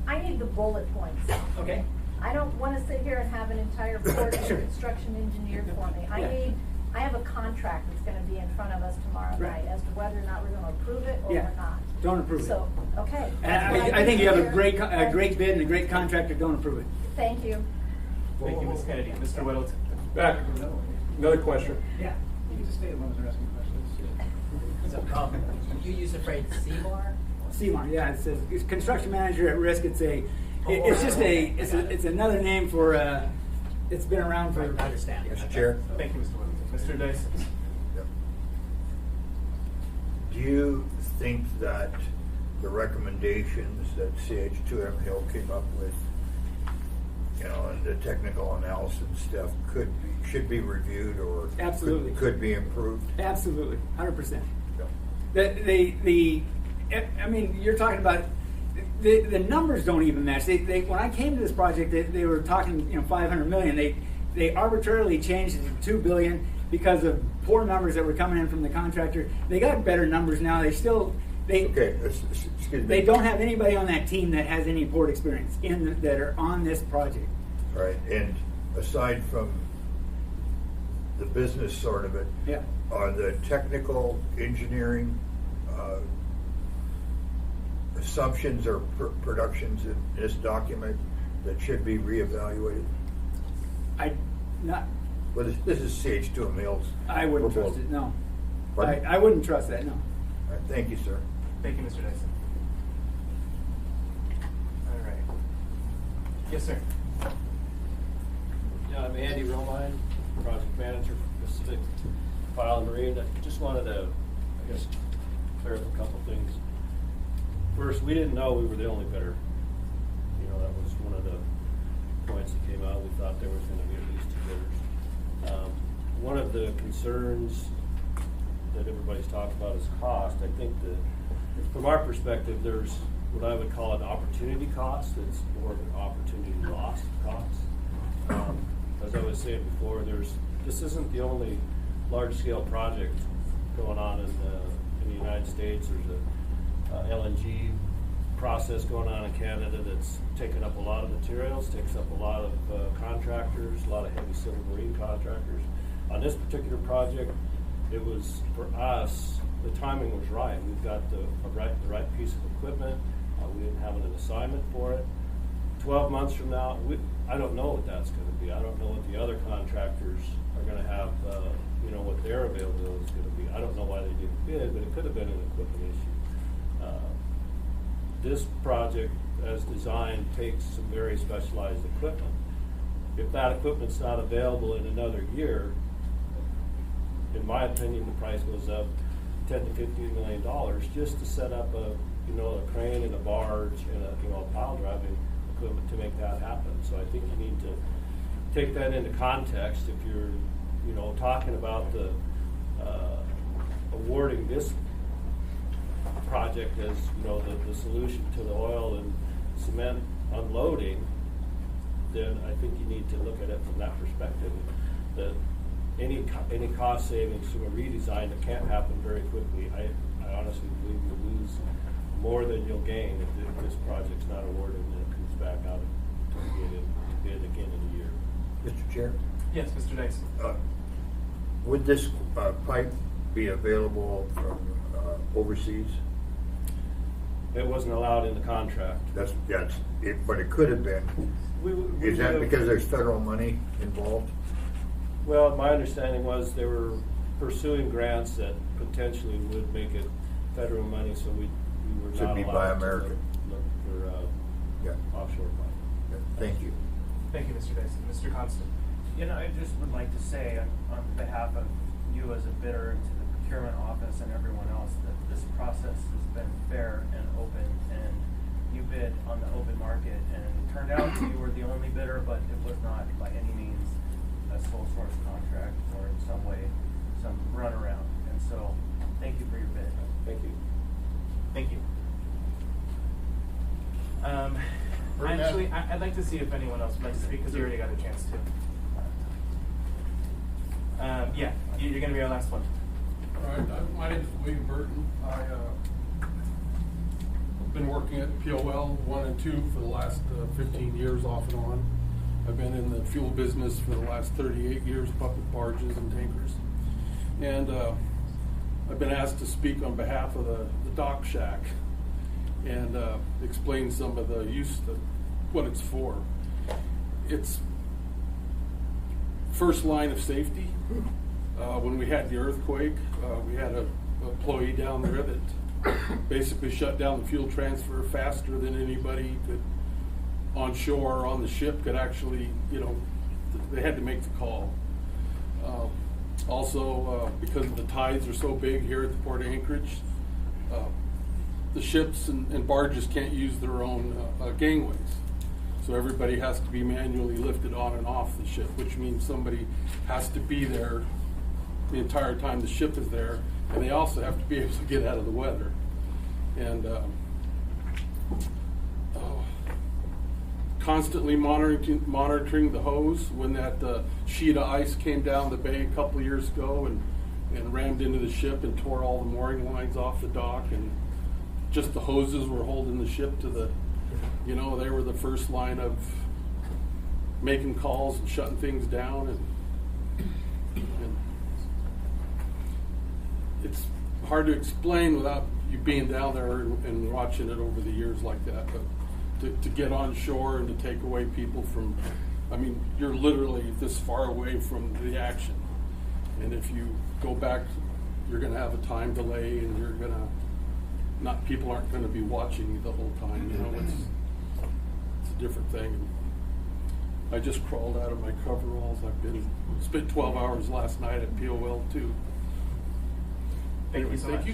Speaker 3: I need the bullet points.
Speaker 9: Okay.
Speaker 3: I don't want to sit here and have an entire port and construction engineer for me. I have a contract that's going to be in front of us tomorrow night as to whether or not we're going to approve it or not.
Speaker 9: Don't approve it.
Speaker 3: So, okay.
Speaker 9: And I think you have a great bid and a great contractor. Don't approve it.
Speaker 3: Thank you.
Speaker 1: Thank you, Ms. Kennedy. Mr. Whittle.
Speaker 16: Back. Another question.
Speaker 9: Yeah.
Speaker 7: You can just stay as long as they're asking questions.
Speaker 2: You use the phrase CMAR?
Speaker 9: CMAR, yeah, it says it's construction manager at risk. It's another name for it's been around for.
Speaker 2: I understand.
Speaker 8: Mr. Chair?
Speaker 1: Thank you, Mr. Williams. Mr. Dyson?
Speaker 8: Yep. Do you think that the recommendations that CH2M Hill came up with, and the technical analysis stuff should be reviewed or
Speaker 9: Absolutely
Speaker 8: could be improved?
Speaker 9: Absolutely, 100%.
Speaker 8: Yeah.
Speaker 9: I mean, you're talking about the numbers don't even match. When I came to this project, they were talking 500 million. They arbitrarily changed it to $2 billion because of poor numbers that were coming in from the contractor. They got better numbers now. Excuse me. They don't have anybody on that team that has any port experience that are on this project.
Speaker 8: Right, and aside from the business sort of it,
Speaker 9: yeah,
Speaker 8: are the technical engineering assumptions or productions in this document that should be reevaluated? Well, this is CH2M Hill's.
Speaker 9: I wouldn't
Speaker 8: proposal.
Speaker 9: trust it. No,
Speaker 8: Pardon?
Speaker 9: I wouldn't trust that. No.
Speaker 8: All right, thank you, sir.
Speaker 1: Thank you, Mr. Dyson. All right. Yes, sir.
Speaker 13: Yeah, I'm Andy Romine, project manager for Pacific File and Marine. I just wanted to, clear up a couple things. First, we didn't know we were the only bidder. That was one of the points that came out. We thought there was going to be at least 2 bidders. One of the concerns that everybody's talked about is cost. I think that from our perspective, there's what I would call an opportunity cost. It's more of an opportunity loss cost. As I was saying before, this isn't the only large-scale project going on in the United States. There's a LNG process going on in Canada that's taken up a lot of materials, takes up a lot of contractors, a lot of heavy civil marine contractors. On this particular project, it was, for us, the timing was right. We've got the right piece of equipment. We didn't have an assignment for it. 12 months from now, I don't know what that's going to be. I don't know what the other contractors are going to have, what their availability is going to be. I don't know why they didn't bid, but it could have been an equipment issue. This project, as designed, takes some very specialized equipment. If that equipment's not available in another year, in my opinion, the price goes up $10 to $15 million just to set up a crane and a barge and a pile driving equipment to make that happen. So I think you need to take that into context if you're, talking about the awarding this project as the solution to the oil and cement unloading. Then I think you need to look at it from that perspective. That any cost savings from a redesign that can't happen very quickly, I honestly believe you'll lose more than you'll gain if this project's not awarded and then it comes back out to bid again in a year.
Speaker 8: Mr. Chair?
Speaker 1: Yes, Mr. Dyson.
Speaker 8: Would this pipe be available from overseas?
Speaker 13: It wasn't allowed in the contract.
Speaker 8: But it could have been. Is that because there's federal money involved?
Speaker 13: Well, my understanding was they were pursuing grants that potentially would make it federal money, so we were
Speaker 8: Should
Speaker 13: not
Speaker 8: be
Speaker 13: allowed
Speaker 8: Buy
Speaker 13: to
Speaker 8: American.
Speaker 13: look for offshore pipe.
Speaker 8: Yeah. Thank you.
Speaker 1: Thank you, Mr. Dyson. Mr. Constant.
Speaker 6: I just would like to say on behalf of you as a bidder and to the procurement office and everyone else that this process has been fair and open, and you bid on the open market, and it turned out that you were the only bidder, but it was not by any means a sole source contract or in some way some runaround. And so thank you for your bid.
Speaker 13: Thank you.
Speaker 1: Thank you. I'd like to see if anyone else would like to speak, because you already got a chance to. Yeah, you're going to be our last one.
Speaker 12: All right, my name is William Burton. I've been working at POL 1 and 2 for the last 15 years off and on. I've been in the fuel business for the last 38 years, public barges and tankers. And I've been asked to speak on behalf of the dock shack and explain some of the use, what it's for. It's first line of safety. When we had the earthquake, we had an employee down there that basically shut down the fuel transfer faster than anybody could on shore or on the ship could actually, they had to make the call. Also, because the tides are so big here at the Port of Anchorage, the ships and barges can't use their own gangways. So everybody has to be manually lifted on and off the ship, which means somebody has to be there the entire time the ship is there, and they also have to be able to get out of the weather. And constantly monitoring the hose. When that sheet of ice came down the bay a couple of years ago and rammed into the ship and tore all the mooring lines off the dock, and just the hoses were holding the ship to the, they were the first line of making calls and shutting things down, and it's hard to explain without you being down there and watching it over the years like that. But to get on shore and to take away people from, you're literally this far away from the action. And if you go back, you're going to have a time delay, and you're going to, people aren't going to be watching you the whole time. It's a different thing. I just crawled out of my coveralls. Spent 12 hours last night at POL too.
Speaker 1: Thank you so much.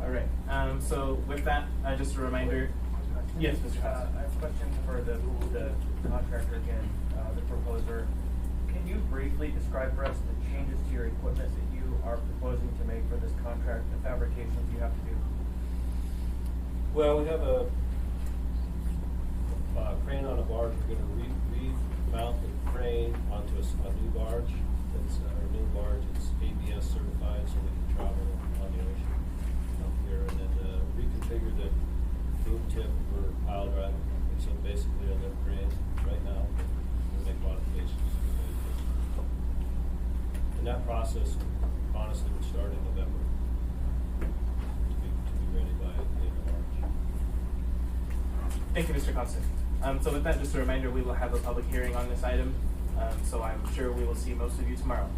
Speaker 1: All right. So with that, just a reminder. Yes, Mr.
Speaker 6: I have a question for the contractor again, the proposer. Can you briefly describe for us the changes to your equipment that you are proposing to make for this contract, the fabrications you have to do?
Speaker 13: Well, we have a crane on a barge. We're going to remount the crane onto a new barge. It's our new barge. It's ABS certified, so we can travel on the ocean up here, and then reconfigure the boom tip for pile driving. So basically a lift crane right now. We'll make modifications to it. And that process, honestly, would start in November to be ready by the end of March.
Speaker 1: Thank you, Mr. Constant. So with that, just a reminder, we will have a public hearing on this item. So I'm sure we will see most of you tomorrow.